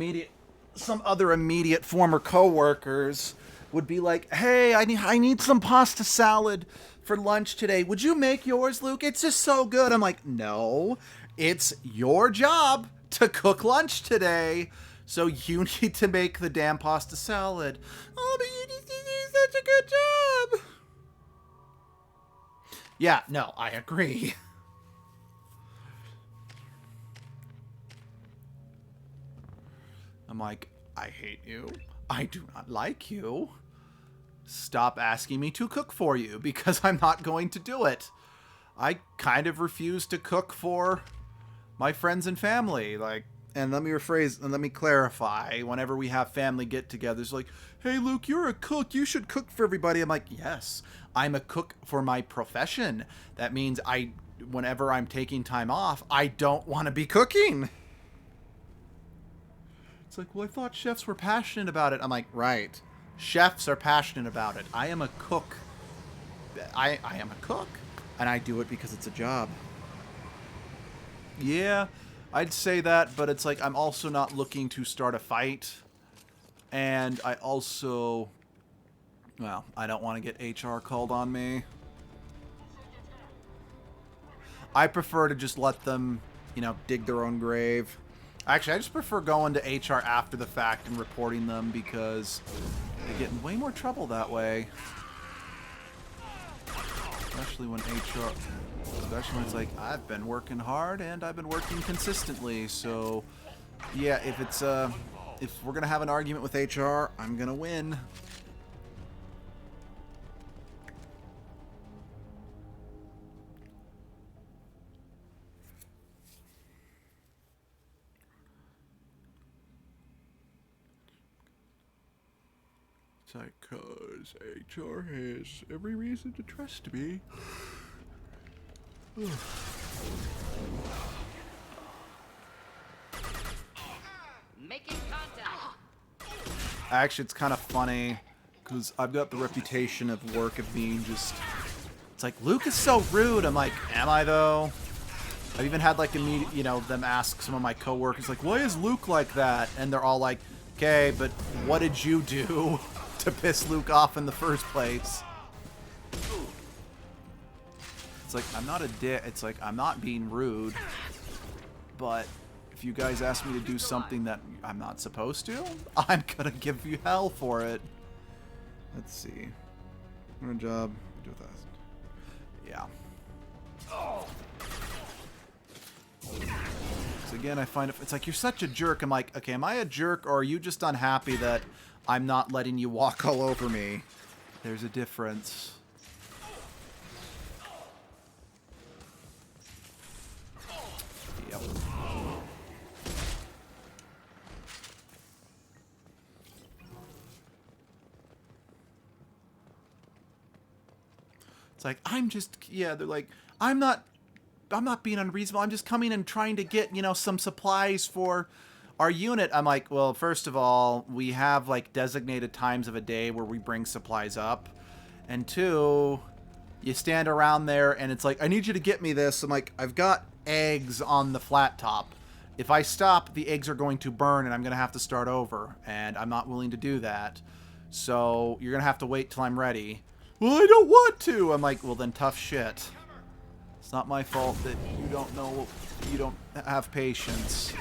some other immediate former co-workers would be like, hey, I need some pasta salad for lunch today. Would you make yours, Luke? It's just so good. I'm like, no, it's your job to cook lunch today. So you need to make the damn pasta salad. Oh, but you just did such a good job. Yeah, no, I agree. I'm like, I hate you. I do not like you. Stop asking me to cook for you because I'm not going to do it. I kind of refuse to cook for my friends and family. Like, and let me rephrase and let me clarify. Whenever we have family get-togethers, like, hey, Luke, you're a cook. You should cook for everybody. I'm like, yes, I'm a cook for my profession. That means whenever I'm taking time off, I don't want to be cooking. It's like, well, I thought chefs were passionate about it. I'm like, right. Chefs are passionate about it. I am a cook. I am a cook. And I do it because it's a job. Yeah, I'd say that, but it's like I'm also not looking to start a fight. And I also... Well, I don't want to get HR called on me. I prefer to just let them, you know, dig their own grave. Actually, I just prefer going to HR after the fact and reporting them because they get in way more trouble that way. Especially when it's like, I've been working hard and I've been working consistently. So, yeah, if we're going to have an argument with HR, I'm going to win. It's like, cause HR has every reason to trust me. Making contact. Actually, it's kind of funny because I've got the reputation of work of being just... It's like, Luke is so rude. I'm like, am I though? I've even had like them ask some of my coworkers like, why is Luke like that? And they're all like, okay, but what did you do to piss Luke off in the first place? It's like, I'm not a dick. It's like, I'm not being rude. But if you guys ask me to do something that I'm not supposed to, I'm gonna give you hell for it. Let's see. What a job. Do with that. Yeah. So again, I find it's like, you're such a jerk. I'm like, okay, am I a jerk or are you just unhappy that I'm not letting you walk all over me? There's a difference. Yep. It's like, they're like, I'm not being unreasonable. I'm just coming and trying to get, some supplies for our unit. I'm like, well, first of all, we have like designated times of a day where we bring supplies up. And two, you stand around there and it's like, I need you to get me this. I'm like, I've got eggs on the flat top. If I stop, the eggs are going to burn and I'm going to have to start over. And I'm not willing to do that. So you're going to have to wait till I'm ready. Well, I don't want to. I'm like, well, then tough shit. It's not my fault that you don't have patience.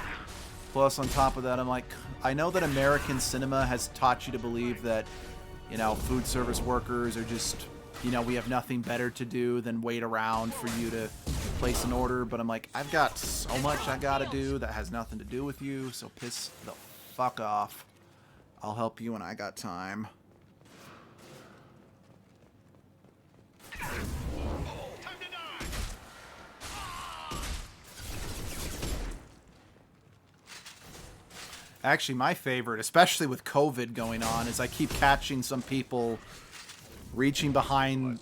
Plus, on top of that, I'm like, I know that American cinema has taught you to believe that, food service workers are just, we have nothing better to do than wait around for you to place an order, but I'm like, I've got so much I gotta do that has nothing to do with you, so piss the fuck off. I'll help you when I got time. Actually, my favorite, especially with COVID going on, is I keep catching some people reaching behind.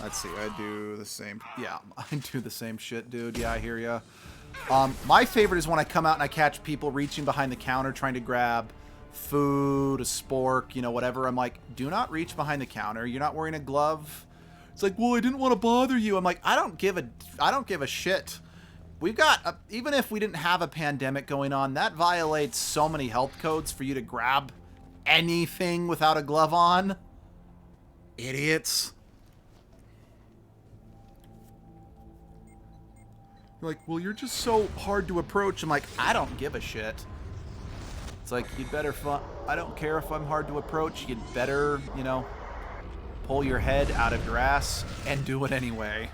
Let's see, I do the same. Yeah, I do the same shit, dude. Yeah, I hear ya. My favorite is when I come out and I catch people reaching behind the counter trying to grab food, a spork, you know, whatever. I'm like, do not reach behind the counter. You're not wearing a glove. It's like, well, I didn't want to bother you. I'm like, I don't give a shit. We've got, even if we didn't have a pandemic going on, that violates so many health codes for you to grab anything without a glove on. Idiots. You're like, well, you're just so hard to approach. I'm like, I don't give a shit. It's like, you'd better, I don't care if I'm hard to approach. You'd better, you know, pull your head out of your ass and do it anyway.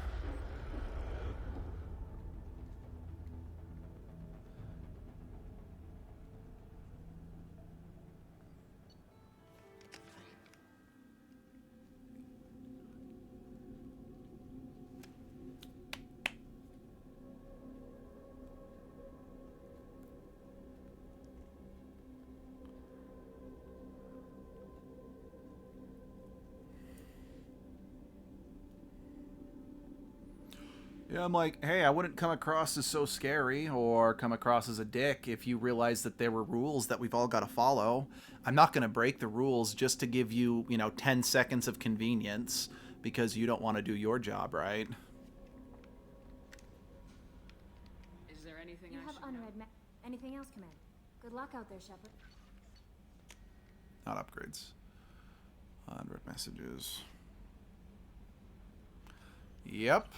Yeah, I'm like, hey, I wouldn't come across as so scary or come across as a dick if you realized that there were rules that we've all got to follow. I'm not going to break the rules just to give you, you know, 10 seconds of convenience because you don't want to do your job, right? Is there anything You I have should know? unread anything else, Commander? Good luck out there, Shepard. Not upgrades. Unread messages. Yep.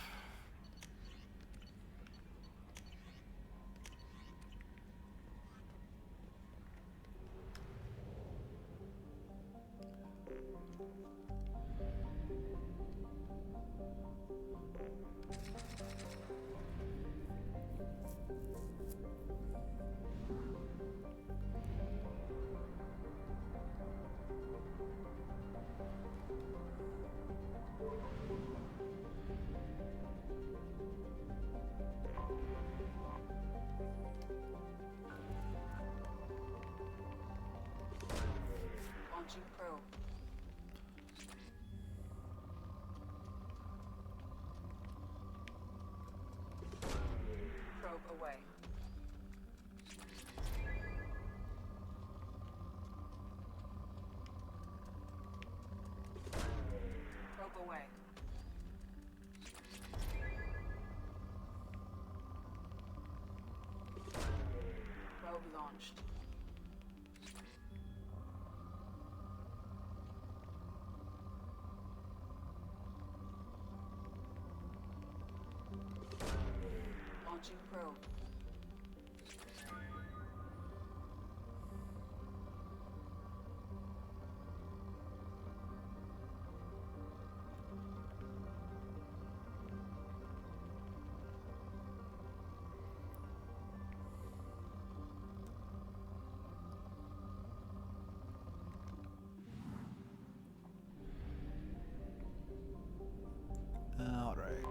Launching probe. Probe away. Probe away. Probe launched. Launching probe. All right.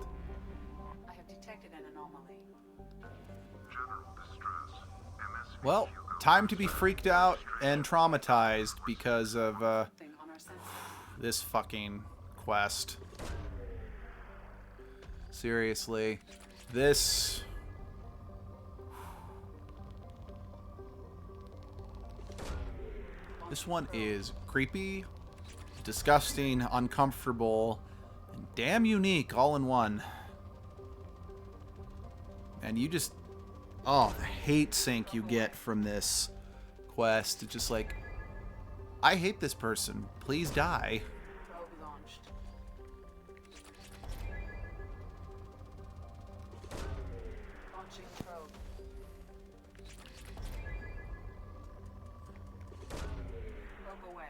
I have detected an anomaly. Well, time to be freaked out and traumatized because of this fucking quest. Seriously. This... This one is creepy, disgusting, uncomfortable, and damn unique all in one. And you just... Oh, the hate sink you get from this quest. It's just like, I hate this person. Please die. Probe launched. Launching probe. Probe away.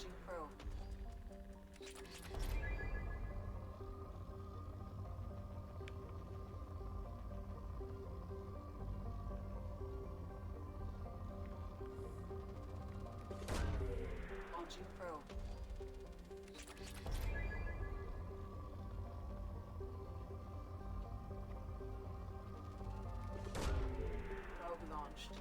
Launching probe. Launching probe. Probe launched.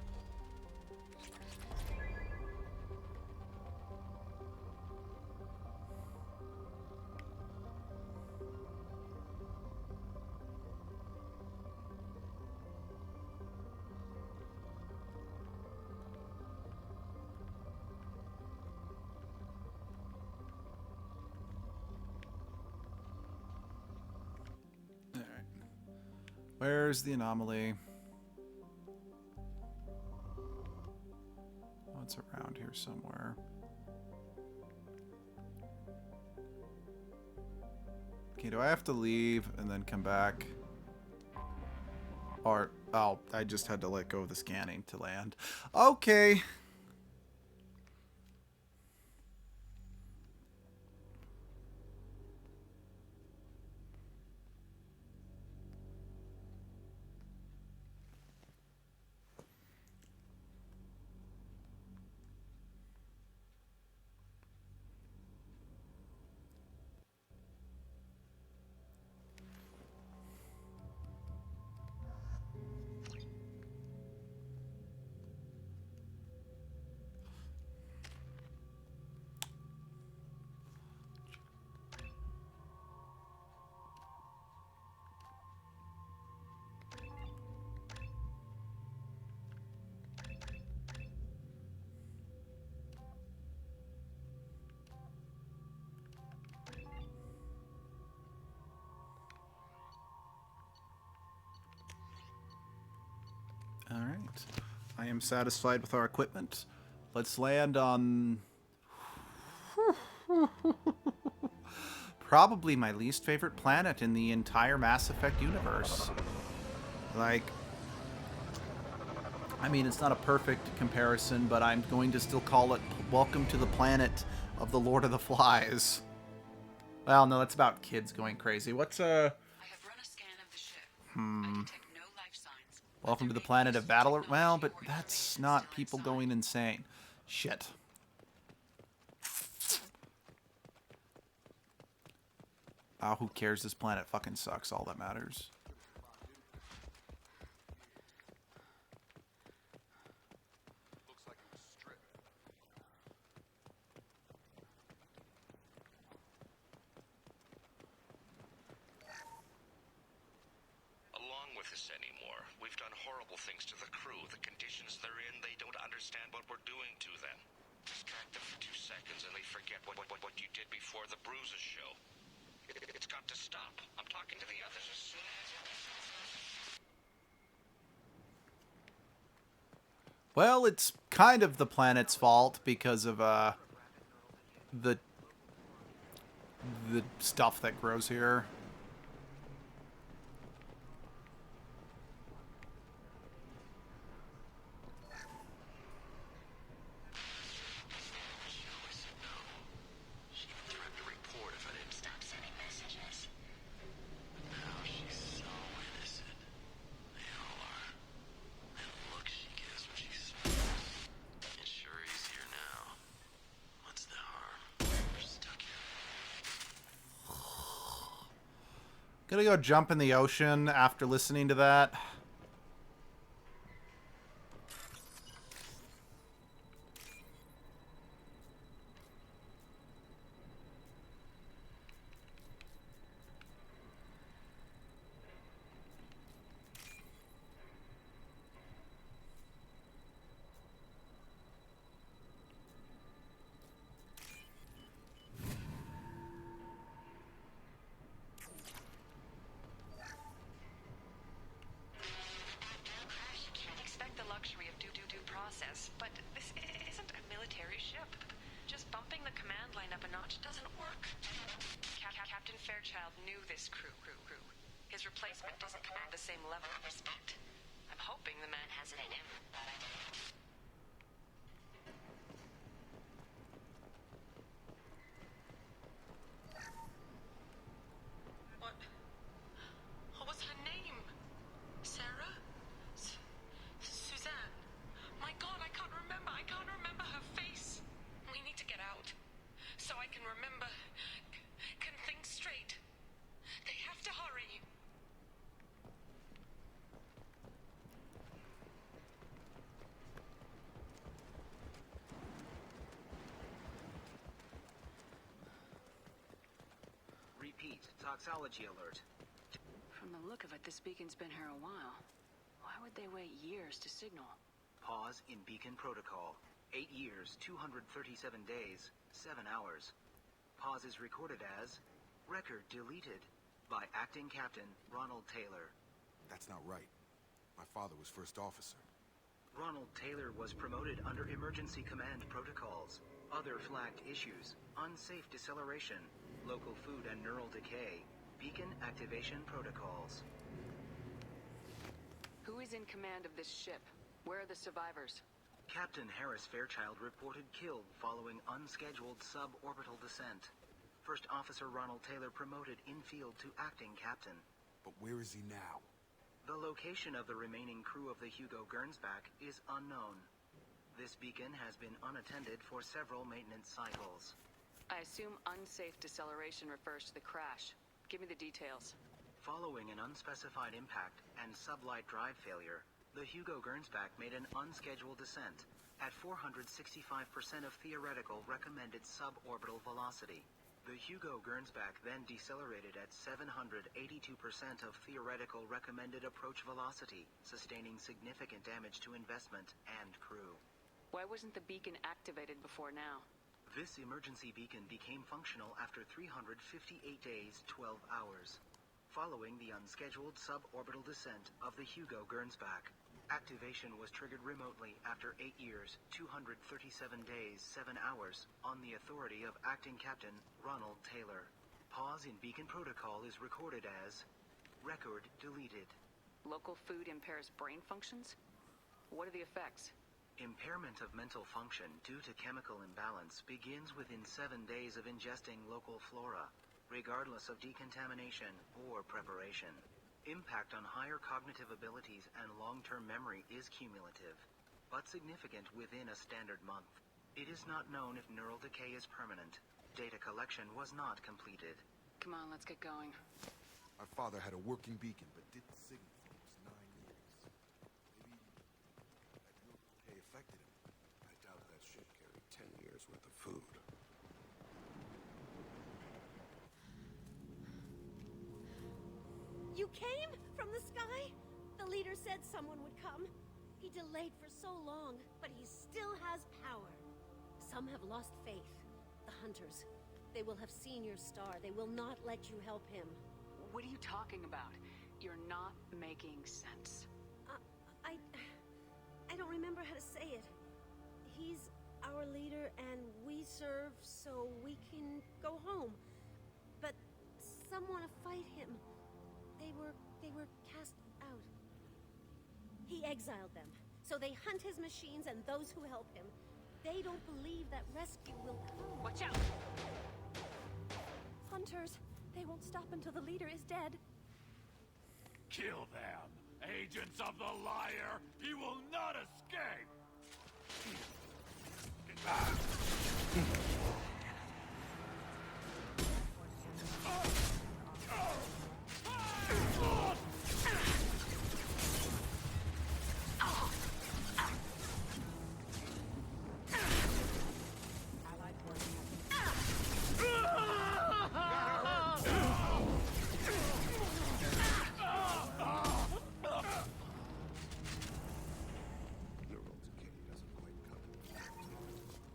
Where's the anomaly? Oh, it's around here somewhere. Okay, do I have to leave and then come back? Or, oh, I just had to let go of the scanning to land. Okay. All right. I am satisfied with our equipment. Let's land on probably my least favorite planet in the entire Mass Effect universe. Like, I mean, it's not a perfect comparison, but I'm going to still call it Welcome to the Planet of the Lord of the Flies. Well, no, that's about kids going crazy. What's Welcome to the Planet of Battle. Well, but that's not people going insane. Shit. Oh, who cares? This planet fucking sucks. All that matters. Along with us anymore. We've done horrible things to the crew. The conditions they're in, they don't understand what we're doing to them. Distract them for 2 seconds and they forget what you did before the bruises show. It's got to stop. I'm talking to the others as soon as... Well, it's kind of the planet's fault because of the stuff that grows here. Gonna go jump in the ocean after listening to that. toxology alert. From the look of it, this beacon's been here a while. Why would they wait years to signal? Pause in beacon protocol. 8 years, 237 days, 7 hours. Pause is recorded as record deleted by Acting Captain Ronald Taylor. That's not right. My father was first officer. Ronald Taylor was promoted under emergency command protocols. Other flagged issues: unsafe deceleration, local food and neural decay, beacon activation protocols. Who is in command of this ship? Where are the survivors? Captain Harris Fairchild reported killed following unscheduled suborbital descent. First Officer Ronald Taylor promoted in-field to acting captain. But where is he now? The location of the remaining crew of the Hugo Gernsback is unknown. This beacon has been unattended for several maintenance cycles. I assume unsafe deceleration refers to the crash. Give me the details. Following an unspecified impact and sublight drive failure, the Hugo Gernsback made an unscheduled descent at 465% of theoretical recommended suborbital velocity. The Hugo Gernsback then decelerated at 782% of theoretical recommended approach velocity, sustaining significant damage to investment and crew. Why wasn't the beacon activated before now? This emergency beacon became functional after 358 days, 12 hours. Following the unscheduled suborbital descent of the Hugo Gernsback, activation was triggered remotely after 8 years, 237 days, 7 hours, on the authority of Acting Captain Ronald Taylor. Pause in beacon protocol is recorded as record deleted. Local food impairs brain functions? What are the effects? Impairment of mental function due to chemical imbalance begins within 7 days of ingesting local flora, regardless of decontamination or preparation. Impact on higher cognitive abilities and long-term memory is cumulative, but significant within a standard month. It is not known if neural decay is permanent. Data collection was not completed. Come on, let's get going. My father had a working beacon, but didn't signal for almost 9 years. Maybe that neural decay affected him. I doubt that ship carried 10 years worth of food. You came from the sky? The leader said someone would come. He delayed for so long, but he still has power. Some have lost faith. The Hunters. They will have seen your star. They will not let you help him. What are you talking about? You're not making sense. I don't remember how to say it. He's our leader and we serve so we can go home. But some want to fight him. They were cast out. He exiled them, so they hunt his machines and those who help him. They don't believe that rescue will come. Watch out! Hunters, they won't stop until the leader is dead. Kill them! Agents of the liar! He will not escape!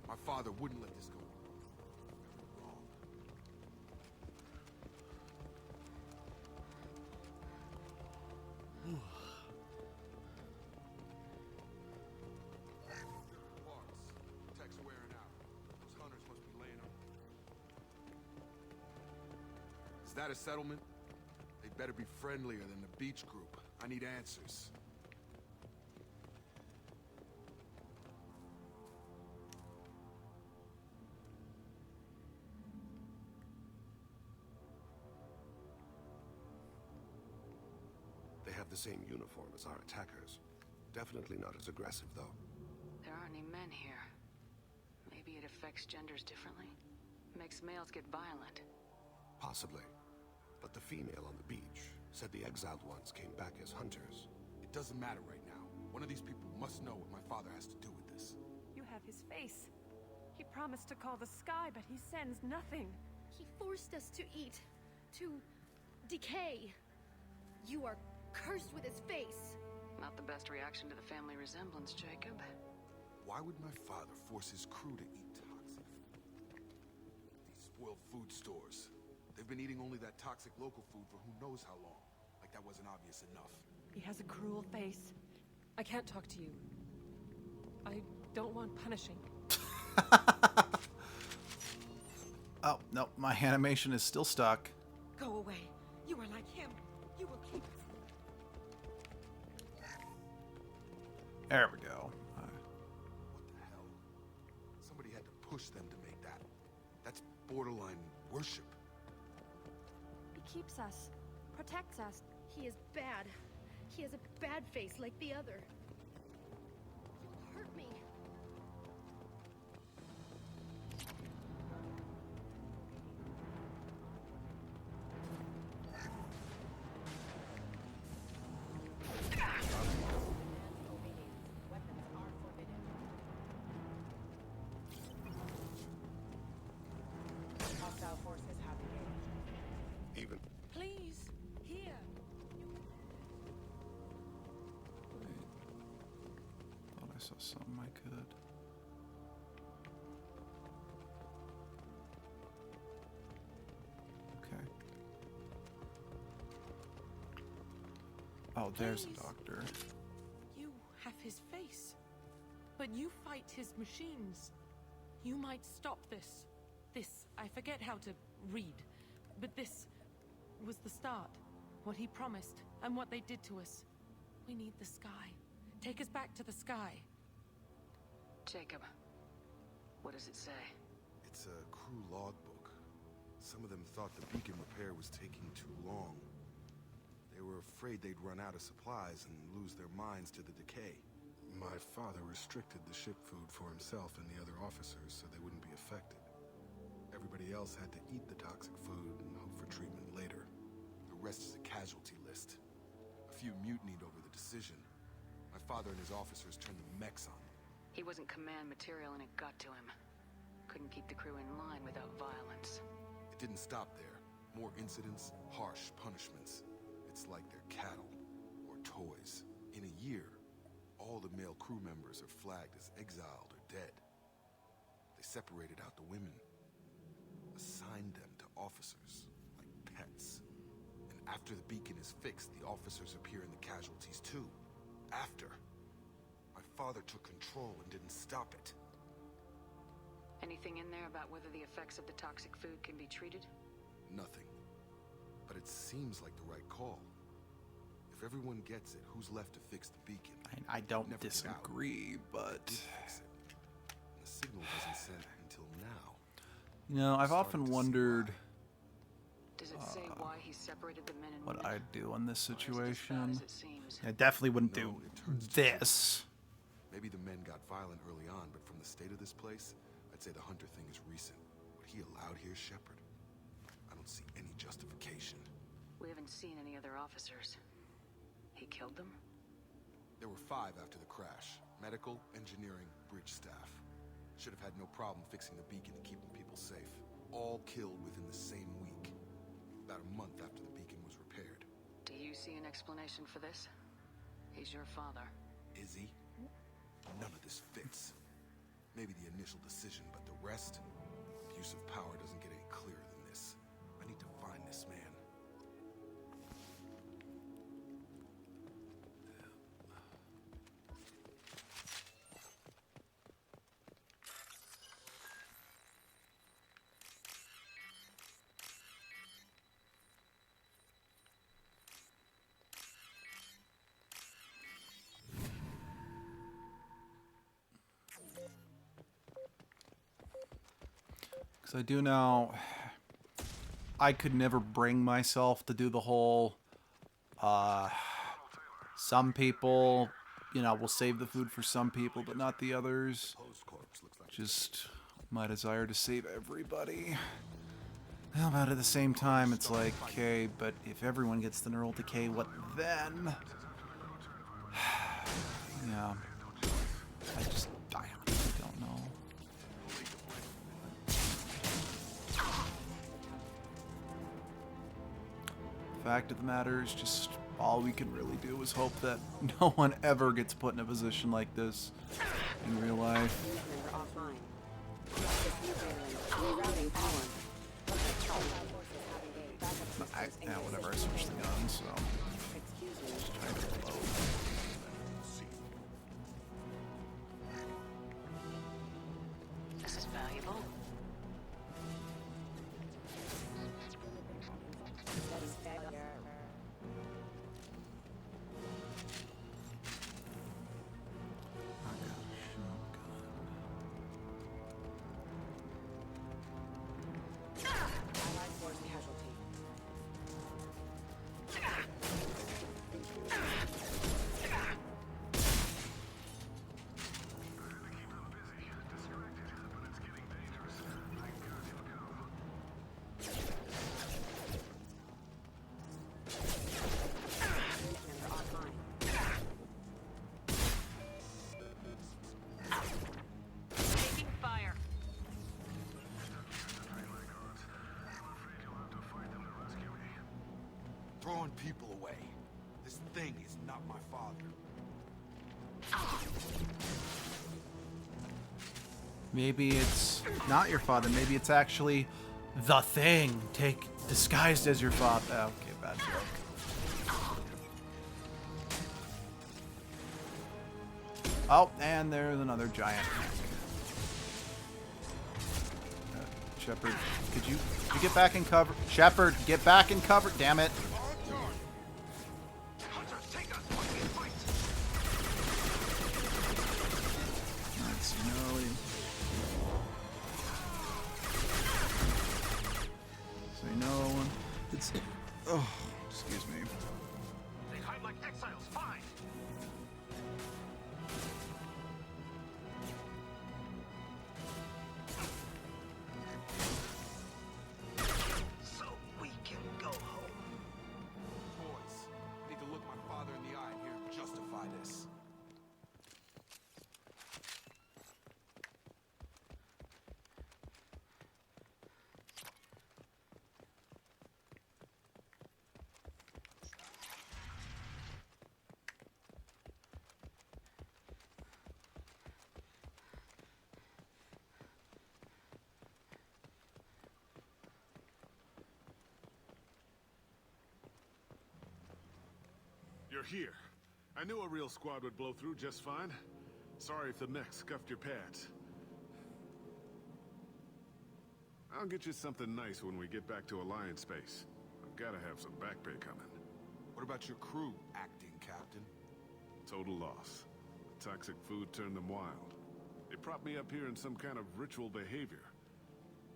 My father wouldn't let this go. Wrong. Parts. Tech's wearing out. Those hunters must be laying up. Is that a settlement? They better be friendlier than the beach group. I need answers. They have the same uniform as our attackers. Definitely not as aggressive, though. There aren't any men here. Maybe it affects genders differently. Makes males get violent. Possibly. But the female on the beach said the exiled ones came back as hunters. It doesn't matter right now. One of these people must know what my father has to do with this. You have his face. He promised to call the sky, but he sends nothing. He forced us to eat, to Decay. You are cursed with his face. Not the best reaction to the family resemblance, Jacob. Why would my father force his crew to eat toxic food? These spoiled food stores. They've been eating only that toxic local food for who knows how long. Like that wasn't obvious enough. He has a cruel face. I can't talk to you. I don't want punishing. Oh, no, my animation is still stuck. Go away. You are like him. You will keep us. There we go. What the hell? Somebody had to push them to make that. That's borderline worship. He keeps us, protects us. He is bad. He has a bad face like the other. You'll hurt me. Hostile forces have engaged. Even. Please, here. Thought I saw something I could. Okay. Oh, there's a Please. doctor. You have his face. But you fight his machines. You might stop this. This, I forget how to read. But this was the start. What he promised, and what they did to us. We need the sky. Take us back to the sky. Jacob, what does it say? It's a crew logbook. Some of them thought the beacon repair was taking too long. They were afraid they'd run out of supplies and lose their minds to the decay. My father restricted the ship food for himself and the other officers so they wouldn't be affected. Everybody else had to eat the toxic food and hope for treatment later. The rest is a casualty list. A few mutinied over the decision. My father and his officers turned the mechs on them. He wasn't command material and it got to him. Couldn't keep the crew in line without violence. It didn't stop there. More incidents, harsh punishments. It's like they're cattle or toys. In a year, all the male crew members are flagged as exiled or dead. They separated out the women, assigned them to officers, like pets. And after the beacon is fixed, the officers appear in the casualties too. After. My father took control and didn't stop it. Anything in there about whether the effects of the toxic food can be treated? Nothing. But it seems like the right call. If everyone gets it, who's left to fix the beacon? I don't Never get disagree, but Did fix it. And the signal wasn't sent until now. you know, I've often wondered Does it say why he separated the men and what women? I'd do in this Or is it as situation. bad as it seems? I definitely wouldn't do No, it turns to this. Maybe the men got violent early on, but from the state of this place, I'd say the Hunter thing is recent. What he allowed here, Shepard, I don't see any justification. We haven't seen any other officers. He killed them? There were 5 after the crash. Medical, engineering, bridge staff. Should have had no problem fixing the beacon and keeping people safe. All killed within the same week. About a month after the beacon was repaired. Do you see an explanation for this? He's your father. Is he? None of this fits. Maybe the initial decision, but the rest? Abuse of power doesn't get any clearer than this. I need to find this man. Because I do now, I could never bring myself to do the whole, some people, you know, will save the food for some people, but not the others. Just my desire to save everybody. How about at the same time, it's like, okay, but if everyone gets the neural decay, what then? Yeah. I honestly don't know. fact of the matter is just all we can really do is hope that no one ever gets put in a position like this in real life. Whatever, I switched the gun, so just trying to reload. This is valuable. Throwing people away. This thing is not my father. Maybe it's not your father. Maybe it's actually the thing. Disguised as your father. Oh, okay, bad joke. Oh, and there's another giant. Shepard, could you get back in cover? Shepard, get back in cover. Damn it. Oh, excuse me. They hide like exiles, fine. So we can go home. Boys, I need to look my father in the eye here and justify this. You're here. I knew a real squad would blow through just fine. Sorry if the mech scuffed your pads. I'll get you something nice when we get back to Alliance space. I've gotta have some back pay coming. What about your crew, acting captain? Total loss. The toxic food turned them wild. They propped me up here in some kind of ritual behavior.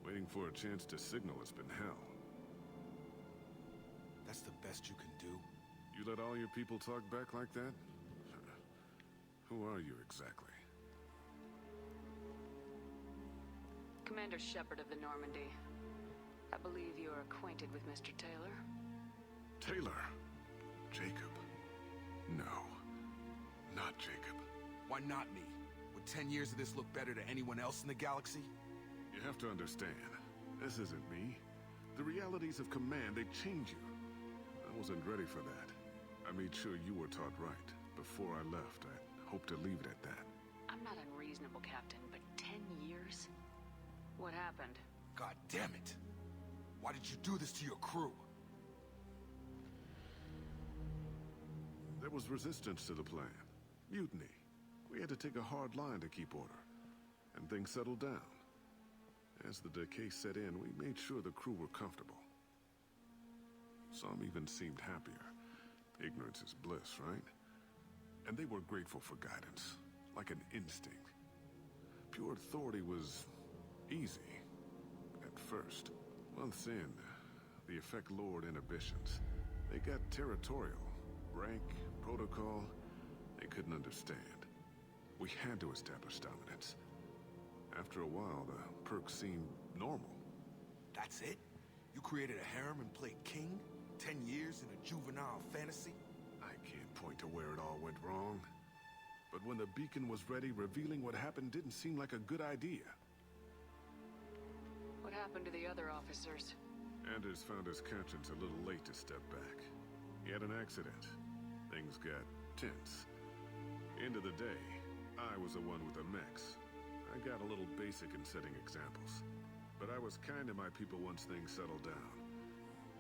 Waiting for a chance to signal has been hell. That's the best you can do? You let all your people talk back like that? Who are you exactly? Commander Shepard of the Normandy. I believe you are acquainted with Mr. Taylor. Taylor? Jacob? No. Not Jacob. Why not me? Would 10 years of this look better to anyone else in the galaxy? You have to understand, this isn't me. The realities of command, they change you. I wasn't ready for that. I made sure you were taught right. Before I left, I hoped to leave it at that. I'm not unreasonable, Captain, but 10 years? What happened? God damn it! Why did you do this to your crew? There was resistance to the plan. Mutiny. We had to take a hard line to keep order. And things settled down. As the decay set in, we made sure the crew were comfortable. Some even seemed happier. Ignorance is bliss, right? And they were grateful for guidance, like an instinct. Pure authority was easy, at first. Months in, the effect lowered inhibitions. They got territorial. Rank, protocol, they couldn't understand. We had to establish dominance. After a while, the perks seemed normal. That's it? You created a harem and played king? 10 years in a juvenile fantasy? I can't point to where it all went wrong. But when the beacon was ready, revealing what happened didn't seem like a good idea. What happened to the other officers? Anders found his conscience a little late to step back. He had an accident. Things got tense. End of the day, I was the one with the mechs. I got a little basic in setting examples. But I was kind to my people once things settled down.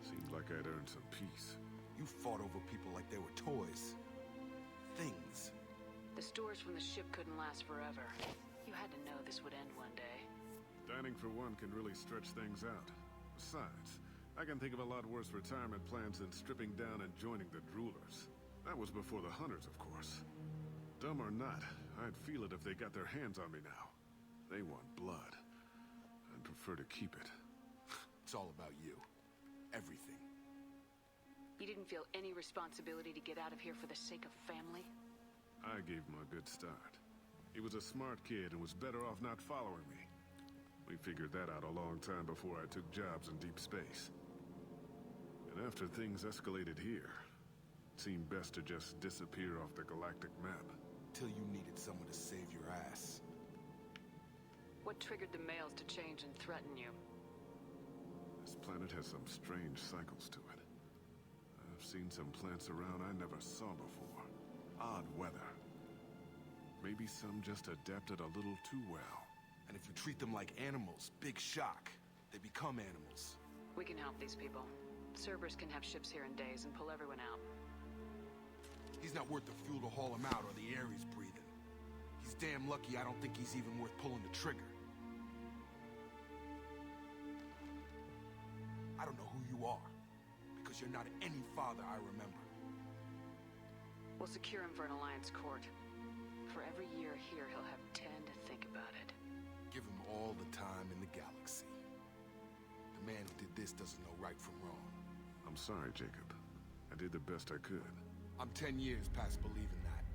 Seemed like I'd earned some peace. You fought over people like they were toys. Things. The stores from the ship couldn't last forever. You had to know this would end one day. Dining for one can really stretch things out. Besides, I can think of a lot worse retirement plans than stripping down and joining the Droolers. That was before the Hunters, of course. Dumb or not, I'd feel it if they got their hands on me now. They want blood. I'd prefer to keep it. It's all about you. Everything. You didn't feel any responsibility to get out of here for the sake of family? I gave him a good start. He was a smart kid and was better off not following me. We figured that out a long time before I took jobs in deep space. And after things escalated here, it seemed best to just disappear off the galactic map. Till you needed someone to save your ass. What triggered the males to change and threaten you? This planet has some strange cycles to it. I've seen some plants around I never saw before. Odd weather. Maybe some just adapted a little too well. And if you treat them like animals, big shock. They become animals. We can help these people. Cerberus can have ships here in days and pull everyone out. He's not worth the fuel to haul him out or the air he's breathing. He's damn lucky I don't think he's even worth pulling the trigger. I don't know who you are, because you're not any father I remember. We'll secure him for an Alliance court. For every year here, he'll have 10 to think about it. Give him all the time in the galaxy. The man who did this doesn't know right from wrong. I'm sorry, Jacob. I did the best I could. I'm 10 years past believing that.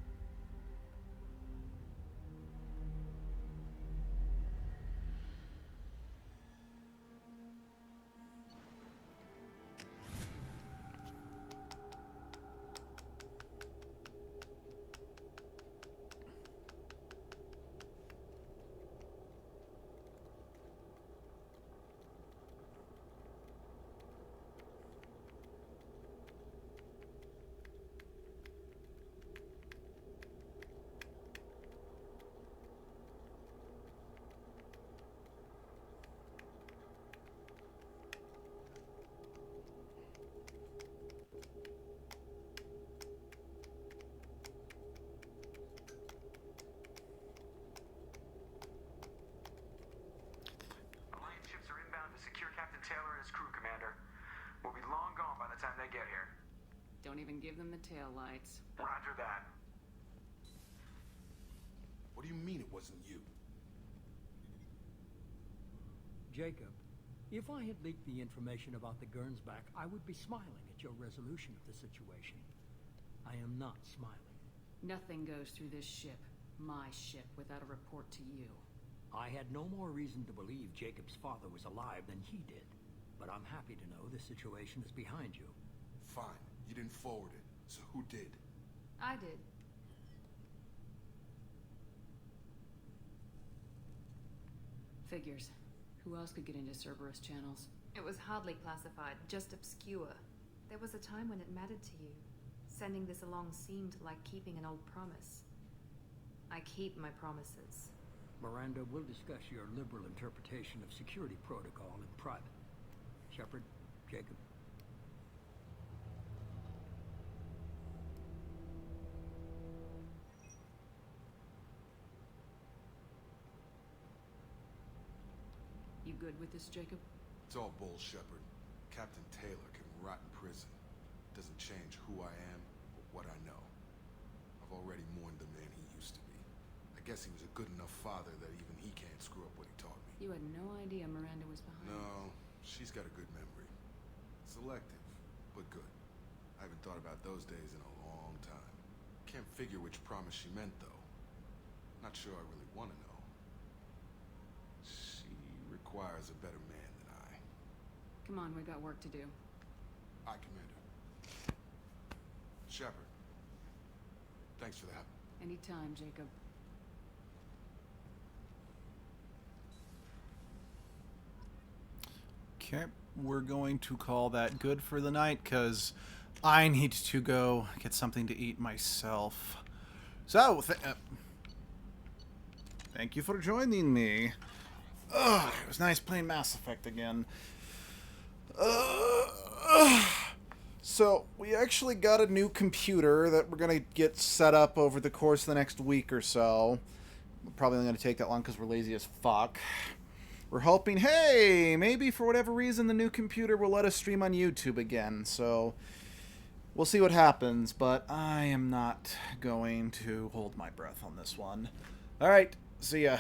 Taylor and his crew, Commander. We'll be long gone by the time they get here. Don't even give them the tail lights. Roger that. What do you mean it wasn't you? Jacob, if I had leaked the information about the Gernsback, I would be smiling at your resolution of the situation. I am not smiling. Nothing goes through this ship, my ship, without a report to you. I had no more reason to believe Jacob's father was alive than he did. But I'm happy to know the situation is behind you. Fine. You didn't forward it. So who did? I did. Figures. Who else could get into Cerberus channels? It was hardly classified, just obscure. There was a time when it mattered to you. Sending this along seemed like keeping an old promise. I keep my promises. Miranda, we'll discuss your liberal interpretation of security protocol in private. Shepard, Jacob. You good with this, Jacob? It's all bull, Shepard. Captain Taylor can rot in prison. Doesn't change who I am or what I know. I've already mourned the man he used to be. I guess he was a good enough father that even he can't screw up what he taught me. You had no idea Miranda was behind. No, she's got a good memory. Selective, but good. I haven't thought about those days in a long time. Can't figure which promise she meant, though. Not sure I really want to know. She requires a better man than I. Come on, we got work to do. Aye, Commander. Shepard. Thanks for that. Anytime, Jacob. Okay, we're going to call that good for the night, because I need to go get something to eat myself. So, thank you for joining me. Ugh, it was nice playing Mass Effect again. So, we actually got a new computer that we're going to get set up over the course of the next week or so. Probably only going to take that long because we're lazy as fuck. We're hoping, hey, maybe for whatever reason the new computer will let us stream on YouTube again. So, we'll see what happens, but I am not going to hold my breath on this one. Alright, see ya.